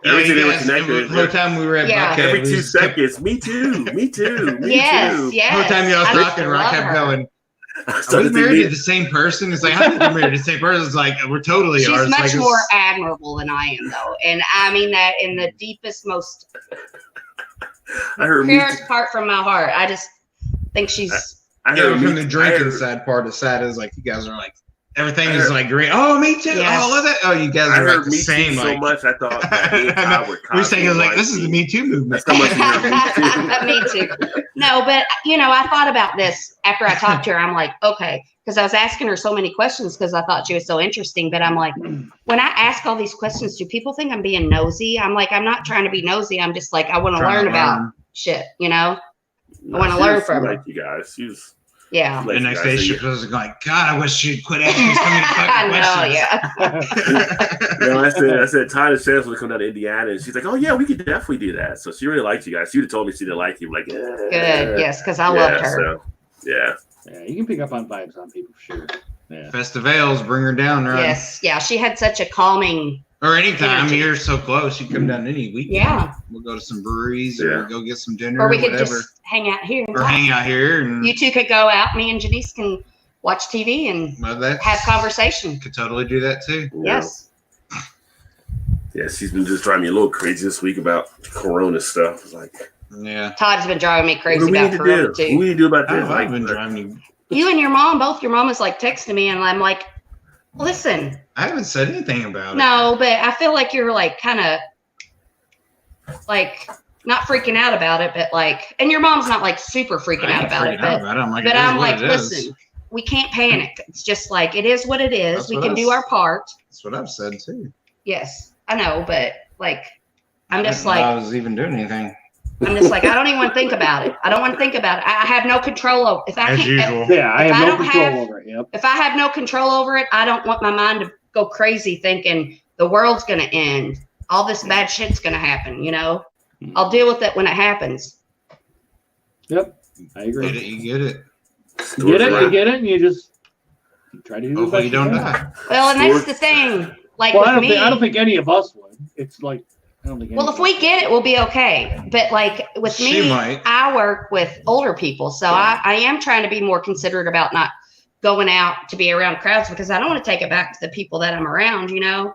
everything they were connected. The time we were at Buckhead, every 2 seconds. Me too. Yes. The whole time y'all was talking, I kept going. Are we married to the same person? It's like, how think we're married to the same person? It's like, we're totally. She's much more admirable than I am, though, and I mean that in the deepest, most purest part from my heart. I just think she's. I heard from the drinking side part of sad is like you guys are like. Everything is like great. Oh, me too. Yeah. Oh, look at that. Oh, you guys are like the same. So much, I thought that we're saying it was like this is the Me Too movement. Me too. No, but I thought about this after I talked to her. I'm like, okay, because I was asking her so many questions because I thought she was so interesting. But I'm like, when I ask all these questions, do people think I'm being nosy? I'm like, I'm not trying to be nosy. I'm just like, I want to learn about shit. I want to learn from her. Like you guys, she's. Yeah. The next day she was like, God, I wish she'd quit asking so many fucking questions. I said, Todd and Shannon would come down to Indiana, and she's like, oh yeah, we could definitely do that. So she really liked you guys. She would have told me she didn't like you. I'm like, good, yes, because I loved her. So, yeah, you can pick up on vibes on people for sure. Yeah. Festivals, bring her down, right? Yes, yeah, she had such a calming. Or anytime you're so close, you come down any weekend. Yeah, we'll go to some breweries or go get some dinner, or we could just hang out here. And you two could go out. Me and Janice can watch TV and have conversation. Could totally do that too. Yes. Yeah, she's been just driving me a little crazy this week about Corona stuff. Like, Todd's been driving me crazy about Corona too. What do you do about this? I've been driving you and your mom, both your mom is like texting me, and I'm like, listen. I haven't said anything about it. No, but I feel like you're like kind of like not freaking out about it, but like, and your mom's not like super freaking out about it. But I'm like, listen, we can't panic. It's just like it is what it is. We can do our part. That's what I've said too. Yes, I know, but like, I'm just like I was even doing anything. I'm just like I don't even want to think about it. I don't want to think about it. I have no control over. If I As can't, usual. I have no control over it. Yep. If I have no control over it, I don't want my mind to go crazy thinking the world's going to end. All this bad shit's going to happen, I'll deal with it when it happens. Yep. I agree. You get it. You get it, and you just try to do hopefully you don't die. Well, and that's the thing. Like I don't think any of us would. It's like I don't think. Well, if we get it, we'll be okay. But like with me, I work with older people, so I am trying to be more considerate about not going out to be around crowds because I don't want to take it back to the people that I'm around, Yeah.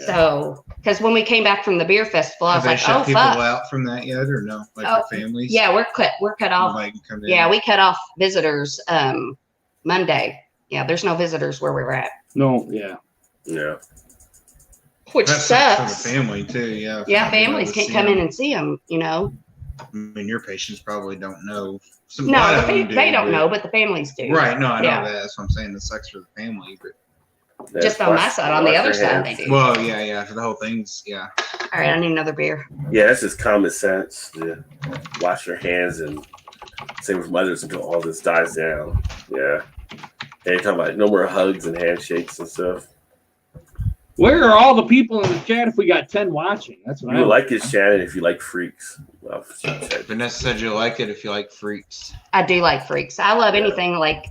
So, because when we came back from the beer festival, I was like, "Oh, people out from that yet, or no? Like the families? Yeah, we're cut off. We cut off visitors Monday. Yeah, there's no visitors where we're at. No, yeah. Which sucks. For the family too, yeah. Yeah, families can't come in and see them. I mean, your patients probably don't know. No, they don't know, but the families do. Right? No, I know that. That's what I'm saying. It sucks for the family, but just on my side. On the other side, they do. Well, yeah. For the whole thing's, All right, I need another beer. Yeah, that's just common sense. To wash your hands and same with mothers until all this dies down. Yeah. And you're talking about no more hugs and handshakes and stuff. Where are all the people in the chat if we got 10 watching? That's what You would like it, Shannon, if you like freaks. Well, Vanessa said you like it if you like freaks. I do like freaks. I love anything like.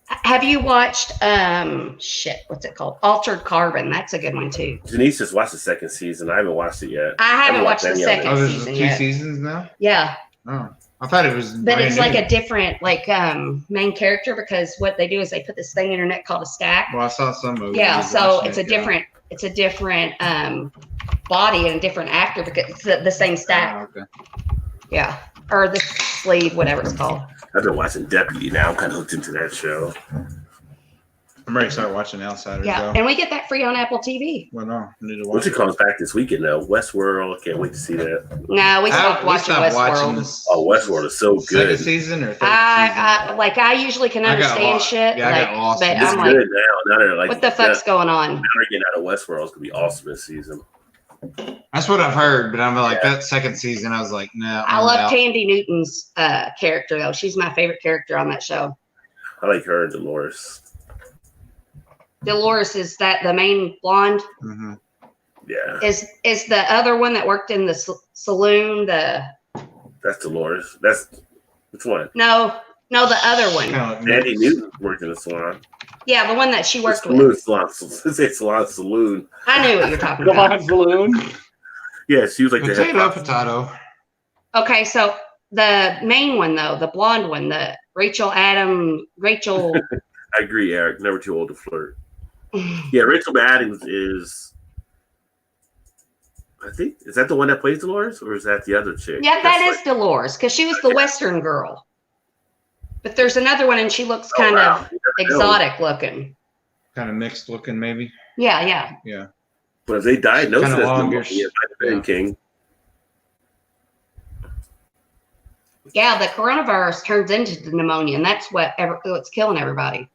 Have you watched what's it called? Altered Carbon. That's a good one too. Denise just watched the second season. I haven't watched it yet. I haven't watched the any of it. second there's season two yet. seasons now? Yeah. Oh. I thought it was But it's like new. a different main character because what they do is they put this thing in her neck called a stack. Well, I saw some of it. Yeah, so it's a different body and a different actor because it's the same stack. Oh, okay. Yeah. Or the sleeve, whatever it's called. I've been watching Deputy now. I'm kind of hooked into that show. I'm ready to start watching Outsiders. Yeah. Though. And we get that free on Apple TV. Well, no, I need to watch Which it comes back this weekend though. Westworld. Can't wait to see that. No, we stopped watching Westworld. This Oh, Westworld is so second good. season or third I usually can I got understand lost. shit. Yeah, I got lost. But It's I'm good like, now. Now they're like, what the fuck's going on? Now they're getting out of Westworld. It's gonna be awesome this season. season? That's what I've heard, but I'm like that second season. I was like, no. I love Tandy Newton's character though. She's my favorite character on that show. I like her and Dolores. Dolores is that the main blonde? Mm-hmm. Yeah, Is the other one that worked in the saloon? that's Dolores. That's which one? No, the other one. Andy Newton worked in the salon. Yeah, the one that she worked Salon, with. saloon. I knew what you're talking Come about. on, Saloon. Yeah, she was like the head Potato. Okay, so the main one though, the blonde one, the Rachel. I agree, Eric. Never too old to flirt. Yeah, Rachel Adams is. I think is that the one that plays Dolores, or is that the other chick? Yeah, that is Dolores because she was the Western girl. But there's another one, and she looks kind of exotic looking. Kind of mixed looking, maybe. Yeah. But if they diagnose it Kinda as longish. pneumonia, it might have been King. Yeah, the coronavirus turns into pneumonia, and that's what's killing everybody.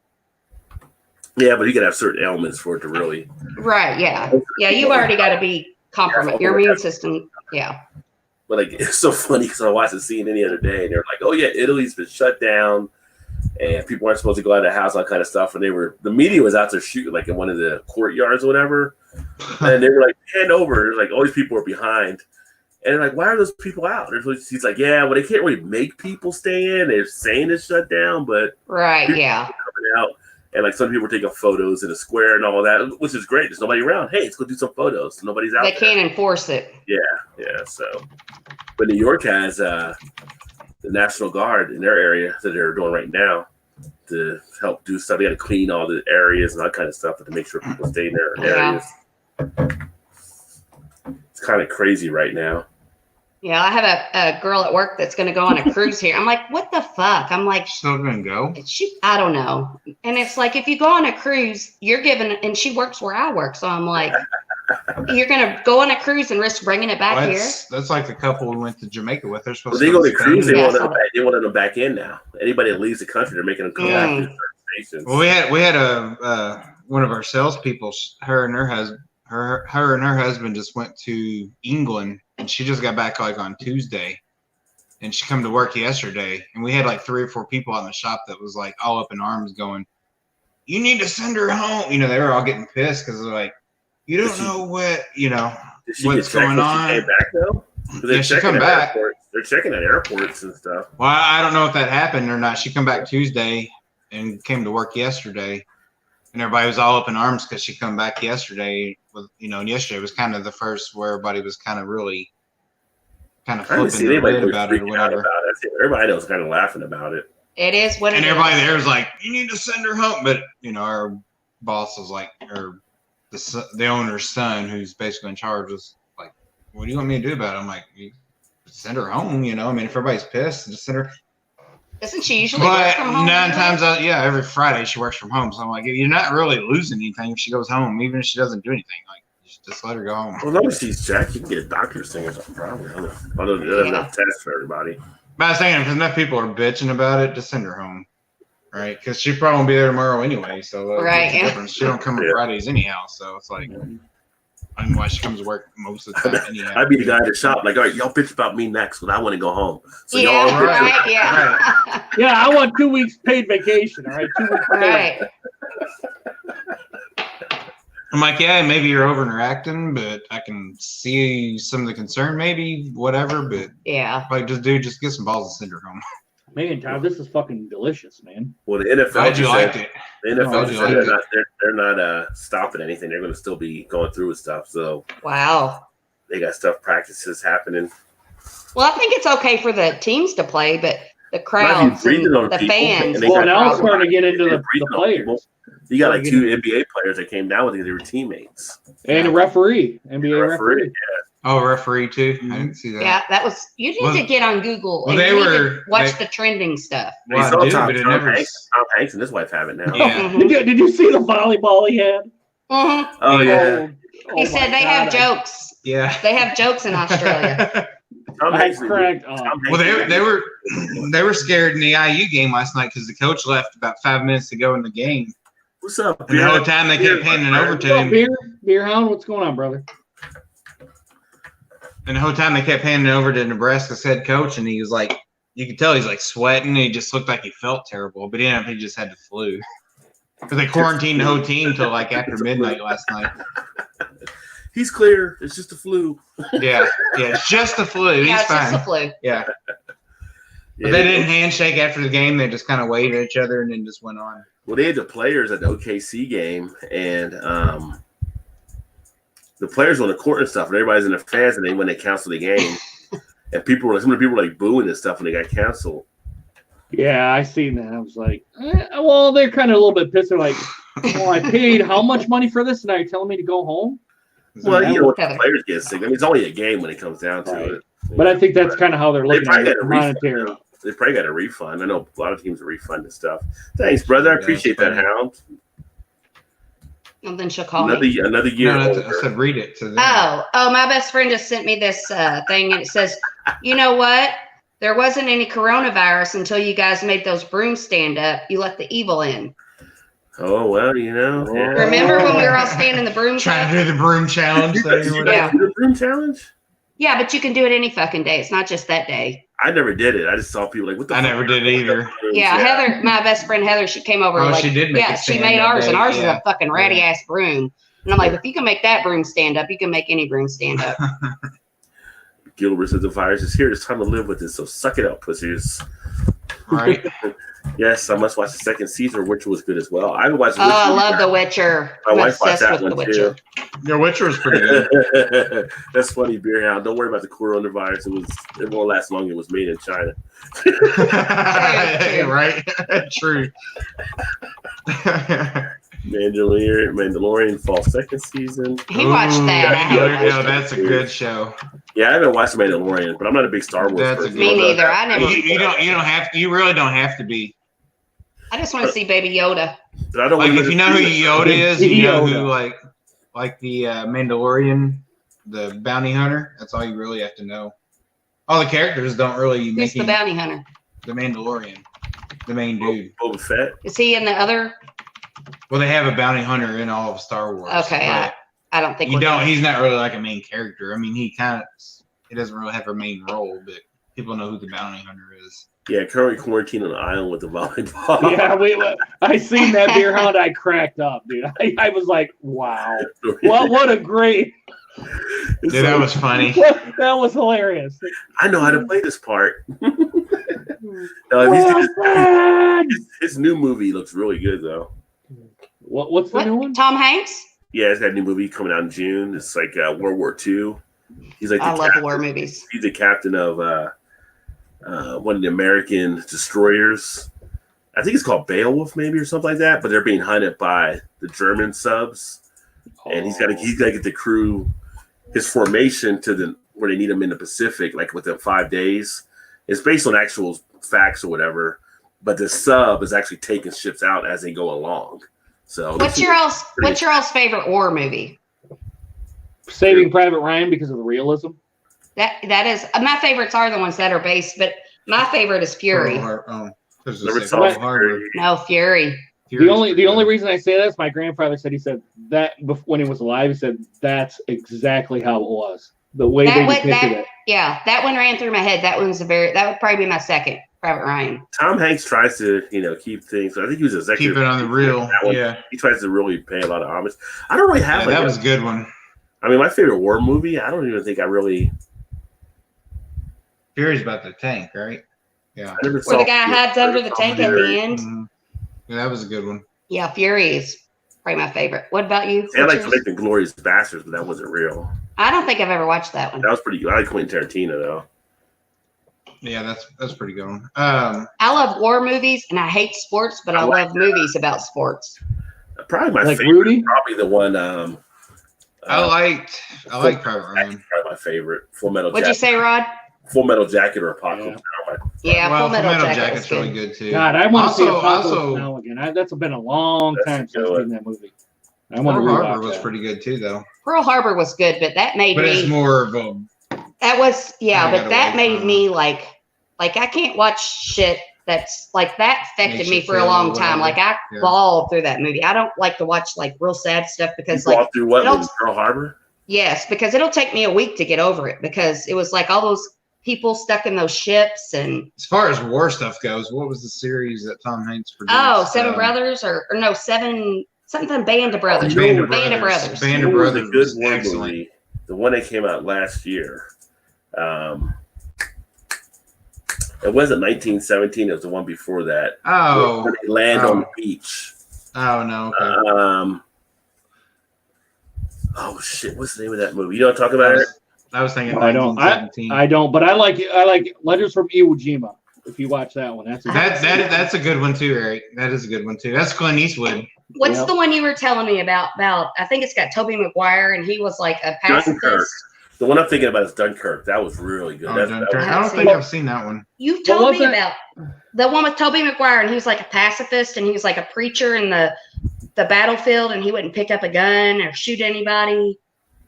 Yeah, but you gotta have certain ailments for it to really. Right, yeah. Yeah, you've already got to be compromised. Your immune system, yeah. But like, it's so funny because I watched the CNN the other day, and they're like, "Oh yeah, Italy's been shut down, and people aren't supposed to go out of the house, all that kind of stuff." And the media was out there shooting like in one of the courtyards or whatever, and they were like, "Hand over!" Like all these people were behind, and they're like, "Why are those people out?" He's like, "Yeah, well, they can't really make people stay in. They're saying it's shut down, but Right, yeah. coming out." And like some people were taking photos in the square and all that, which is great. There's nobody around. Hey, let's go do some photos. Nobody's out They there. can't enforce it. Yeah. So, but New York has the National Guard in their area that they're doing right now to help do stuff. They got to clean all the areas and that kind of stuff, but to make sure people stay in their areas. It's kind of crazy right now. Yeah, I have a girl at work that's going to go on a cruise here. I'm like, what the fuck? I'm like, Still gonna go? I don't know. And it's like, if you go on a cruise, you're given, and she works where I work. So I'm like, you're going to go on a cruise and risk bringing it back here? That's like the couple we went to Jamaica with. They're supposed Well, they go to cruise. They Yeah, want them back in now. Anybody that leaves the country, they're making them come back to certain stations. Well, we had a one of our salespeople. Her and her husband just went to England, and she just got back like on Tuesday, and she come to work yesterday, and we had like 3 or 4 people out in the shop that was like all up in arms, going, "You need to send her home." You know, they were all getting pissed because they're like, "You don't know what what's going on." She came back though. Yeah, she come back. They're checking at airports and stuff. Well, I don't know if that happened or not. She come back Tuesday and came to work yesterday, and everybody was all up in arms because she come back yesterday. And yesterday was kind of the first where everybody was kind of really kind of flipping their lid about it or whatever. Everybody was kind of laughing about it. It is what it is. And everybody there was like, "You need to send her home." But our boss was like, or the owner's son, who's basically in charge, was like, "What do you want me to do about it?" I'm like, "You send her home." I mean, if everybody's pissed, just send her. Doesn't she usually work But from home? 9 times out, every Friday she works from home. So I'm like, you're not really losing anything if she goes home, even if she doesn't do anything. Like, just let her go home. Well, as long as she's checked, you can get a doctor's thing or something. Probably. Although it doesn't have tests for everybody. But I was thinking, if enough people are bitching about it, just send her home, right? Because she probably won't be there tomorrow anyway. So Right, yeah. She don't come on Fridays anyhow. So it's like, I don't know why she comes to work most of the time. Anyhow. I'd be the guy at the shop, like, all right, y'all bitch about me next, but I want to go home. So yeah, y'all bitch right, about- yeah. Yeah, I want 2 weeks paid vacation. All right, 2 weeks paid. Right. I'm like, yeah, maybe you're over interacting, but I can see some of the concern, maybe whatever. But Yeah. like, just get some balls and send her home. Man, Todd, this is fucking delicious, man. Well, the NFL Glad you just liked said- it. The NFL Glad just you said liked they're not stopping anything. They're going to still be going through with stuff. So Wow. they got stuff practices happening. Well, I think it's okay for the teams to play, but the crowds breathing and on the people, fans. and they Well, got now it's problems. starting to get into They're the breathing on players. people. You got like 2 NBA players that came down with it. They were teammates. And a referee, NBA referee. Oh, referee too. I didn't see that. Yeah, that was. You need to get on Google Well, and they you need were- to watch the trending stuff. Well, I Saw do, Tom but it never. Hanks and his wife have it now. Yeah. Mhm. Did you see the volleyball he had? Mhm. Oh yeah. Oh, He said my they have God, jokes. Yeah. They have jokes in Australia. Tom I Hanks. cracked up. Tom Well, Hanks- they were scared in the IU game last night because the coach left about 5 minutes to go in the game, What's up? and the whole time they kept handing it over to What's up, him. Beer Hound, what's going on, brother? And the whole time they kept handing it over to Nebraska's head coach, and he was like, you could tell he's like sweating. He just looked like he felt terrible, but he just had the flu. Because they quarantined the whole team till like after midnight last night. He's clear. It's just a flu. Yeah, it's just the flu. Yeah, He's it's just fine. the flu. Yeah, but they didn't handshake after the game. They just kind of waved at each other and then just went on. Well, they had the players at the OKC game, and the players on the court and stuff, and everybody's in the fans, and when they cancel the game, and some of the people were like booing and stuff when they got canceled. Yeah, I seen that. I was like, well, they're kind of a little bit pissed. They're like, well, I paid how much money for this, and now you're telling me to go home? Well, that you know, was the players get sick. I mean, it's only a game when it comes down to Right. it. But I think that's kind of how they're They looking probably at got it, a refund. monetary. They probably got a refund. I know a lot of teams are refunding stuff. Thanks, brother. I Yeah, appreciate that's that, funny. Hound. And then she'll call me. Another year No, I older. said read it to them. Oh, my best friend just sent me this thing, and it says, you know what? There wasn't any coronavirus until you guys made those brooms stand up. You let the evil in. Oh well, you know. Yeah. Remember when we were all standing the brooms Trying up? to do the broom challenge. You guys Yeah. do the broom challenge? Yeah, but you can do it any fucking day. It's not just that day. I never did it. I just saw people like, what the I fuck? never did either. Yeah, Heather, my best friend Heather, she came over. Oh, like, she did make yeah, it she stand made that ours, and day, ours is yeah. a fucking ratty ass broom. And I'm like, if you can make that broom stand up, you can make any broom stand up. Gilbert says the virus is here. It's time to live with it. So suck it up, pussies. Right. Yes, I must watch the second season, which was good as well. I haven't watched. Oh, I love The Witcher. My I'm wife watched obsessed that with The one Witcher. Your Witcher was pretty good. That's funny, Beer Hound. Don't worry about the coronavirus. It won't last long. It was made in China. Right. True. Mandalorian fall second season. He watched Ooh, that. I haven't Yeah, watched it. that's a good show. Yeah, I haven't watched Mandalorian, but I'm not a big Star Wars That's a person. Me neither. I never. You really don't have to be. I just want to see Baby Yoda. But I don't Like want if you know who Yoda is, you know Yoda. who like the Mandalorian, the bounty hunter. That's all you really have to know. All the characters don't really Who's make the him bounty hunter? the Mandalorian, the main dude. Boba Fett. Is he in the other? Well, they have a bounty hunter in all of Star Wars. Okay, but I don't think you we're don't. gonna- He's not really like a main character. I mean, he doesn't really have a main role, but people know who the bounty hunter is. Yeah, currently quarantined on an island with the volleyball. Yeah, I seen that Beer Hound. I cracked up, dude. I was like, wow. What a great. Dude, that was funny. That was hilarious. I know how to play this part. Well said. His new movie looks really good, though. What's the new one? Tom Hanks? Yeah, it's got a new movie coming out in June. It's like World War II. He's like I the love captain. war movies. He's the captain of one of the American destroyers. I think it's called Beowulf, maybe, or something like that. But they're being hunted by the German subs, and he's got to get the crew, his formation to where they need him in the Pacific, like within 5 days. It's based on actual facts or whatever, but the sub is actually taking ships out as they go along. So What's your all's favorite war movie? Saving Private Ryan because of the realism. That is my favorites are the ones that are based, but my favorite is Fury. Never Never saw What? Fury. No, Fury. The only reason I say that is my grandfather said that when he was alive. He said that's exactly how it was. The way they depicted it. Yeah, that one ran through my head. That would probably be my second, Private Ryan. Tom Hanks tries to, keep things. I think he was executive. Keep it on the real. Yeah. He tries to really pay a lot of homage. I don't really have. That was a good one. I mean, my favorite war movie. I don't even think I really. Fury's about the tank, right? Yeah. Where the guy hides under the tank at the end. Mm-hmm. Yeah, that was a good one. Yeah, Fury is probably my favorite. What about you? I like to make the Glorious Bastards, but that wasn't real. I don't think I've ever watched that one. That was pretty good. I like Quentin Tarantino though. Yeah, that's pretty good one. I love war movies and I hate sports, but I love movies about sports. Probably my favorite. Rudy? Probably the one. I liked Private Ryan. Probably my favorite. Full Metal Jacket. What'd you say, Rod? Full Metal Jacket or Apocalypse Now. Yeah, Full Metal Jacket's really good too. God, I want to see Apocalypse Now again. That's been a long time since I've seen that movie. I want to Pearl rewatch Harbor was that. pretty good too, though. Pearl Harbor was good, but that made me. But it's more of a. That was but that made me like I can't watch shit that's like that affected me for a long time. Like I bawled through that movie. I don't like to watch like real sad stuff because you through what was Pearl Harbor? Yes, because it'll take me a week to get over it because it was like all those people stuck in those ships. And as far as war stuff goes, what was the series that Tom Hanks produced? Oh, Seven Brothers or no, Seven something Band of Brothers. Band of Brothers. Band of Brothers. Good war movie. The one that came out last year. It wasn't 1917. It was the one before that. Oh, where they land on the beach. Oh no. Okay. Oh shit! What's the name of that movie? You don't talk about it. I was thinking. I don't. I don't. But I like Letters from Iwo Jima. If you watch that one, that's a good one too, Eric. That is a good one too. That's Clint Eastwood. What's the one you were telling me about? I think it's got Tobey Maguire, and he was like a pacifist. Dunkirk. The one I'm thinking about is Dunkirk. That was really good. I don't think I've seen that one. You told me about the one with Tobey Maguire, and he was like a pacifist, and he was like a preacher in the battlefield, and he wouldn't pick up a gun or shoot anybody.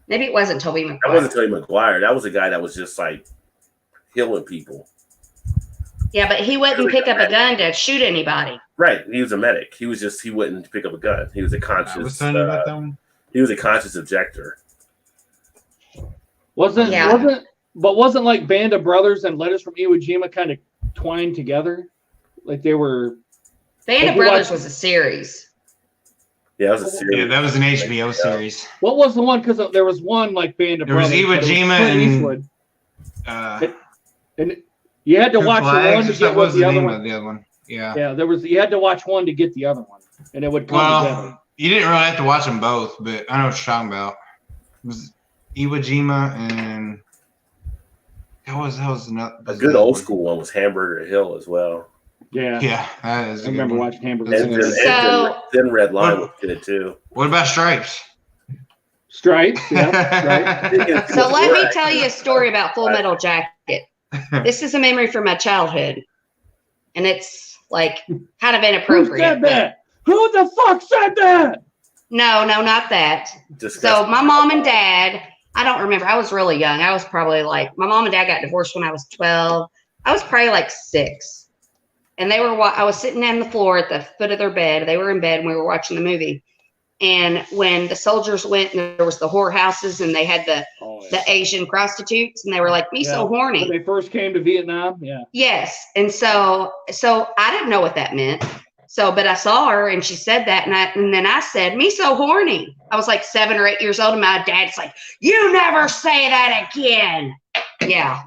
Maybe it wasn't Tobey Maguire. That wasn't Tobey Maguire. That was a guy that was just like healing people. Yeah, but he wouldn't pick up a gun to shoot anybody. Right. He was a medic. He wouldn't pick up a gun. He was a conscious. I was telling you about that one. He was a conscious objector. Wasn't like Band of Brothers and Letters from Iwo Jima kind of twined together? Like they were. Band of Brothers was a series. Yeah, that was a series. Yeah, that was an HBO series. What was the one? Because there was one like Band of Brothers. There was Iwo Jima and. And you had to watch the one to get what the other one. The other one. Yeah. Yeah, you had to watch one to get the other one, and it would come together. You didn't really have to watch them both, but I know what you're talking about. It was Iwo Jima and that was a good old school one was Hamburger Hill as well. Yeah. Yeah, that is. I remember watching Hamburger Hill. Thin Red Line was good too. What about Stripes? Stripes, yeah. Stripes. So let me tell you a story about Full Metal Jacket. This is a memory from my childhood, and it's like kind of inappropriate. Who said that? Who the fuck said that? No, not that. So my mom and dad, I don't remember. I was really young. I was probably like, my mom and dad got divorced when I was 12. I was probably like 6. And I was sitting on the floor at the foot of their bed. They were in bed and we were watching the movie. And when the soldiers went and there was the whorehouses and they had the Asian prostitutes and they were like, so horny. When they first came to Vietnam, yeah. Yes. And so I didn't know what that meant. But I saw her and she said that and then I said, me so horny. I was like 7 or 8 years old and my dad's like, you never say that again. Yeah.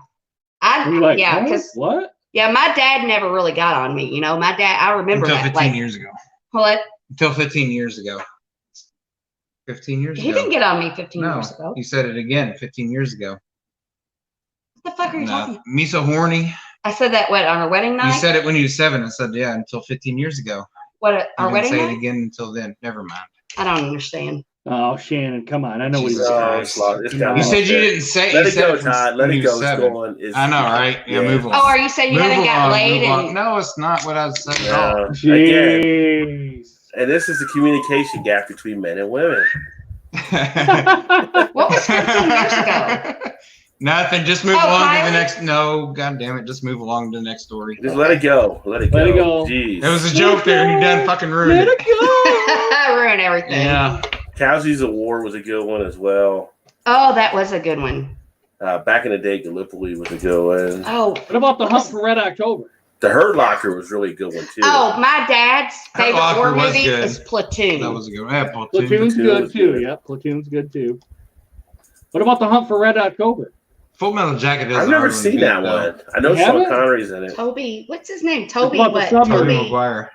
Because what? Yeah, my dad never really got on me. My dad, I remember until that. 15 years ago. What? Until 15 years ago. 15 years ago. He didn't get on me 15 years ago. You said it again 15 years ago. What the fuck are you talking about? Me so horny. I said that on our wedding night? You said it when you were 7. I said, yeah, until 15 years ago. What, our wedding night? Say it again until then. Never mind. I don't understand. Oh, Shannon, come on. I know what you're saying. You said you didn't say it. Let it go, Todd. Let it go. I know, right? Yeah, move on. Oh, are you saying you haven't got laid? No, it's not what I was saying. Again, and this is the communication gap between men and women. What was 15 years ago? Nothing. Just move along to the next. No, god damn it. Just move along to the next story. Just let it go. Let it go. Let it go. Jeez. It was a joke there. He done fucking ruined Let it. it go. Ruin everything. Yeah. Cowsies of War was a good one as well. Oh, that was a good one. Back in the day, Gallipoli was a good one. Oh, What about the Hunt for Red October? The Hurt Locker was really a good one too. oh, my dad's favorite Locker war was movie good. is Platoon. That was a good one. Yeah, Platoon's Platoon good was too. good. Yep, Platoon's good too. What about the Hunt for Red October? Full Metal Jacket is I've never seen that one. I know You Sean haven't? Connery's in it. Toby, what's his name? Toby about the what? submarine. Tobey Toby. Maguire.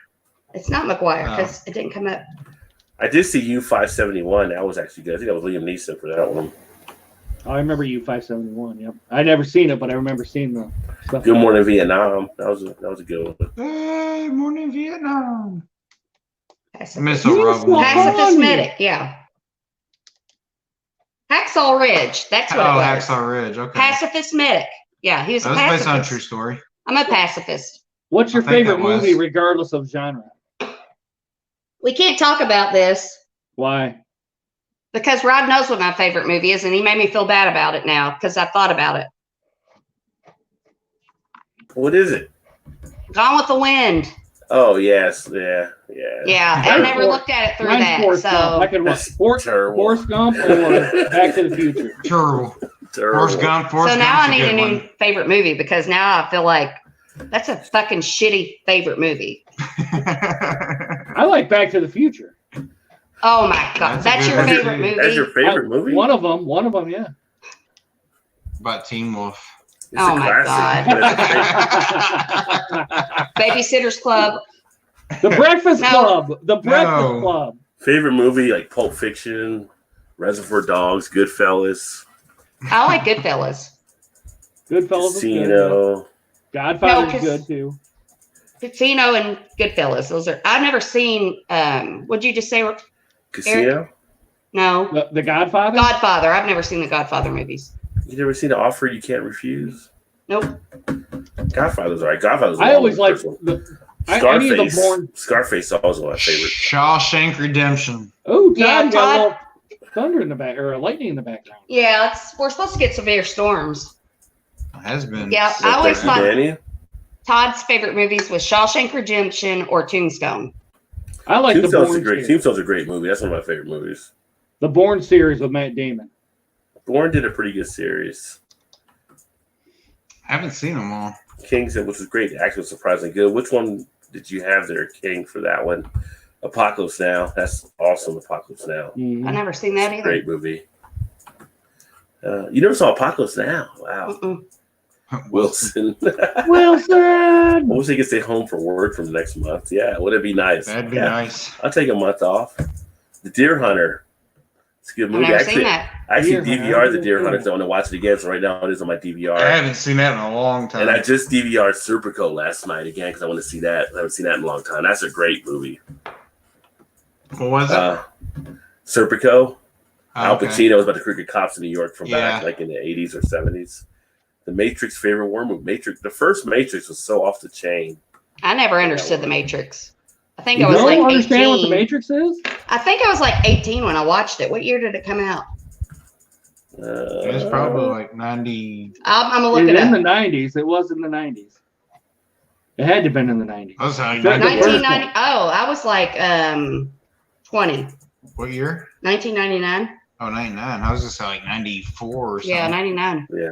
It's not McGuire Oh. because it didn't come up. I did see U-571. That was actually good. I think that was Liam Neeson for that one. Oh, I remember U-571. Yep, I never seen it, but I remember seeing the stuff. Good Morning Vietnam. That was a good one. Hey, morning Vietnam. Pacifist, Missile Yes, Robin. Pacifist Medic, yeah. Hacksaw Ridge. That's what it Oh, was. Hacksaw Ridge. Okay. Pacifist Medic. Yeah, he was That a was pacifist. based on a true story. I'm a pacifist. What's your I think favorite that was. movie, regardless of genre? We can't talk about this Why? because Rod knows what my favorite movie is, and he made me feel bad about it now because I thought about it. What is it? Gone with the Wind. Oh yes, yeah. Yeah, I never looked at it through Mine's that. Forrest Gump. I So could watch That's terrible. Forrest Gump or Back to the Future. Terrible. Terrible. Forrest Gump. Forrest now I Gump's need a good new one. favorite movie because now I feel like that's a fucking shitty favorite movie. I like Back to the Future. Oh my god, That's a that's good your one, favorite too. movie? That's your favorite movie? One of them, yeah. About Teen Wolf. It's Oh a my classic, but it's a Babysitter's Club. The Breakfast No. Club. The Breakfast No. Club. favorite movie like Pulp Fiction, Reservoir Dogs, Goodfellas, I like Goodfellas. Goodfellas is good. Casino. Godfather's No, 'cause- good too. Casino and Goodfellas. Those are. I've never seen. What'd you just say? Casino? No, The Godfather. Godfather. I've never seen the Godfather movies. You never seen an offer you can't refuse? Nope. Godfather's alright. Godfather's I always like like the. I need the Scarface. Bourne. Scarface is also my favorite. Shawshank Redemption. Oh, Todd, Yeah, you got a Todd- little thunder in the back or lightning in the background. Yeah, we're supposed to get severe storms. Has been. Yeah, So I always thank you, thought Danny. Todd's favorite movies was Shawshank Redemption or Tombstone. I like the Tombstone's a Bourne great. series. Tombstone's a great movie. That's one of my favorite movies. The Bourne series with Matt Damon. Bourne did a pretty good series. I haven't seen them all. King said, which was great. Actually, was surprisingly good. Which one did you have there, King, for that one? Apocalypse Now. That's awesome. Apocalypse Now. Mhm. I never seen that either. Great movie. You never saw Apocalypse Now? Wow. Mm-mm. Wilson. Wilson. I wish they could stay home for work from next month. Yeah, would it be nice? That'd be Yeah. nice. I'll take a month off. The Deer Hunter. It's a good I've movie. never Actually, seen that. I actually Deer Hunter. DVR'd the Deer Hunter, so I want to watch it again. So right now it is on my DVR. I haven't seen that in a long time. And I just DVR'd Serpico last night again because I want to see that. I haven't seen that in a long time. That's a great movie. What was it? Serpico. Al Okay. Pacino was about the crooked cops in New York from back Yeah. like in the 80s or 70s. The Matrix favorite war movie. Matrix. The first Matrix was so off the chain. I never understood the Matrix. I think You I was don't like understand what the 18. Matrix is? I think I was like 18 when I watched it. What year did it come out? It was probably like 90. I'm gonna It look was it in the up. 90s. It was in the 90s. It had to have been in the 90s. I was like, The first 1990. Oh, I was like 20. what year? 1999. Oh, 99. I was just like 94 or something. Yeah, 99. Yeah.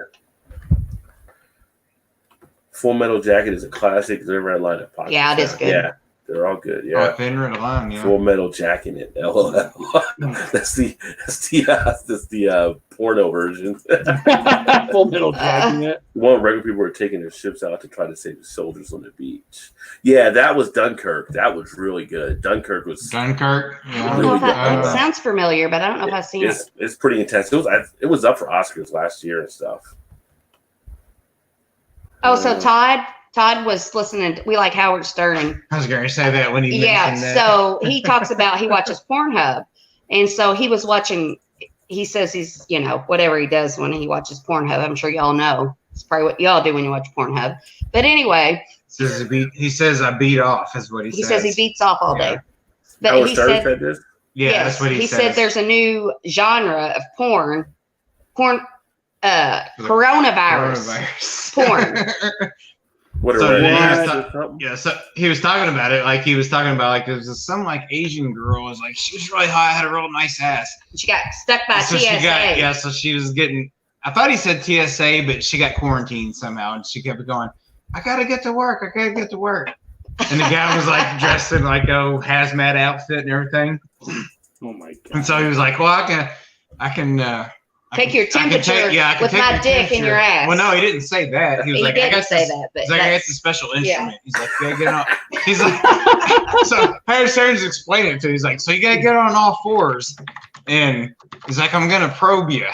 Full Metal Jacket is a classic. They're around line of pockets. Yeah, it is good. Yeah, they're all good. Oh, Yeah. Thin Red Line, yeah. Full Metal Jacket it. LOL. that's the porno version. Full Metal Jacket. It. One regular people were taking their ships out to try to save the soldiers on the beach. Yeah, that was Dunkirk. That was really good. Dunkirk was Dunkirk. I Yeah. don't know if Really that good. it sounds familiar, but I don't know if I've seen it. it's pretty intense. It was up for Oscars last year and stuff. Oh, so Todd was listening. We like Howard Stern. I was going to say that when he Yeah, mentioned that. so he talks about he watches Pornhub, and so he was watching. He says he's whatever he does when he watches Pornhub. I'm sure y'all know it's probably what y'all do when you watch Pornhub. But anyway, He says I beat off is what he he says. says he beats off all day. Yeah. But Howard he Stern said said this. Yeah, yes, that's what he says. said there's a new genre of porn coronavirus porn. What So a he was talking about it. Like he was talking about like there was some like Asian girl was like she was really hot, had a real nice ass. She got stuck by TSA. So she was getting. I thought he said TSA, but she got quarantined somehow, and she kept going. I gotta get to work. And the guy was like dressed in like a hazmat outfit and everything. Oh my god! And so he was like, "Well, I can." Take your temperature with my dick in your ass. Well, no, he didn't say that. He was like, I got the special instrument. Yeah. He's like, you gotta get on. He's like, so Harry Stern's explaining it to him. He's like, so you gotta get on all fours. And he's like, I'm gonna probe you.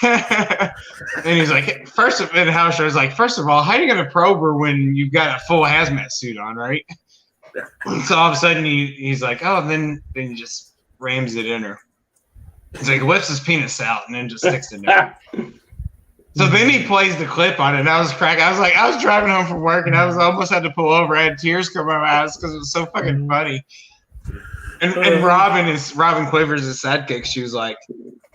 And he's like, first of all, how are you gonna probe her when you've got a full hazmat suit on, right? So all of a sudden he's like, oh, then he just rams it in her. He's like, whips his penis out and then just sticks it in there. So then he plays the clip on it, and I was cracking. I was driving home from work, and I almost had to pull over. I had tears come out of my eyes because it was so fucking funny. And Robin Quivers' his sidekick. She was like,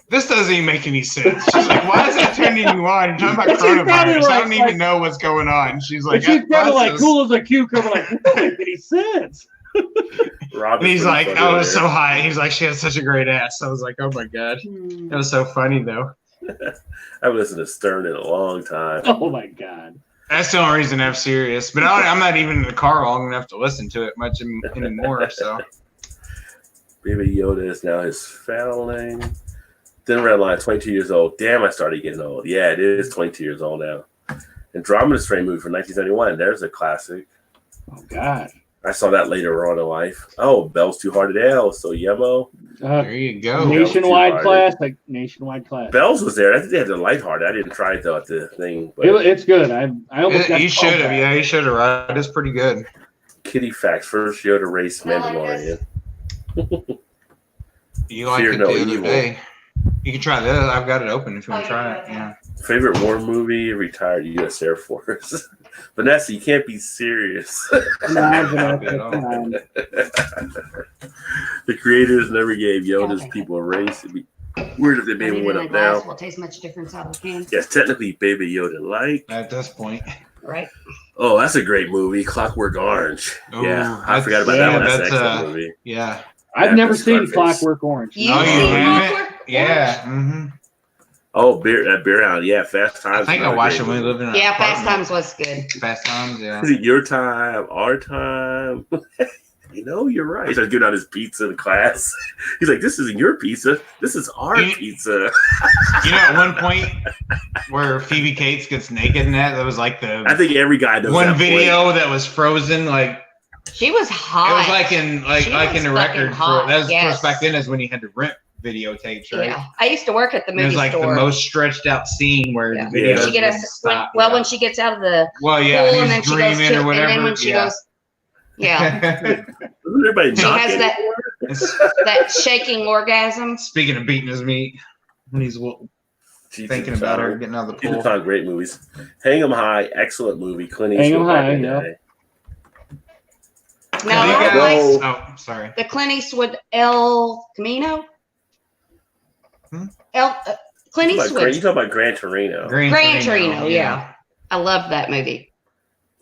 this doesn't even make any sense. She's like, why is that turning you on? You're talking about coronavirus. I don't even know what's going on. She's like, she's probably like cool as a cucumber. Like, it doesn't make any sense. And he's like, I was so high. He's like, she had such a great ass. I was like, oh my god, that was so funny though. I've listened to Stern in a long time. Oh my god, that's the only reason I'm serious. But I'm not even in the car long enough to listen to it much anymore. So, Baby Yoda is now his foul name. Then Redline, 22 years old. Damn, I started getting old. Yeah, it is 22 years old now. Andromeda Strain movie from 1971. There's a classic. Oh god. I saw that later on in life. Oh, Bell's Too Hard at L. So Yemo. There you go. Nationwide classic. Bell's was there. I think they had the lighthearted. I didn't try it though at the thing. But it's good. I almost got you should have. Yeah, you should have. Right? It's pretty good. Kitty Facts. First Yoda race Mandalorian. You liked it the other day. You can try this. I've got it open if you want to try it. Yeah. Favorite war movie? Retired U.S. Air Force. Vanessa, you can't be serious. The creators never gave Yoda's people a race. It'd be weird if they maybe went up now. Will taste much difference out of the can. Yes, technically Baby Yoda like. At this point. Right. Oh, that's a great movie. Clockwork Orange. Ooh, yeah, I forgot about that one. That's an excellent movie. Yeah. I've never seen Clockwork Orange. You haven't? Yeah. Mm-hmm. Oh, Beer Hound. Yeah, Fast Times. I think I watched it when we lived in. Yeah, Fast Times was good. Fast Times. Yeah. Is it your time? Our time? You know, you're right. He starts giving out his pizza in class. He's like, "This isn't your pizza. This is our pizza." You know, at one point where Phoebe Cates gets naked in that was like I think every guy does one that video that was frozen like. She was hot. It was like in the record. That was yes. back then is when you had to rent videotapes, right? Yeah, I used to work at the movie store. It was like the most stretched out scene where the video. When she gets out of the pool and then she goes to, and then when she goes, everybody she has that shaking orgasm. Speaking of beating his meat, when he's thinking about her getting out of the pool. She's great movies. Hang 'em High, excellent movie. Clint Eastwood. Hang 'em High, yeah. No, sorry. The Clint Eastwood El Camino. Clint Eastwood. You talking about Gran Torino? Gran Torino, yeah. I love that movie.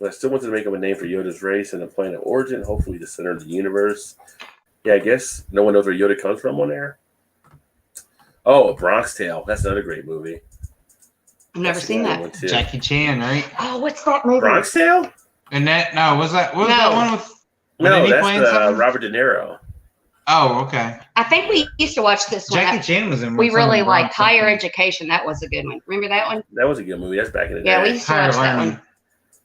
But I still wanted to make him a name for Yoda's race and the planet origin. Hopefully, the center of the universe. Yeah, I guess no one knows where Yoda comes from on there. Oh, A Bronx Tale. That's another great movie. I've never seen that. Jackie Chan, right? Oh, what's that movie? Bronx Tale? And that was that one with? No, that's Robert De Niro. Oh, okay. I think we used to watch this one. Jackie Chan was in. We really liked Higher Education. That was a good one. Remember that one? That was a good movie. That's back in the day. Yeah, we used to watch that one.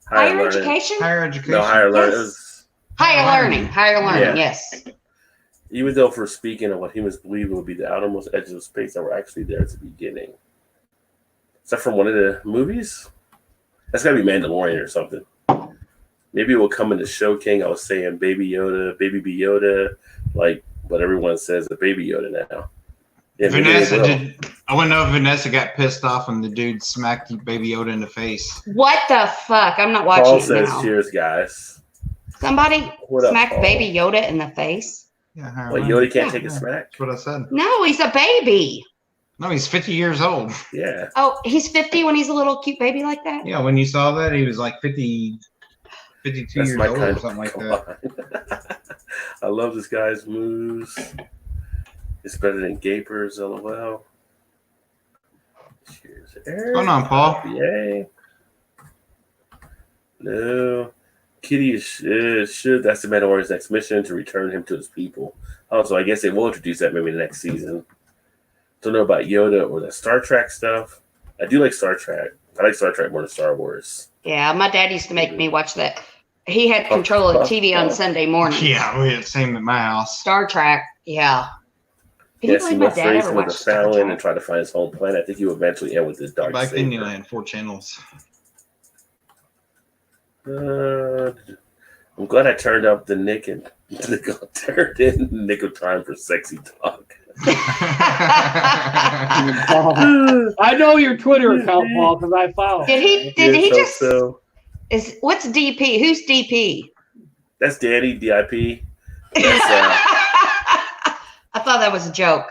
Higher Education? Higher Education. No, Higher Learning. Yes. Higher Learning, yes. Even though for speaking of what humans believe would be the outermost edges of space that were actually there at the beginning. Is that from one of the movies? That's got to be Mandalorian or something. Maybe it will come into Show King. I was saying Baby Yoda, Baby B Yoda, like what everyone says, the Baby Yoda now. Yeah, I want to know if Vanessa got pissed off when the dude smacked Baby Yoda in the face. What the fuck? I'm not watching Paul says, now. Cheers, guys. Somebody smacked Baby Yoda in the face? Yeah, Yoda can't take a smack? That's what I said. No, he's a baby. No, he's 50 years old. Yeah. Oh, he's 50 when he's a little cute baby like that? Yeah, when you saw that, he was like 52 That's years my old kind or of something like that. I love this guy's moves. It's better than Gapers, LOL. Cheers. Eric. Hold on, Paul. Yay. No. Kitty should. That's the Mandalorian's next mission, to return him to his people. Also, I guess they will introduce that maybe the next season. Don't know about Yoda or the Star Trek stuff. I do like Star Trek. I like Star Trek more than Star Wars. Yeah, my dad used to make me watch that. He had control of the TV on Sunday morning. Yeah, we had the same at my house. Star Trek, yeah. Can you Yes, he believe my went dad phrase ever with a watched Star Fallon and Trek? tried to find his home planet. I think he would eventually end with his dark Back then, you saber. had 4 channels. I'm glad I turned up the nickel time for sexy talk. I know your Twitter account, Paul, because I follow. Did he Yeah, just so what's DP? Who's DP? that's Danny DIP. I thought that was a joke.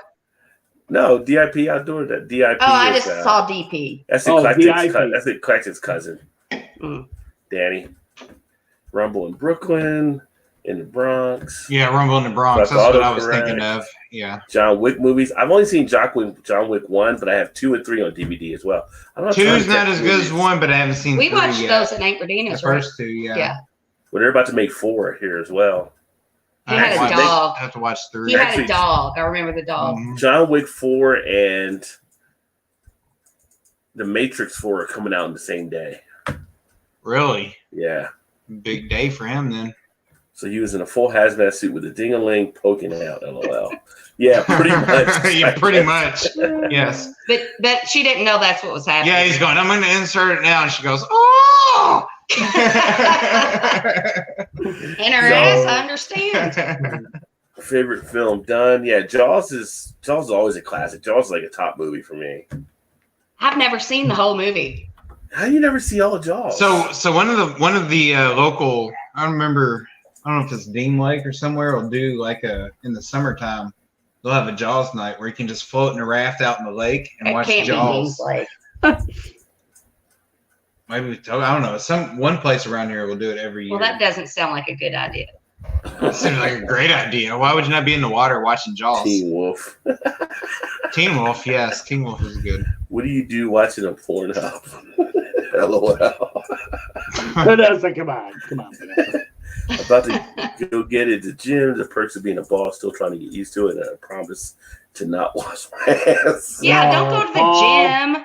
No, DIP. I'm doing that. DIP. Oh, I is, just saw DP. That's DIP. the Eclectic's cousin. Danny. Rumble in Brooklyn, in the Bronx. Yeah, Rumble in the Bronx. That's what I was thinking of. Yeah. John Wick movies. I've only seen John Wick 1, but I have 2 and 3 on DVD as well. I don't have time 2's to not catch as good as movies. 1, but I haven't seen We 3 watched yet. those at Aunt The Radina's, right? first 2, yeah. Yeah. Well, they're about to make 4 here as well. He had a Actually, dog. I have to watch 3. He had Actually- a dog. I remember the dog. Mhm. John Wick 4 and The Matrix 4 are coming out on the same day. Really? Yeah. Big day for him then. So he was in a full hazmat suit with a ding-a-ling poking out, LOL. Yeah, pretty much. Yeah, pretty much. Yes. But she didn't know that's what was happening. Yeah, he's going, I'm going to insert it now. And she goes, oh! In her ass, I understand. Favorite film done? Yeah, Jaws is always a classic. Jaws is like a top movie for me. I've never seen the whole movie. How do you never see all of Jaws? So one of the local, I don't know if it's Dean Lake or somewhere, will do like in the summertime, they'll have a Jaws night where you can just float in a raft out in the lake and It watch can't be Jaws. Dean's Lake. Maybe I don't know. One place around here will do it every year. Well, that doesn't sound like a good idea. That seems like a great idea. Why would you not be in the water watching Jaws? Teen Wolf. Teen Wolf, yes. Teen Wolf is good. What do you do watching a Pornhub? LOL. Vanessa, come on. About to go get it at the gym. The perks of being a boss. Still trying to get used to it. And I promise to not wash my ass. Yeah, don't go to the Paul. gym.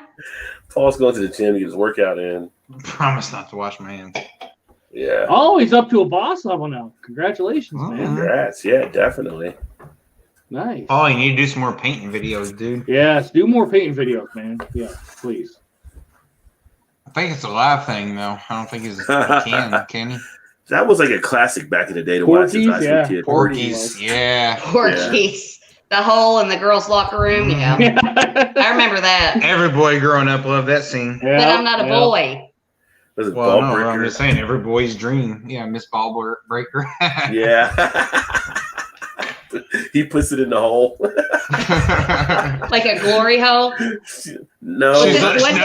Paul's going to the gym to get his workout in. Promise not to wash my hands. Yeah. Oh, he's up to a boss level now. Congratulations, man. Congrats. Yeah, definitely. Nice. Paul, you need to do some more painting videos, dude. Yes, do more painting videos, man. Yeah, please. I think it's a live thing, though. I don't think he can he? That was like a classic back in the day to watch as I was a kid. Porky's, yeah. Porky's. The hole in the girls' locker room. Yeah. I remember that. Every boy growing up loved that scene. Yeah, But I'm not a boy. Was it Well, Ball no, Breaker? I'm just saying, every boy's dream. Yeah, Miss Ball Breaker. Yeah. He puts it in the hole. Like a glory hole. No. Was it like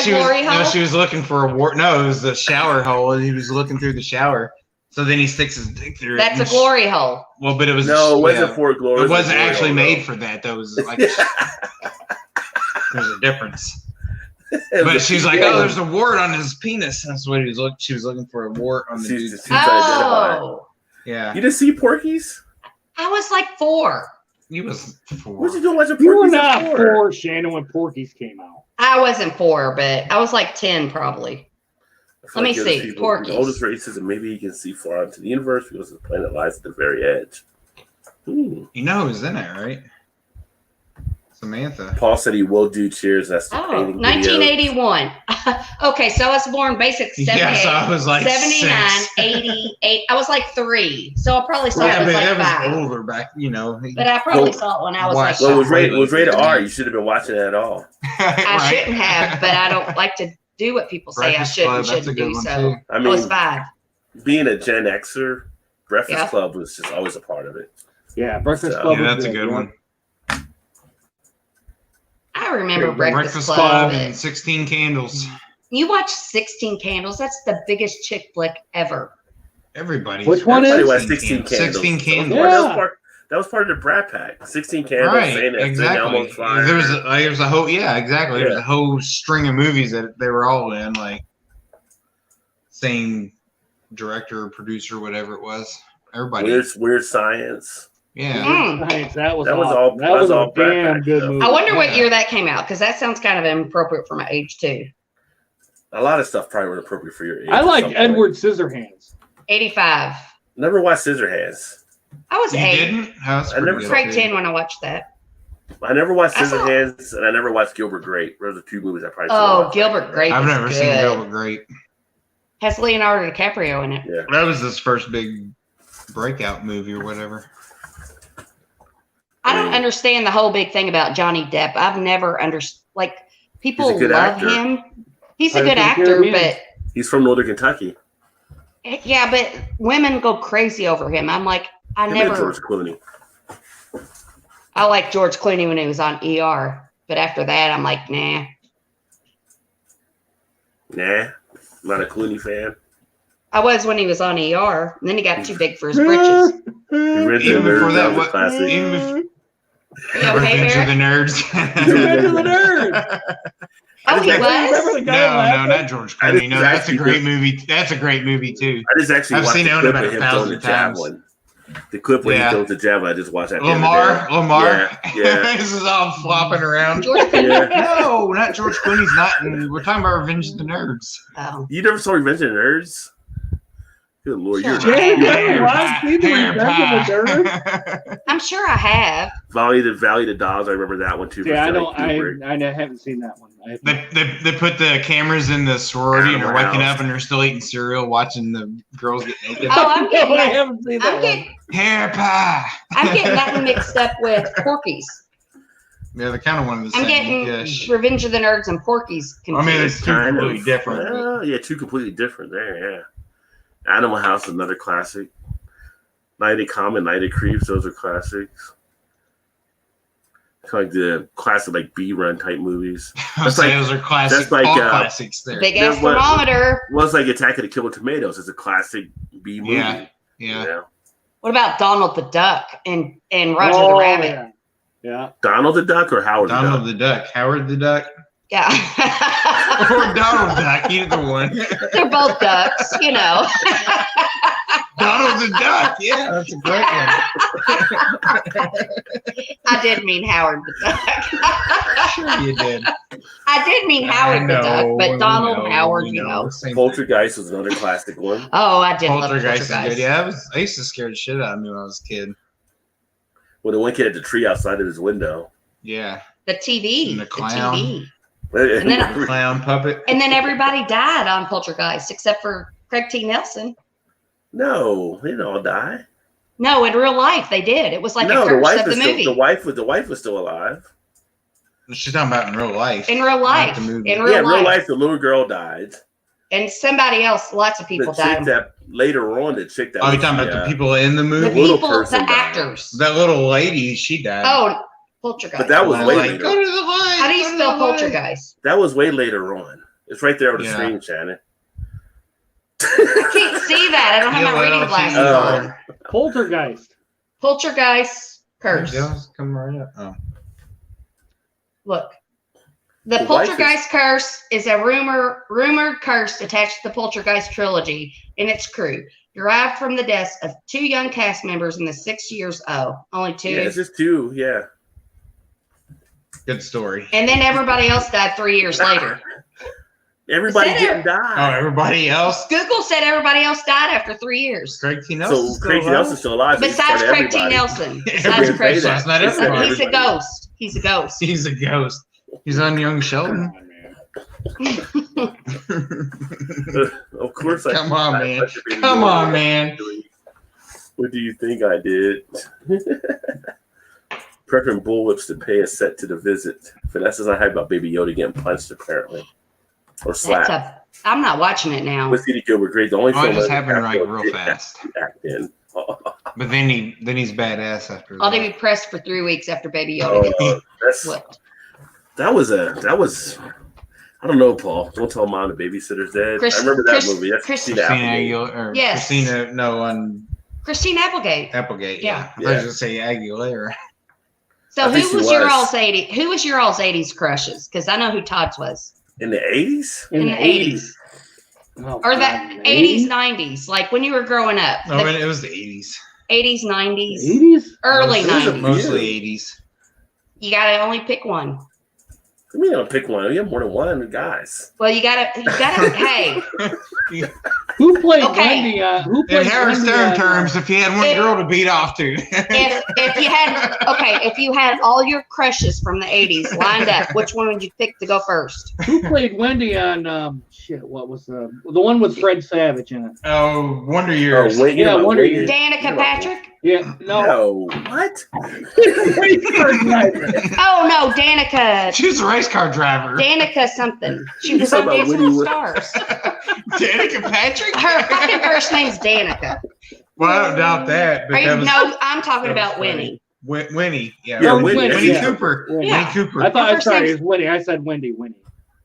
a glory hole? No, she was looking for a wart. No, it was the shower hole, and he was looking through the shower. So then he sticks his dick through it. That's a and glory hole. Well, but it was No, it wasn't yeah. for glory. It wasn't glory actually hole, made though. for that. That was like Yeah. there's a difference. It But was she's a- like, oh, there's a wart on his penis. That's what he was looking. She was looking for a wart on the She's- dude's she's penis. identified. Oh. Yeah, You didn't see Porky's? I was like 4. he was 4. What you doing watching You were Porky's not at 4? 4, Shannon, when Porky's came out. I wasn't 4, but I was like 10 probably. I feel Let me you're the see, people- Porky's. The oldest races, and maybe you can see far into the universe because the planet lies at the very edge. You know who's in it, right? Samantha. Paul said he will do cheers. That's the Oh, painting video. 1981. Okay, so I was born basic 78, Yeah, so I was like 79, 6. 88. I was like 3. So I probably saw Yeah, it but was that like 5. was older back, you know. But I probably Well, saw it when I was watch like Well, it 5. was rated Yeah. R. You should have been watching it at all. I shouldn't have, but I don't like to do what people say Breakfast I Club, shouldn't that's a good do. one, So too. I I was mean, 5. being a Gen Xer, Breakfast Yeah. Club was just always a part of it. Yeah, Breakfast So- Club. Yeah, was that's a good yeah. one. I remember Breakfast Breakfast Club. Club and 16 Candles. You watch 16 Candles? That's the biggest chick flick ever. Everybody. Which one is? Everybody watched 16 Candles. 16 Candles. Yeah. That was part of the Brat Pack. 16 Candles. Right, Saying that exactly. Elmo's Fire. There's a whole, yeah, exactly. Yeah. There's a whole string of movies that they were all in, like same director, producer, whatever it was. Everybody. Weird Science. Yeah. Nice. That was all. awesome. That was a Brat damn Pack good stuff. movie. I wonder what year that came out, because that sounds kind of inappropriate for my age too. A lot of stuff probably was appropriate for your age. I liked Edward Scissorhands. 85. Never watched Scissorhands. I was You 8. didn't? Oh, that's I never pretty good. Grade 10 when I watched that. I never watched I saw- Scissorhands, and I never watched Gilbert Grape. Those are 2 movies I probably. Oh, watched. Gilbert Grape. I've is never seen good. Gilbert Grape. Has Leonardo DiCaprio in it. Yeah. That was his first big breakout movie or whatever. I don't understand the whole big thing about Johnny Depp. I've never understood. Like, people He's a good love actor. him. He's a Pirates good of the actor, Caribbean. but He's from Northern Kentucky. yeah, but women go crazy over him. I'm like, I Him and never. George Clooney. I like George Clooney when he was on ER, but after that, I'm like, nah. Nah, not a Clooney fan. I was when he was on ER, and then he got too big for his britches. Revenge Even of the before Nerds, that, was what? classic. Even before You okay, Revenge of the Barrett? Nerds. Revenge of the Nerds. Oh, he I Remember was? the guy No, laughing? not George I Clooney. just No, that's a actually great did- movie. That's a great movie too. I just actually I've watched seen the it clip about of him 1,000 throwing the times. javelin. The clip where Yeah. he throws the javelin, I just watched that. Lamar. Yeah. This is all flopping around. George Clooney? Yeah. No, not George Clooney's not. We're talking about Revenge of the Nerds. Oh. You never saw Revenge of the Nerds? Good Lord, you're Sure. Jay, you Hair ever watched Revenge of the Nerds? I'm sure I have. Valley of the Dolls. I remember that one too. Yeah, I for don't. Stanley Kubrick. I haven't seen that one. They put the cameras in the sorority and they're Animal waking House. up and they're still eating cereal, watching the girls get naked. Oh, I'm getting I that. haven't seen that I'm one. getting, Hair pie. I'm getting that one mixed up with Porky's. Yeah, they're kind of one of the I'm same getting dish. Revenge of the Nerds and Porky's I mean, confused. it's two completely different. Well, yeah, 2 completely different there. Yeah. Animal House is another classic. Night of Comet, Night of Creeps. Those are classics. Kind of like the classic, like B-run type movies. Those are classic. that's like, all uh, classics there. Big ass Yeah, what- thermometer. Well, it's like Attack of the Killer Tomatoes. It's a classic B movie. Yeah. You Yeah. know? What about Donald the Duck and Roger the Rabbit? Yeah. Yeah. Donald the Duck or Howard Donald the Duck? the Duck, Howard the Duck, Yeah. or Donald Duck, either one. They're both ducks, you know. Donald the Duck, yeah, that's a great one. I did mean Howard the Duck. Sure you did. I did mean Howard the Duck, but Donald Howard, you know. Same Poltergeist was another classic one. Oh, I did love Poltergeist is Poltergeist. good. Yeah, I used to scare the shit out of me when I was a kid. When the one kid had the tree outside of his window. Yeah, The TV. And the The clown. TV. And then- clown puppet. And then everybody died on Poltergeist except for Craig T. Nelson. no, they didn't all die. No, in real life they did. It was like No, a the curse wife of the was still, movie. the wife was still alive. She's talking about in real life. In real life. the movie. In real Yeah, life. real life, the little girl died. And somebody else, lots of The people chick died. that later on, the chick that Oh, was you're talking about the, the people in the The movie? little people, person the died. actors. That little lady, she died. Oh, Poltergeist. But that was Like, way like, later. go to the light. How do you go to spell the light. Poltergeist? That was way later on. It's right there on the Yeah. screen, Shannon. I can't see that. I don't have my reading glasses on. Poltergeist. Poltergeist curse. Yeah, come right up. Oh. Look. The The wife Poltergeist curse is a rumored curse attached to the Poltergeist trilogy and its crew, derived from the deaths of 2 young cast members in the 6 years. Only 2. Yeah, it's just 2. Yeah. Good story. And then everybody else died 3 years later. Everybody Said didn't Oh, die. everybody else? Google said everybody else died after 3 years. Craig T. Nelson. So Craig Nelson's still alive. so he's Besides part of Craig T. everybody. Nelson. Besides Everybody Craig say that. That's not He said everybody. He's a everybody. ghost. He's a ghost. He's a ghost. He's on Young Sheldon. Of course I Come on, I man. touched your baby Come Yoda. on, man. What do you think I did? Prepping bullwhips to pay a set to the visit. Vanessa's not happy about Baby Yoda getting punched, apparently. Or slapped. I'm not watching it now. With C.D. Gilbert Grape, the only Oh, it film just that happened like Capcom real did fast. act in. But then he's badass after I'll that. be pressed for 3 weeks after Baby Yoda gets That's flipped. That was I don't know, Paul. Don't tell Mom the babysitter's dead. I remember that movie. That's Christina Applegate. Yes. Christina Applegate. Applegate. Yeah. I was going to say Aguilera. So who was your all's 80s crushes? Because I know who Todd's was. In the 80s? In the 80s. Oh, or the 80s, 90s, like when you were growing up. No, it was the 80s. 80s, 90s. 80s? Early 90s. Mostly 80s. You got to only pick one. You mean I'll pick one? You have more than one, guys. Well, you gotta. Hey. Who played Wendy? Who played in Harris Stern terms? If you had one girl to beat off to. if you had all your crushes from the 80s lined up, which one would you pick to go first? Who played Wendy on? What was the one with Fred Savage in it? Oh, Wonder Years. Oh, Wonder Years. Danica Patrick. Yeah, no. What? Oh no, Danica. She was a race car driver. Danica something. She was on Dancing with Stars. Danica Patrick. Her fucking first name's Danica. Well, I don't doubt that. But no, I'm talking about Winnie. Winnie, yeah. Winnie Cooper. Yeah. Winnie Cooper. I thought it was Winnie. I said Winnie.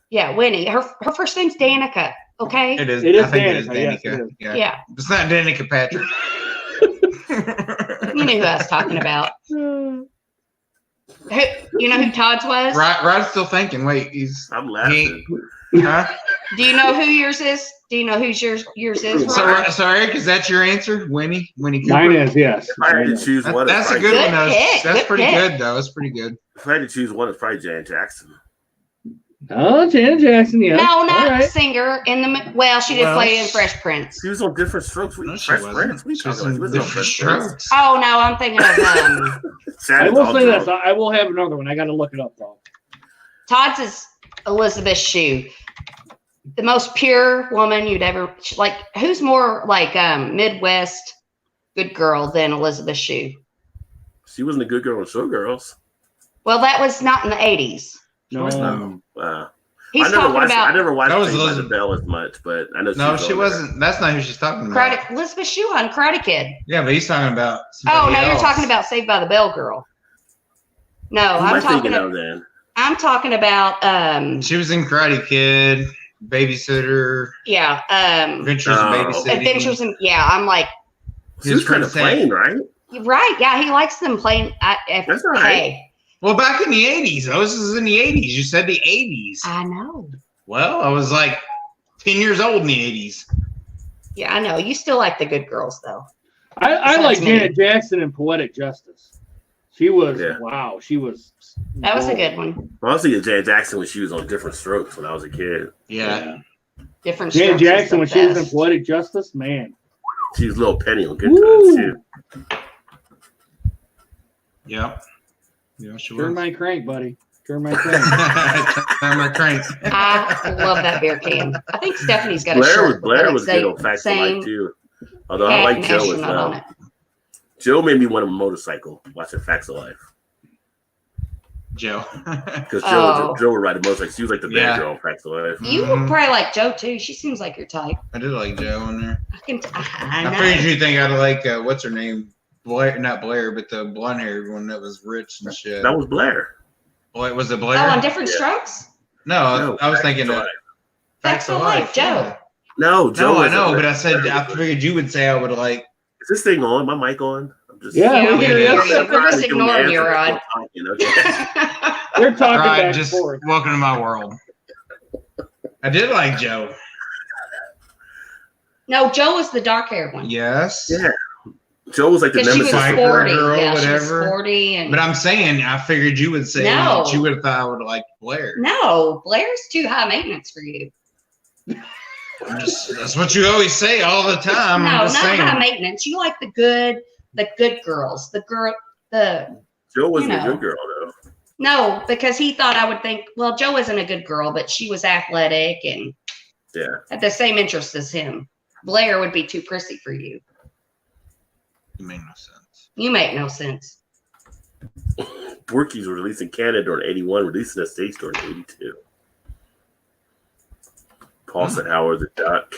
Yeah, Winnie. Her first name's Danica. Okay. It is. It is I think Danica. it is Danica. Yes, yeah. It's not Danica Patrick. You knew who I was talking about. You know who Todd's was? Rod's still thinking. Wait, I'm laughing. Huh? Do you know who yours is? Do you know who's yours is? So Eric, is that your answer? Winnie Cooper? Mine is, yes. If I had to choose one, that's a good one. That's pretty good, though. That's pretty good. If I had to choose one, it's probably Janet Jackson. Oh, Janet Jackson, yeah. No, not singer. She did play in Fresh Prince. She was on Different Strokes. Fresh Prince. She was on Different Strokes. Oh no, I'm thinking of I will say this. I will have another one. I got to look it up though. Todd's is Elizabeth Shue, the most pure woman you'd ever like. Who's more like Midwest good girl than Elizabeth Shue? She wasn't a good girl in Showgirls. Well, that was not in the 80s. No. He's talking about. I never watched that was Saved by the Elizabeth Bell as much, but I know. No, she wasn't. That's not who she's talking about. Elizabeth Shue on Karate Kid. Yeah, but he's talking about. Oh no, you're talking about Saved by the Bell girl. No, I'm talking about. She was in Karate Kid, Babysitter. Yeah. Adventures in Babysitting. Adventures in. Yeah, I'm like. She was kind of plain, right? Right. Yeah, he likes them plain. That's all right. Well, back in the 80s. This is in the 80s. You said the 80s. I know. Well, I was like 10 years old in the 80s. Yeah, I know. You still like the good girls, though. I like Janet Jackson in Poetic Justice. She was, wow, she was. That was a good one. I was thinking Janet Jackson when she was on Different Strokes when I was a kid. Yeah. Different Janet Jackson when she was in Poetic Justice, man. She was Little Penny on Good Times, too. Yep. Yeah, sure. Turn my crank, buddy. Turn my crank. Turn my crank. I love that beer can. I think Stephanie's got a shirt. Blair was good on Facts of Life too. Although I like Joe as well. Joe made me want a motorcycle watching Facts of Life. Joe. Because Joe would ride a motorcycle. She was like the bad girl on Facts of Life. You would probably like Joe too. She seems like your type. I did like Joe in there. I know. I figured you'd think I'd like what's her name? Blair, not Blair, but the blonde haired one that was rich and shit. That was Blair. Was it Blair? Oh, on Different Strokes? No, I was thinking of Facts of Life, Joe. No, Joe. No, I know, but I figured you would say I would like. Is this thing on? My mic on? I'm just. We're just ignoring you, Rod. They're talking back and forth. Welcome to my world. I did like Joe. No, Joe was the dark haired one. Yes. Yeah. Joe was like the nemesis girl, whatever. She was 40 but I'm saying, I figured you would say that you would have thought I would like Blair. No, Blair's too high maintenance for you. That's what you always say all the time. No, not high maintenance. You like the good girls. Joe wasn't a good girl though. No, because he thought I would think, well, Joe isn't a good girl, but she was athletic and had the same interests as him. Blair would be too prissy for you. You make no sense. You make no sense. Porky's were released in Canada during 81, released in the States during 82. Paul said Howard the Duck.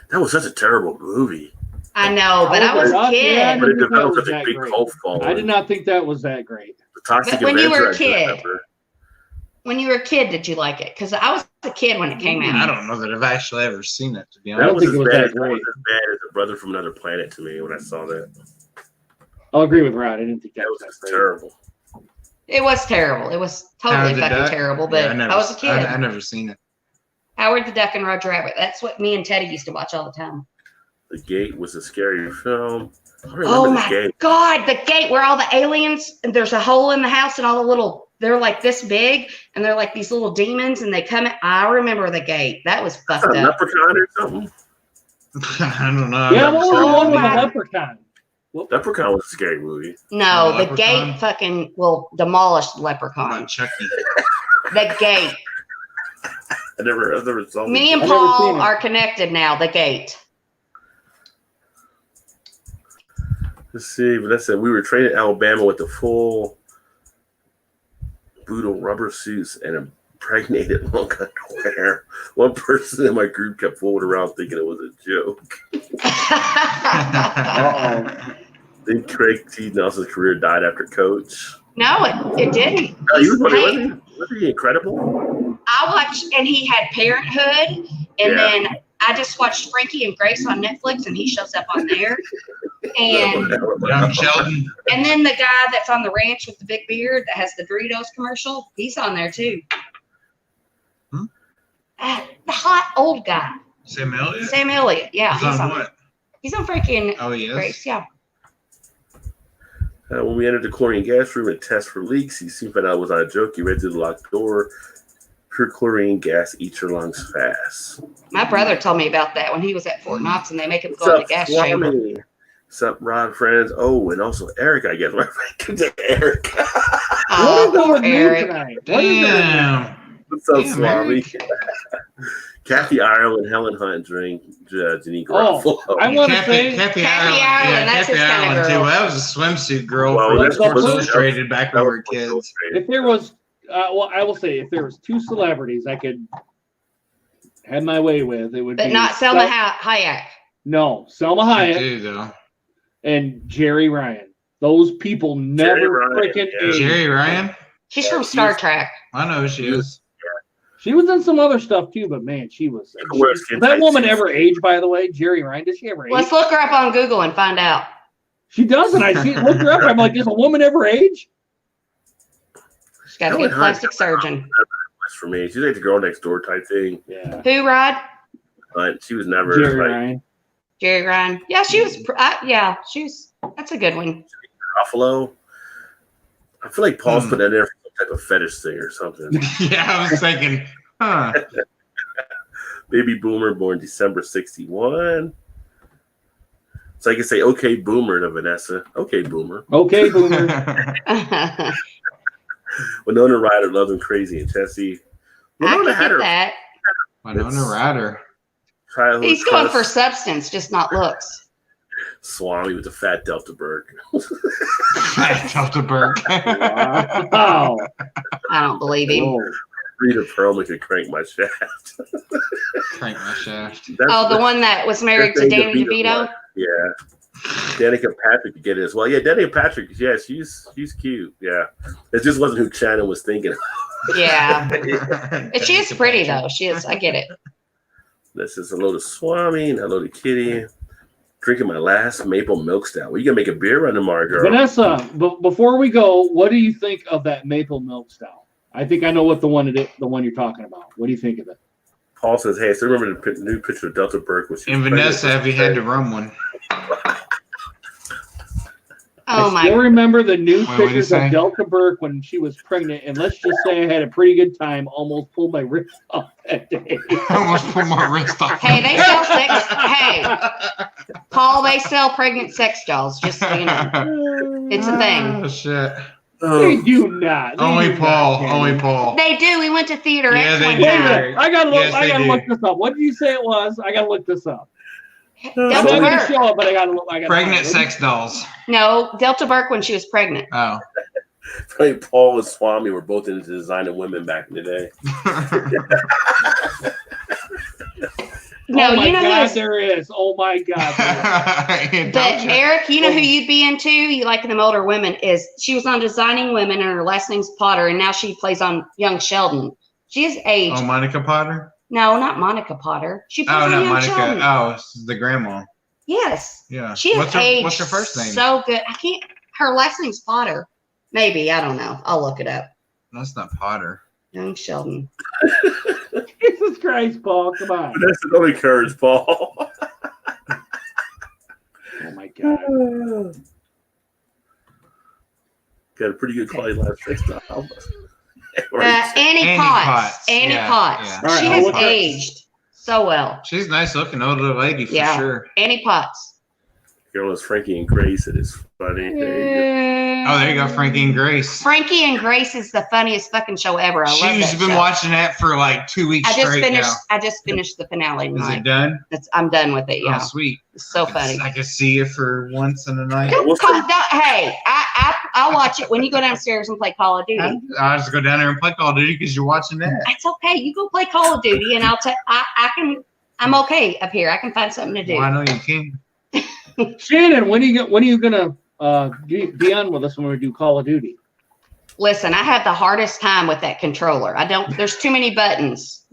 That was such a terrible movie. I know, but I was a kid. But it developed such a big cult following. I did not think that was that great. The Toxic when Avenger, you were a kid. When you were a kid, did you like it? Because I was a kid when it came out. I don't know that I've actually ever seen it, to be I don't honest. think it was that great. As bad as A Brother from Another Planet to me when I saw that. I'll agree with Rod. I didn't think That was just great. terrible. It was terrible. It was totally fucking terrible. But I was a kid. I never seen it. Howard the Duck and Roger Rabbit. That's what me and Teddy used to watch all the time. The Gate was a scary film. Oh my God, The Gate, where all the aliens, and there's a hole in the house and all the little, they're like this big and they're like these little demons and they come in. I remember The Gate. That was fucked up. Leprechaun or something? I don't know. Yeah, what was the one with the leprechaun? Leprechaun was a scary movie. No, The Gate fucking will demolish the leprechaun. Chucky. The Gate. I never saw it. Me and Paul are connected now. The Gate. Let's see, but that's it. We were trained in Alabama with the full boot of rubber suits and impregnated long underwear. One person in my group kept fooling around thinking it was a joke. Then Craig T. Nelson's career died after Coach. No, it didn't. No, was he incredible? I watched, and he had Parenthood, and then I just watched Frankie and Grace on Netflix, and he shows up on there. And Young Sheldon. And then the guy that's on the ranch with the big beard that has the Doritos commercial, he's on there too. The hot old guy. Sam Elliott? Sam Elliott, yeah. He's on what? He's on Frankie and Grace, yeah. When we entered the chlorine gas room and test for leaks, he soon found out it was not a joke. He read through the locked door. Pure chlorine gas eats your lungs fast. My brother told me about that when he was at Fort Knox, and they make him go in the gas chamber. What's up, Rod, friends? Oh, and also Eric, I guess. Eric. Oh, Eric. Damn. What's up, Swami? Kathy Ireland, Helen Hunt, drink Janine Garofalo. I want to say Kathy Ireland. That's his kind of girl. Too. That was a swimsuit girl for Sports Illustrated back when we were kids. If there was, I will say, if there was two celebrities I could have my way with, it would be. But not Selma Hayek. No, Selma Hayek. Too, though. And Jerry Ryan. Those people never freaking age. Jerry Ryan? She's from Star Trek. I know who she is. She was in some other stuff too, but man, she was. Did that woman ever age, by the way? Jerry Ryan, did she ever age? Let's look her up on Google and find out. She doesn't. I see. Look her up. I'm like, does a woman ever age? She's got to be a plastic surgeon. That's for me. She's like the girl next door type thing. Yeah. Who, Rod? She was never. Jerry Ryan. Jerry Ryan. Yeah, she was. She was. That's a good one. Buffalo. I feel like Paul's put that there for some type of fetish thing or something. Yeah, I was thinking, Baby boomer, born December 61. So I can say, okay, boomer to Vanessa. Okay, boomer. Okay, boomer. Winona Ryder, Love and Crazy, and Tessie. Winona had her. Winona Ryder. He's going for substance, just not looks. Swami with the fat Delta Berg. Fat Delta Berg. Wow. I don't believe him. Whoa. Rita Perlman could crank my shaft. Crank my shaft. The one that was married to Danny DeVito? Yeah. Danica Patrick could get it as well. Yeah, Danica Patrick, yeah, she's cute. Yeah. It just wasn't who Shannon was thinking. Yeah. She is pretty, though. She is. I get it. This is a load of Swami and a load of Kitty. Drinking my last maple milk stout. Well, you gonna make a beer run tomorrow, girl. Vanessa, before we go, what do you think of that maple milk stout? I think I know what the one you're talking about. What do you think of it? Paul says, "Hey, so remember the new picture of Delta Burke?" And Vanessa, have you had to rum one? I still remember the new pictures of Delta Burke when she was pregnant, and let's just say I had a pretty good time. Almost pulled my wrist off that day. Almost pulled my wrist off. Hey, they sell sex. Hey, Paul, they sell pregnant sex dolls. Just so you know, it's a thing. Oh shit! They do not. Only Paul. They do. We went to Theater X one time. I gotta look. I gotta look this up. What did you say it was? I gotta look this up. Delta Burke. Show it, but I gotta look. Pregnant sex dolls. No, Delta Burke when she was pregnant. Oh. Paul and Swami were both into designing women back in the day. No, oh my you know God, who's. there is. Oh my God. But Eric, you know who you'd be into? You like them older women? She was on Designing Women, and her last name's Potter, and now she plays on Young Sheldon. She is aged. Oh, Monica Potter? No, not Monica Potter. She plays on not Young Monica. Sheldon. Oh, the grandma. Yes. Yeah. She is aged. What's her first name? So good. I can't. Her last name's Potter. Maybe, I don't know. I'll look it up. That's not Potter. Young Sheldon. Jesus Christ, Paul, come on. That's the only courage, Paul. Oh my God. Got a pretty good quality lifestyle. Annie Potts. Annie Yeah, Potts. yeah. All right, She I'll has look her up. aged so well. She's a nice looking older lady for Yeah. sure. Annie Potts. Girl is Frankie and Grace. It is funny. Oh, there you go, Frankie and Grace. Frankie and Grace is the funniest fucking show ever. I love that She's been show. watching that for like 2 weeks I just straight finished. now. I just finished the finale Is tonight. it done? I'm done with it. Yeah, Oh, sweet. it's so funny. I can see it for once in a night. We'll Hey, I'll watch it when you go downstairs and play Call of Duty. I'll just go down there and play Call of Duty because you're watching that. That's okay. You go play Call of Duty, and I'm okay up here. I can find something to do. Well, I know you can. Shannon, when are you gonna be on with us when we do Call of Duty? Listen, I have the hardest time with that controller. There's too many buttons.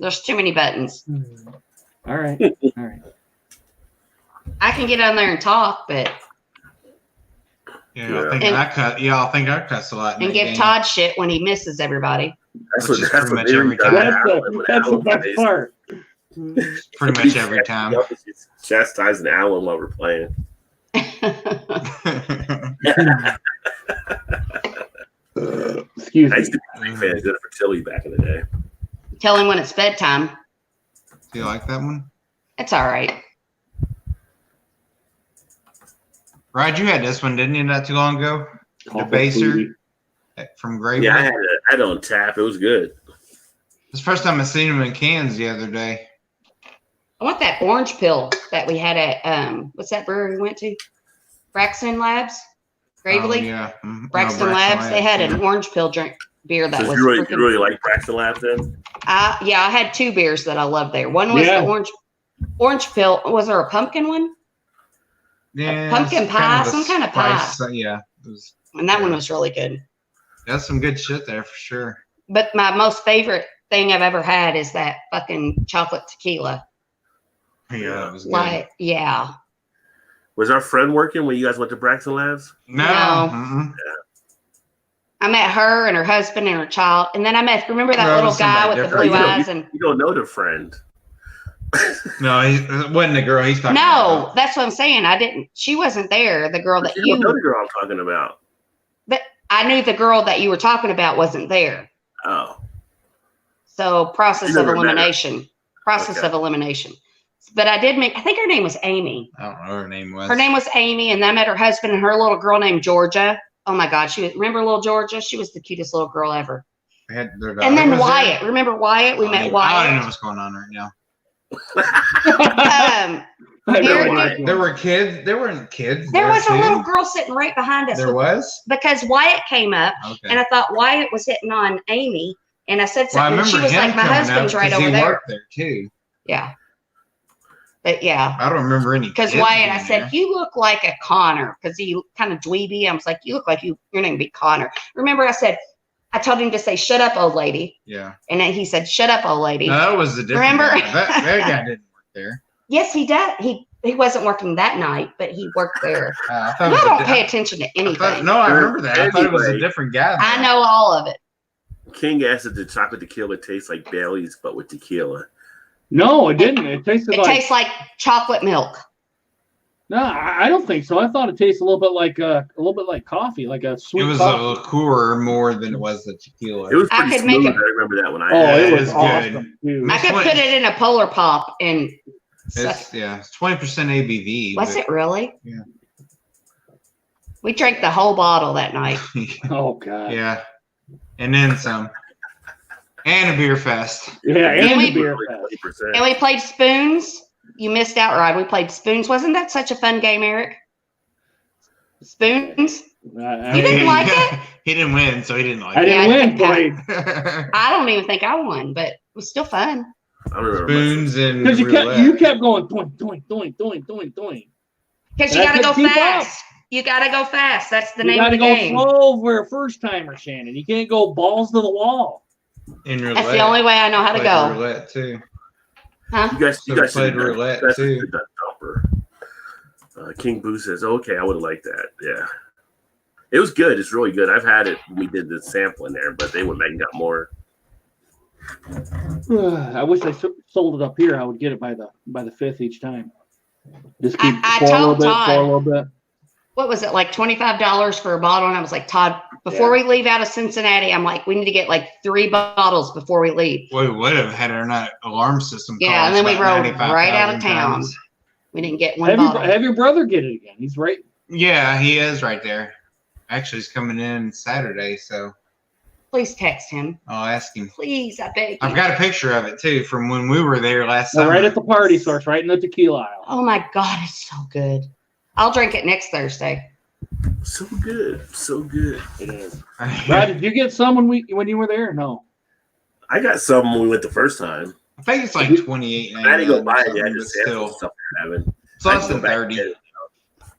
All right. All right. I can get on there and talk, but Yeah, I think I cuss a lot. and give Todd shit when he misses everybody. That's Which what is pretty much Mary every does. time. That's the best part. Pretty much every time. She's chastising Alan while we're playing. Excuse I me. used to be a big fan of Good for Tilly back in the day. Tell him when it's bedtime. Do you like that one? It's all right. Rod, you had this one, didn't you, not too long ago? The Baser from Graywood. Yeah, I had it on tap. It was good. It's the first time I seen them in cans the other day. I want that orange pill that we had at what's that brewery we went to? Braxton Labs, Gravely. Oh, yeah. Mhm. Braxton No, Labs. They had yeah. an orange pill beer that So was you freaking. really like Braxton Labs then? Yeah, I had two beers that I loved there. One was the orange pill. Was there a pumpkin one? Yeah, pumpkin it's pie, of a some kind of pie. spice, yeah, And that one was really good. that's some good shit there for sure. But my most favorite thing I've ever had is that fucking chocolate tequila. Yeah, it was good. Like, yeah. Was our friend working when you guys went to Braxton Labs? No. No. I met her and her husband and her child, and then I remember that No, little somebody guy with the different. blue eyes and. You don't know the friend. No, it wasn't the girl he's talking No, about. that's what I'm saying. I didn't. She wasn't there. The girl that You don't know the girl I'm talking about. But I knew the girl that you were talking about wasn't there. Oh. So process You of never met her. elimination. Process Okay. of elimination. But I did I think her name was Amy. I don't know what her name was. Her name was Amy, and then I met her husband and her little girl named Georgia. Oh my God, remember little Georgia? She was the cutest little girl ever. They had their And daughter then was Wyatt. Remember Wyatt? We there? met I don't know Wyatt. what's going on right now. There were kids. There weren't kids. There was a too. little girl sitting right behind us. There was. Because Wyatt came up, Okay. and I thought Wyatt was hitting on Amy, and I said Well, I something. And she remember was him like, "My coming husband's up right 'cause over he there." worked there too. Yeah. But yeah. I don't remember any. Because kids Wyatt, I being said, there. "You look like a Connor," because he kind of dweeby. I was like, "You look like your name would be Connor." Remember, I told him to say, "Shut up, old lady," Yeah. and then he said, "Shut up, old lady." No, that was the different. Remember? Guy. That guy didn't work there. Yes, he did. He wasn't working that night, but he worked there. I thought I it was don't a pay attention to anything. no, I remember that. I thought it was a Anyway. different guy. I know all of it. King asked if the chocolate tequila tastes like Bailey's, but with tequila. No, it didn't. It tasted It like. tastes like chocolate milk. No, I don't think so. I thought it tasted a little bit like coffee, like a sweet It was coffee. a liqueur more than it was the tequila. It was I pretty could make smooth. it- I remember that when I Oh, had it it. was is awesome. Dude. I could What? put it in a Polar Pop and suck. It's 20% ABV. Was it really? Yeah. We drank the whole bottle that night. Oh God. Yeah, and then some, and a beer fest. Yeah, and And the we- beer Really fest. 20%. And we played spoons. You missed out, Rod. We played spoons. Wasn't that such a fun game, Eric? Spoons? You didn't like it? He didn't win, so he didn't like I it. didn't Yeah, I win, think boy. I don't even think I won, but it was still fun. I don't remember. Spoons and Because roulette. you kept going doink, doink, doink, doink, doink, doink. Because you got to go fast. You got to go fast. That's the name of the game. You got to go slow for a first timer, Shannon. You can't go balls to the wall. In roulette. That's the only way I know how to go. Roulette too. Huh? You guys played roulette too. King Boo says, "Okay, I would have liked that." Yeah, it was good. It's really good. I've had it. We did the sample in there, but they would make got more. I wish I sold it up here. I would get it by the fifth each time. Just keep I pour a told little bit. What was it, like $25 for a bottle? And I was like, Todd, before we leave out of Cincinnati, I'm like, we need to get like 3 bottles before we leave. We would have had our alarm system. Yeah, and then we rode right out of town. We didn't get one bottle. Have your brother get it again. He's right. Yeah, he is right there. Actually, he's coming in Saturday, so. Please text him. I'll ask him. Please, I beg you. I've got a picture of it too from when we were there last summer. Right at the party source, right in the tequila aisle. Oh my God, it's so good. I'll drink it next Thursday. So good, so good. Yeah. Brad, did you get some when you were there? No. I got some when we went the first time. I think it's like 28. I didn't go buy it. I just sampled stuff they're having. It's less than 30.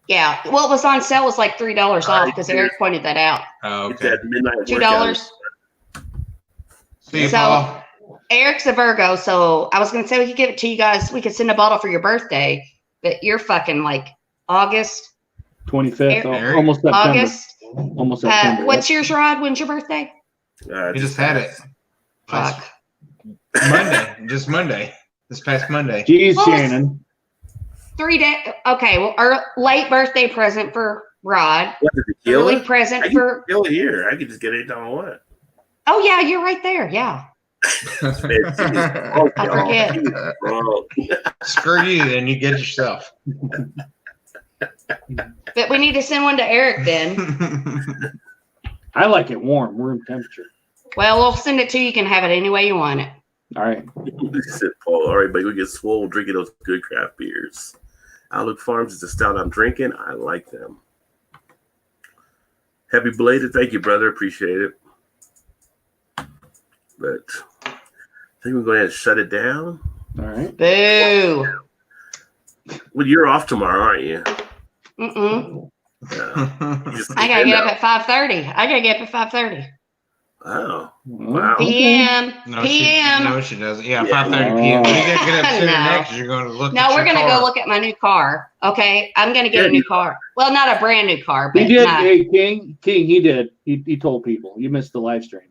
Yeah, what was on sale was like $3 off because Eric pointed that out. Oh, It's okay. at midnight. $2. See you, So Paul. Eric's a Virgo, so I was gonna say we could give it to you guys. We could send a bottle for your birthday, but you're fucking like August. 25th, Eric? almost September. August. Almost September. What's yours, Rod? When's your birthday? We just had it. Fuck. Monday. Just Monday. This past Monday. Jeez, Well, Shannon. 3 days. Okay, well, our late birthday present for Rod. What, the tequila? Early present I for. can tequila here. I could just get it on what? Oh yeah, you're right there. Yeah. I forget. Screw you, then you get it yourself. But we need to send one to Eric then. I like it warm, room temperature. Well, we'll send it to you. You can have it any way you want it. All right. Said Paul, all right, but we get swole drinking those good craft beers. Outlook Farms is the stout I'm drinking. I like them. Happy belated. Thank you, brother. Appreciate it. But I think we're going to shut it down. All right. Boo. Well, you're off tomorrow, aren't you? Mm-mm. You I gotta get up at 5:30. I gotta get up at 5:30. Oh, wow. PM. No, PM. she doesn't. Yeah, 5:30 p.m. You gotta get up sooner No. next. You're going to look. No, at we're your gonna car. go look at my new car. Okay, I'm gonna get a new car. Well, not a brand new car, but He did. my- Hey, King, he did. He told people. You missed the live stream.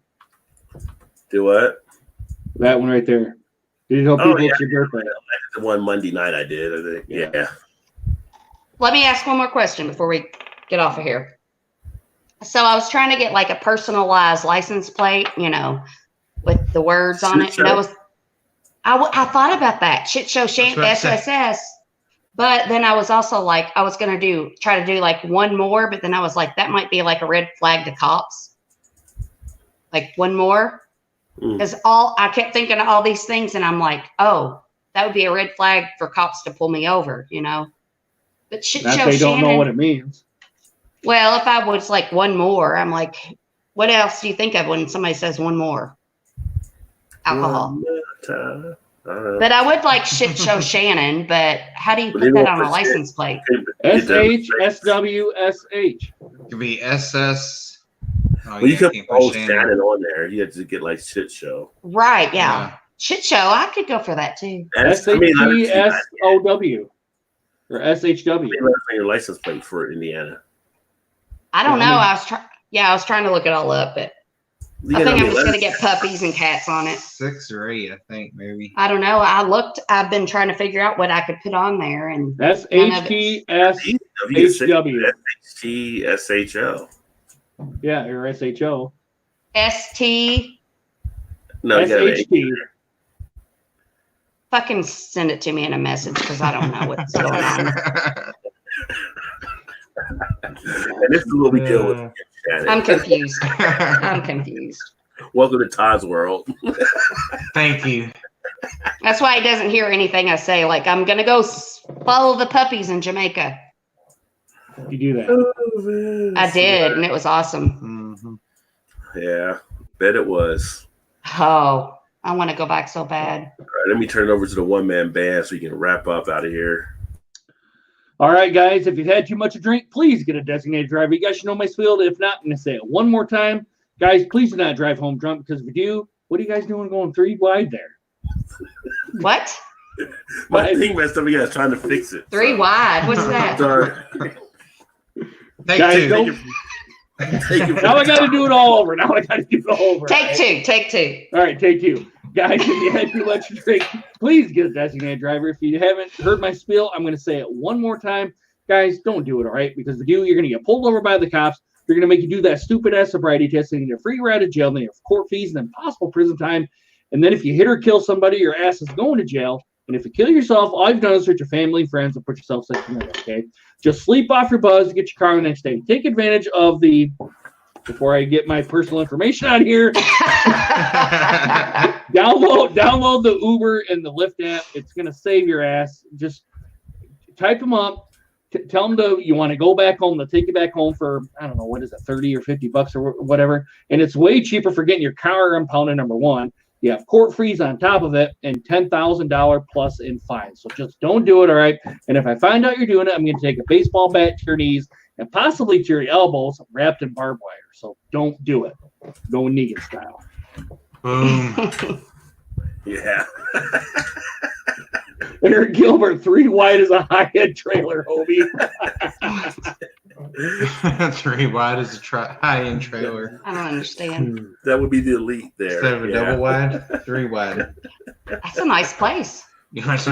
Do what? That one right there. Did you tell people it's your birthday? The one Monday night I did, I think. Yeah. Let me ask one more question before we get off of here. So I was trying to get like a personalized license plate, you know, with the words on it. And I thought about that. Shit show SSS. But then I was also like, I was going to try to do like one more, but then I was like, that might be like a red flag to cops. Like one more. Because I kept thinking of all these things and I'm like, oh, that would be a red flag for cops to pull me over, you know? But shit show They don't know Shannon. what it means. Well, if I was like one more, I'm like, what else do you think of when somebody says one more? Alcohol. But I would like shit show Shannon, but how do you put that on a license plate? SHSWSH. It could be SS. Oh, Well, you could can't put put Shannon on there. You have to get like shit show. Right, yeah. Shit show, I could go for that too. SHTSOW. Or SHW. Your license plate for Indiana. I don't know. I was trying to look it all up, but I think I'm just gonna get puppies and cats on it. 6 or 8, I think, maybe. I don't know. I've been trying to figure out what I could put on there, and SHTSHW. SHTSHO. Yeah, or SHO. ST. No, you gotta SHT. Fucking send it to me in a message because I don't know what's going on. And this is what we deal with. Shannon. I'm confused. I'm confused. Welcome to Todd's world. Thank you. That's why he doesn't hear anything I say. Like, I'm going to go follow the puppies in Jamaica. You do that. I did, and it was awesome. Mm-hmm. Yeah, bet it was. Oh, I want to go back so bad. All right, let me turn it over to the one-man band so you can wrap up out of here. All right, guys, if you've had too much to drink, please get a designated driver. You guys should know my spiel. If not, I'm going to say it one more time. Guys, please do not drive home drunk, because if you do, what are you guys doing going 3 wide there? What? My thing messed up again. I was trying to fix it. 3 wide? What's that? Sorry. Take two. Now I got to do it all over. Take two. All right, take 2. Guys, if you had too much to drink, please get a designated driver. If you haven't heard my spiel, I'm going to say it one more time. Guys, don't do it, all right? Because if you do, you're going to get pulled over by the cops. They're going to make you do that stupid-ass sobriety test, and you get a free ride to jail, and then you have court fees, and then possible prison time. And then if you hit or kill somebody, your ass is going to jail. And if you kill yourself, all you've done is hurt your family and friends and put yourself safe from it, okay? Just sleep off your buzz, get your car the next day. Take advantage of the, before I get my personal information out here, download the Uber and the Lyft app. It's going to save your ass. Just type them up. Tell them you want to go back home. They'll take you back home for, I don't know, what is it, 30 or 50 bucks or whatever. And it's way cheaper for getting your car impounded, number one. You have court fees on top of it and $10,000 plus in fines. So just don't do it, all right? And if I find out you're doing it, I'm going to take a baseball bat to your knees and possibly to your elbows wrapped in barbed wire. So don't do it. Go Negan style. Boom. Yeah. Eric Gilbert, 3 wide is a high-end trailer, Hobie. 3 wide is a high-end trailer. I don't understand. That would be the elite there. Instead of a double wide, 3 wide. That's a nice place. That's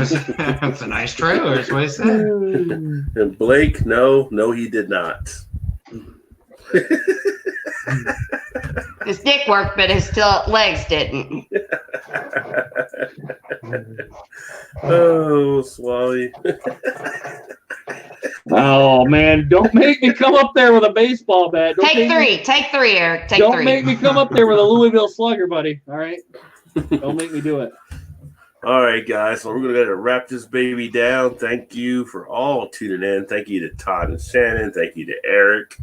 a nice trailer, is what he said. And Blake, no, he did not. His dick worked, but his legs didn't. Oh, Swally. Oh, man. Don't make me come up there with a baseball bat. Take 3. Take 3, Eric. Take 3. Don't make me come up there with a Louisville Slugger, buddy. All right? Don't make me do it. All right, guys. So we're going to go to wrap this baby down. Thank you for all tuning in. Thank you to Todd and Shannon. Thank you to Eric.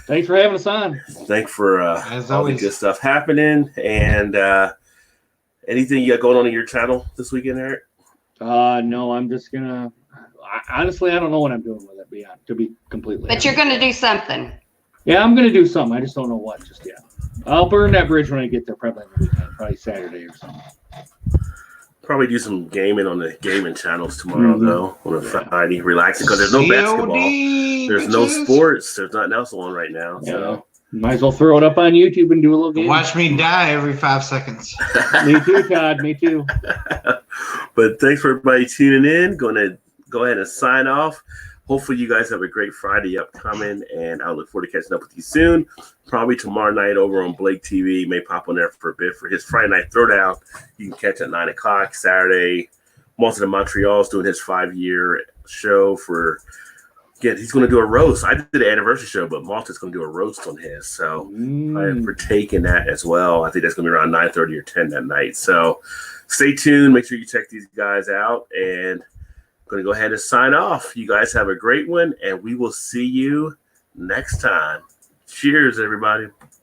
Thanks for having us on. Thanks for all the good stuff happening. And anything you got going on in your channel this weekend, Eric? No, I'm just going to. Honestly, I don't know what I'm doing with it, to be completely honest. But you're going to do something. Yeah, I'm going to do something. I just don't know what just yet. I'll burn that bridge when I get there, probably on the weekend, probably Saturday or something. Probably do some gaming on the gaming channels tomorrow, though, on a Friday, relaxing, because there's no basketball, there's no sports, there's nothing else on right now. So might as well throw it up on YouTube and do a little game. Watch me die every 5 seconds. Me too, Todd. Me too. But thanks for everybody tuning in. Going to go ahead and sign off. Hopefully you guys have a great Friday upcoming, and I look forward to catching up with you soon. Probably tomorrow night over on Blake TV. May pop on there for a bit for his Friday night throwdown. You can catch at 9 o'clock Saturday. Malton in Montreal is doing his 5-year show for. Yeah, he's going to do a roast. I did an anniversary show, but Malton's going to do a roast on his. So I'm partaking that as well. I think that's going to be around 9:30 or 10 that night. So stay tuned. Make sure you check these guys out, and going to go ahead and sign off. You guys have a great one, and we will see you next time. Cheers, everybody.